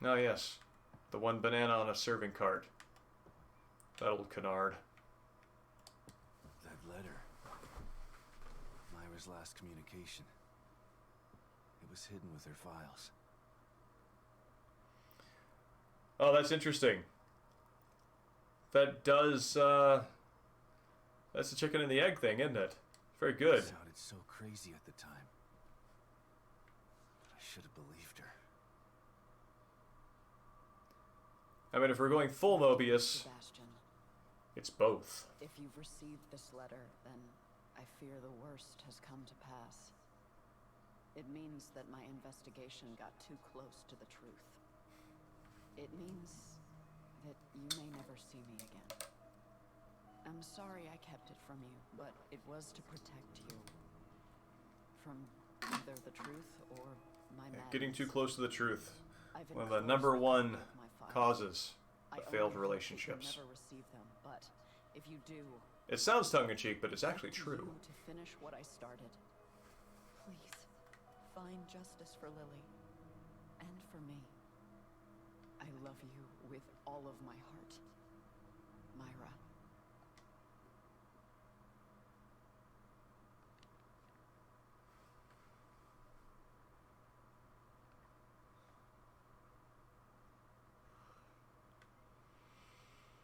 Oh yes, the one banana on a serving cart. That old canard. That letter. Myra's last communication. It was hidden with her files. Oh, that's interesting. That does, that's the chicken and the egg thing, isn't it? Very good. It sounded so crazy at the time. But I should have believed her. I mean, if we're going full Mobius, Sebastian, it's both. if you've received this letter, then I fear the worst has come to pass. It means that my investigation got too close to the truth. It means that you may never see me again. I'm sorry I kept it from you, but it was to protect you from either the truth or my madness. Getting too close to the truth. I've One of the enclosed #1 a copy of my files. causes I of only failed hope you relationships. never receive them, but if you do, It sounds tongue-in-cheek, but it's actually true. to finish what I started. Please, find justice for Lily and for me. I love you with all of my heart, Myra.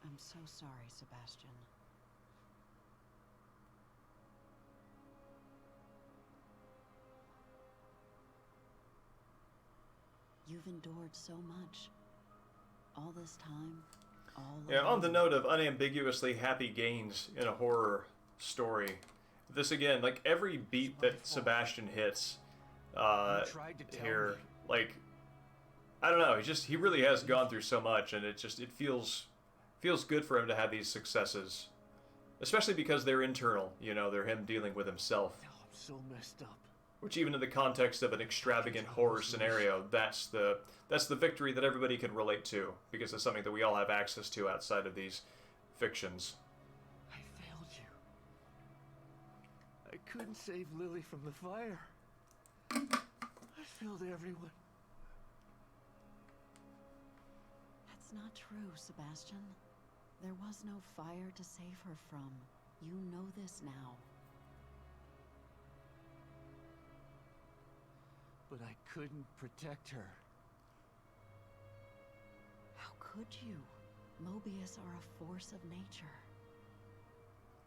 I'm so sorry, Sebastian. You've endured so much. All this time, all Yeah, on the alone. note of unambiguously happy gains in a horror story, this again, like every beat that Sebastian hits You tried to tell here, me. like, I don't know. He really has gone through so much, and it feels good for him to have these successes, especially because they're internal. You know, they're him dealing with himself. Now I'm so messed up. Which, even in the context of an extravagant horror scenario, that's the victory that everybody can relate to, because it's something that we all have access to outside of these fictions. I failed you. I couldn't save Lily from the fire. I failed everyone. That's not true, Sebastian. There was no fire to save her from. You know this now. But I couldn't protect her. How could you? Mobius are a force of nature.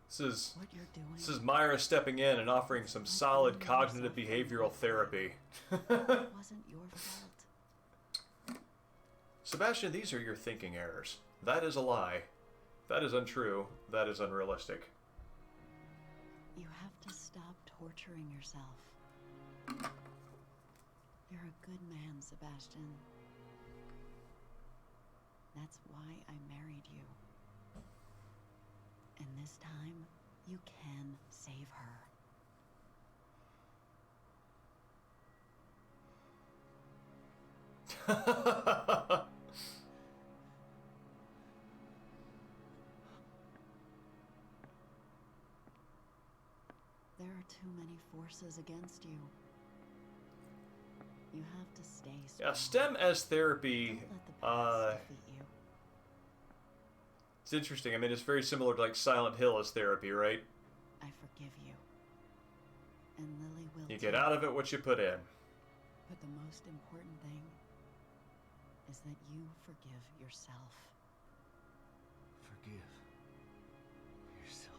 This is Myra stepping in and offering some solid cognitive behavioral therapy. It wasn't your fault. Sebastian, these are your thinking errors. That is a lie. That is untrue. That is unrealistic. You have to stop torturing yourself. You're a good man, Sebastian. That's why I married you. And this time, you can save her. There are too many forces against you. You have to stay strong. Yeah, STEM as therapy, it's interesting. I mean, it's very similar to like Silent Hill as therapy, right? I forgive you. And Lily will You get out of it what you put in. But the most important thing is that you forgive yourself. Forgive yourself.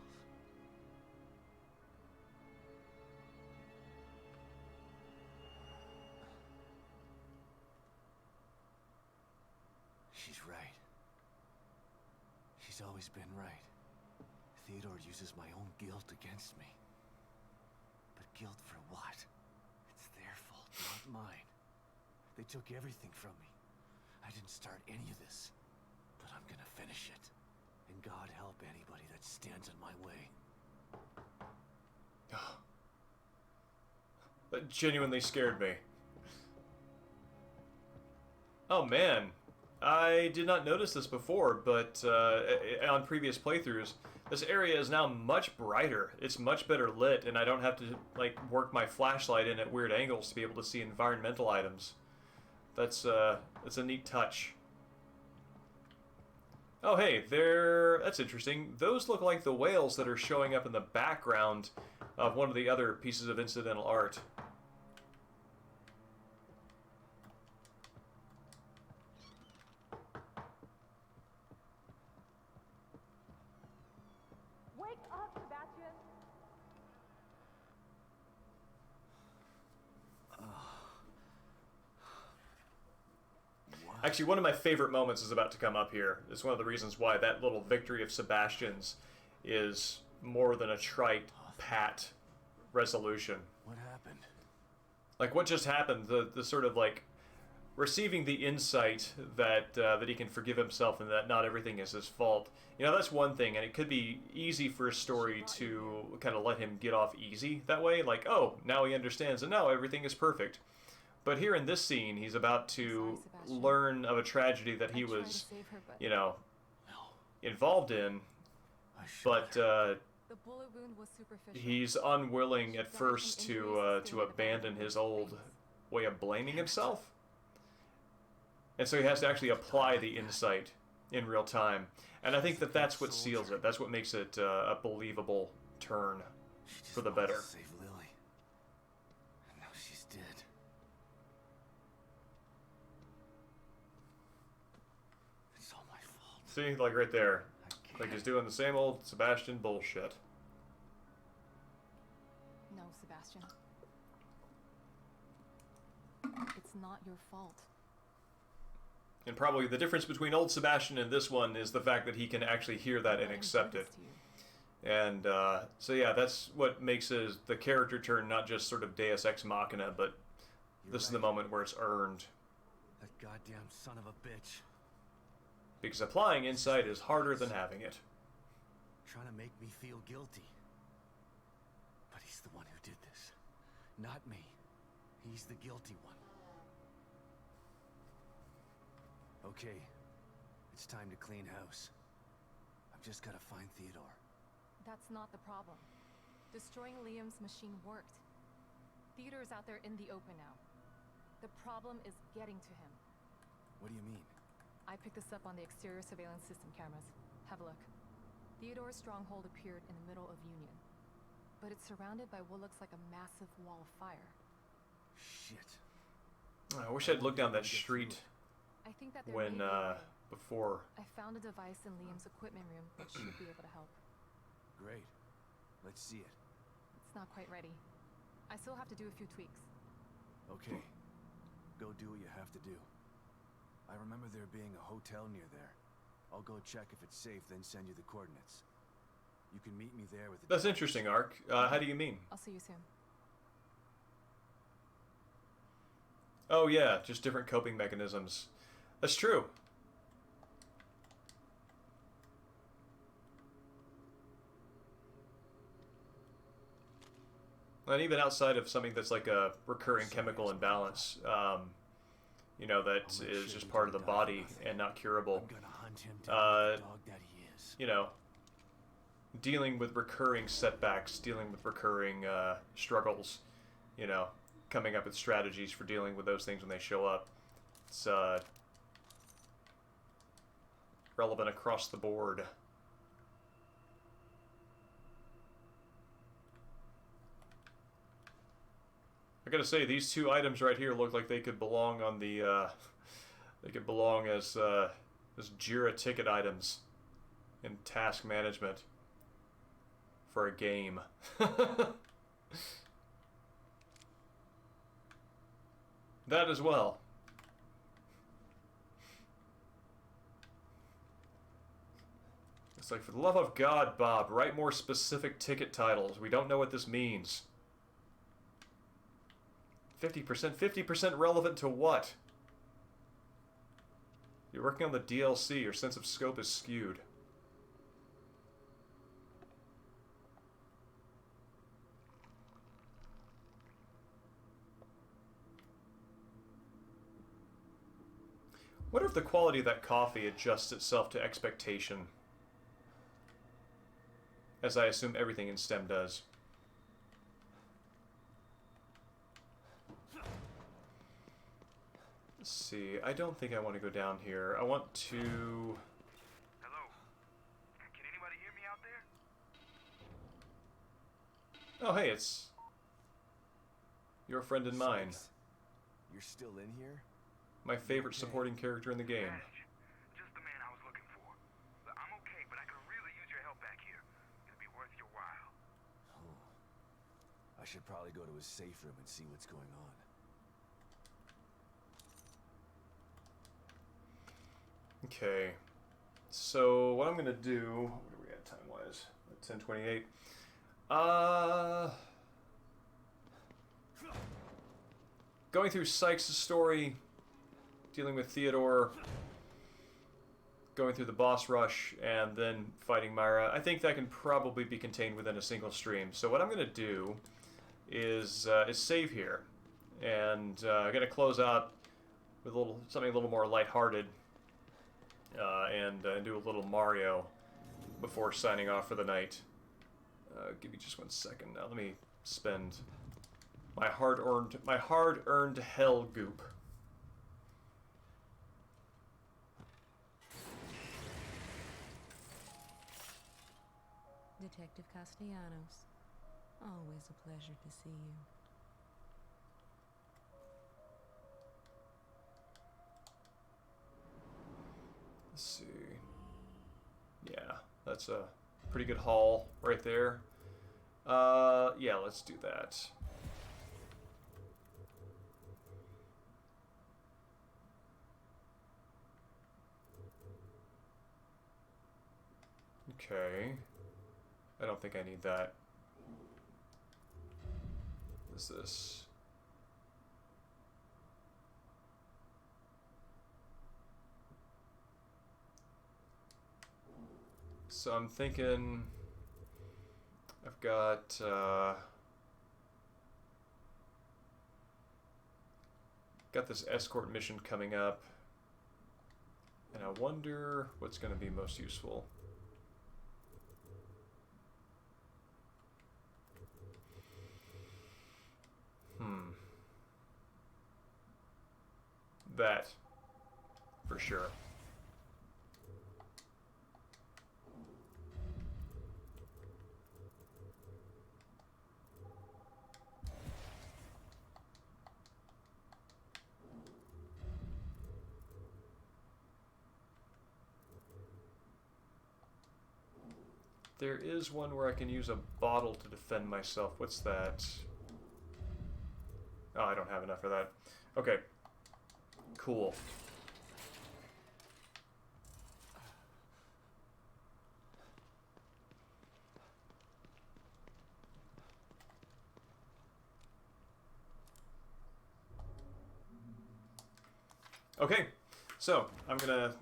She's right. She's always been right. Theodore uses my own guilt against me. But guilt for what? It's their fault, not mine. They took everything from me. I didn't start any of this. But I'm gonna finish it. And God help anybody that stands in my way. That genuinely scared me. Oh man, I did not notice this before, but on previous playthroughs, this area is now much brighter. It's much better lit, and I don't have to like work my flashlight in at weird angles to be able to see environmental items. That's a neat touch. Oh hey, that's interesting. Those look like the whales that are showing up in the background of one of the other pieces of incidental art. Wake up, Sebastian! Actually, one of my favorite moments is about to come up here. It's one of the reasons why that little victory of Sebastian's is more than a trite, pat resolution. What happened? Like, what just happened, the sort of, like, receiving the insight that that he can forgive himself and that not everything is his fault. You know, that's one thing, and it could be easy for a story to kind of let him get off easy that way. Like, oh, now he understands, and now everything is perfect. But here in this scene, he's about to learn of a tragedy that he was, you know, involved in, but he's unwilling at first to abandon his old way of blaming himself. And so he has to actually apply the insight in real time. And I think that that's what seals it. That's what makes it a believable turn for the better. Save Lily. And now she's dead. It's all my fault. See, like right there. Like he's doing the same old Sebastian bullshit. No, Sebastian. It's not your fault. And probably the difference between old Sebastian and this one is the fact that he can actually hear that and accept it. And so yeah, that's what makes the character turn not just sort of Deus Ex Machina, but this is the moment where it's earned. That goddamn son of a bitch. Because applying insight is harder than having it. Trying to make me feel guilty. But he's the one who did this. Not me. He's the guilty one. Okay. It's time to clean house. I've just gotta find Theodore. That's not the problem. Destroying Liam's machine worked. Theodore's out there in the open now. The problem is getting to him. What do you mean? I picked this up on the exterior surveillance system cameras. Have a look. Theodore's stronghold appeared in the middle of Union. But it's surrounded by what looks like a massive wall of fire. Shit. I wish I'd looked down that street I think that there when, may be a way. before. I found a device in Liam's equipment room that should be able to help. Great. Let's see it. It's not quite ready. I still have to do a few tweaks. Okay. Go do what you have to do. I remember there being a hotel near there. I'll go check if it's safe, then send you the coordinates. You can meet me there with the... That's interesting, Ark. How do you mean? I'll see you soon. Oh yeah, just different coping mechanisms. That's true. And even outside of something that's like a recurring chemical imbalance, you know, that is just part of the body and not curable. You know, dealing with recurring setbacks, dealing with recurring struggles, you know, coming up with strategies for dealing with those things when they show up. It's relevant across the board. I gotta say, these two items right here look like they could belong on the, they could belong as JIRA ticket items in task management for a game. That as well. It's like, for the love of God, Bob, write more specific ticket titles. We don't know what this means. 50%? 50% relevant to what? You're working on the DLC. Your sense of scope is skewed. Wonder if the quality of that coffee adjusts itself to expectation. As I assume everything in STEM does. Let's see, I don't think I want to go down here. I want to... Hello? Can anybody hear me out there? Oh, hey, it's... your friend and mine. You're still in here? My favorite supporting character in the game. Just the man I was looking for. I'm okay, but I could really use your help back here. It'll be worth your while. Oh. I should probably go to his safe room and see what's going on. Okay. So, what I'm gonna do... What are we at time-wise? At 10:28. Going through Sykes' story... dealing with Theodore, going through the boss rush, and then fighting Myra. I think that can probably be contained within a single stream. So what I'm going to do is save here, and I'm going to close out with something a little more lighthearted, and do a little Mario before signing off for the night. Give me just 1 second. Now let me spend my hard-earned hell goop. Detective Castellanos, always a pleasure to see you. Let's see. Yeah, that's a pretty good haul right there. Yeah, let's do that. Okay. I don't think I need that. What is this? So I'm thinking I've got this escort mission coming up, and I wonder what's going to be most useful. That, for sure. There is one where I can use a bottle to defend myself. What's that? Oh, I don't have enough for that. Okay. Cool. Okay, so I'm gonna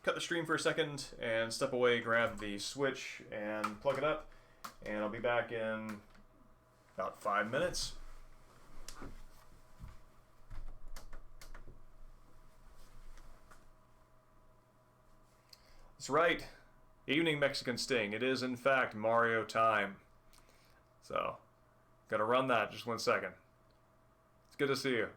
cut the stream for a second and step away, grab the switch and plug it up, and I'll be back in about 5 minutes. That's right. Evening Mexican Sting. It is, in fact, Mario time. So, gotta run that just 1 second. It's good to see you.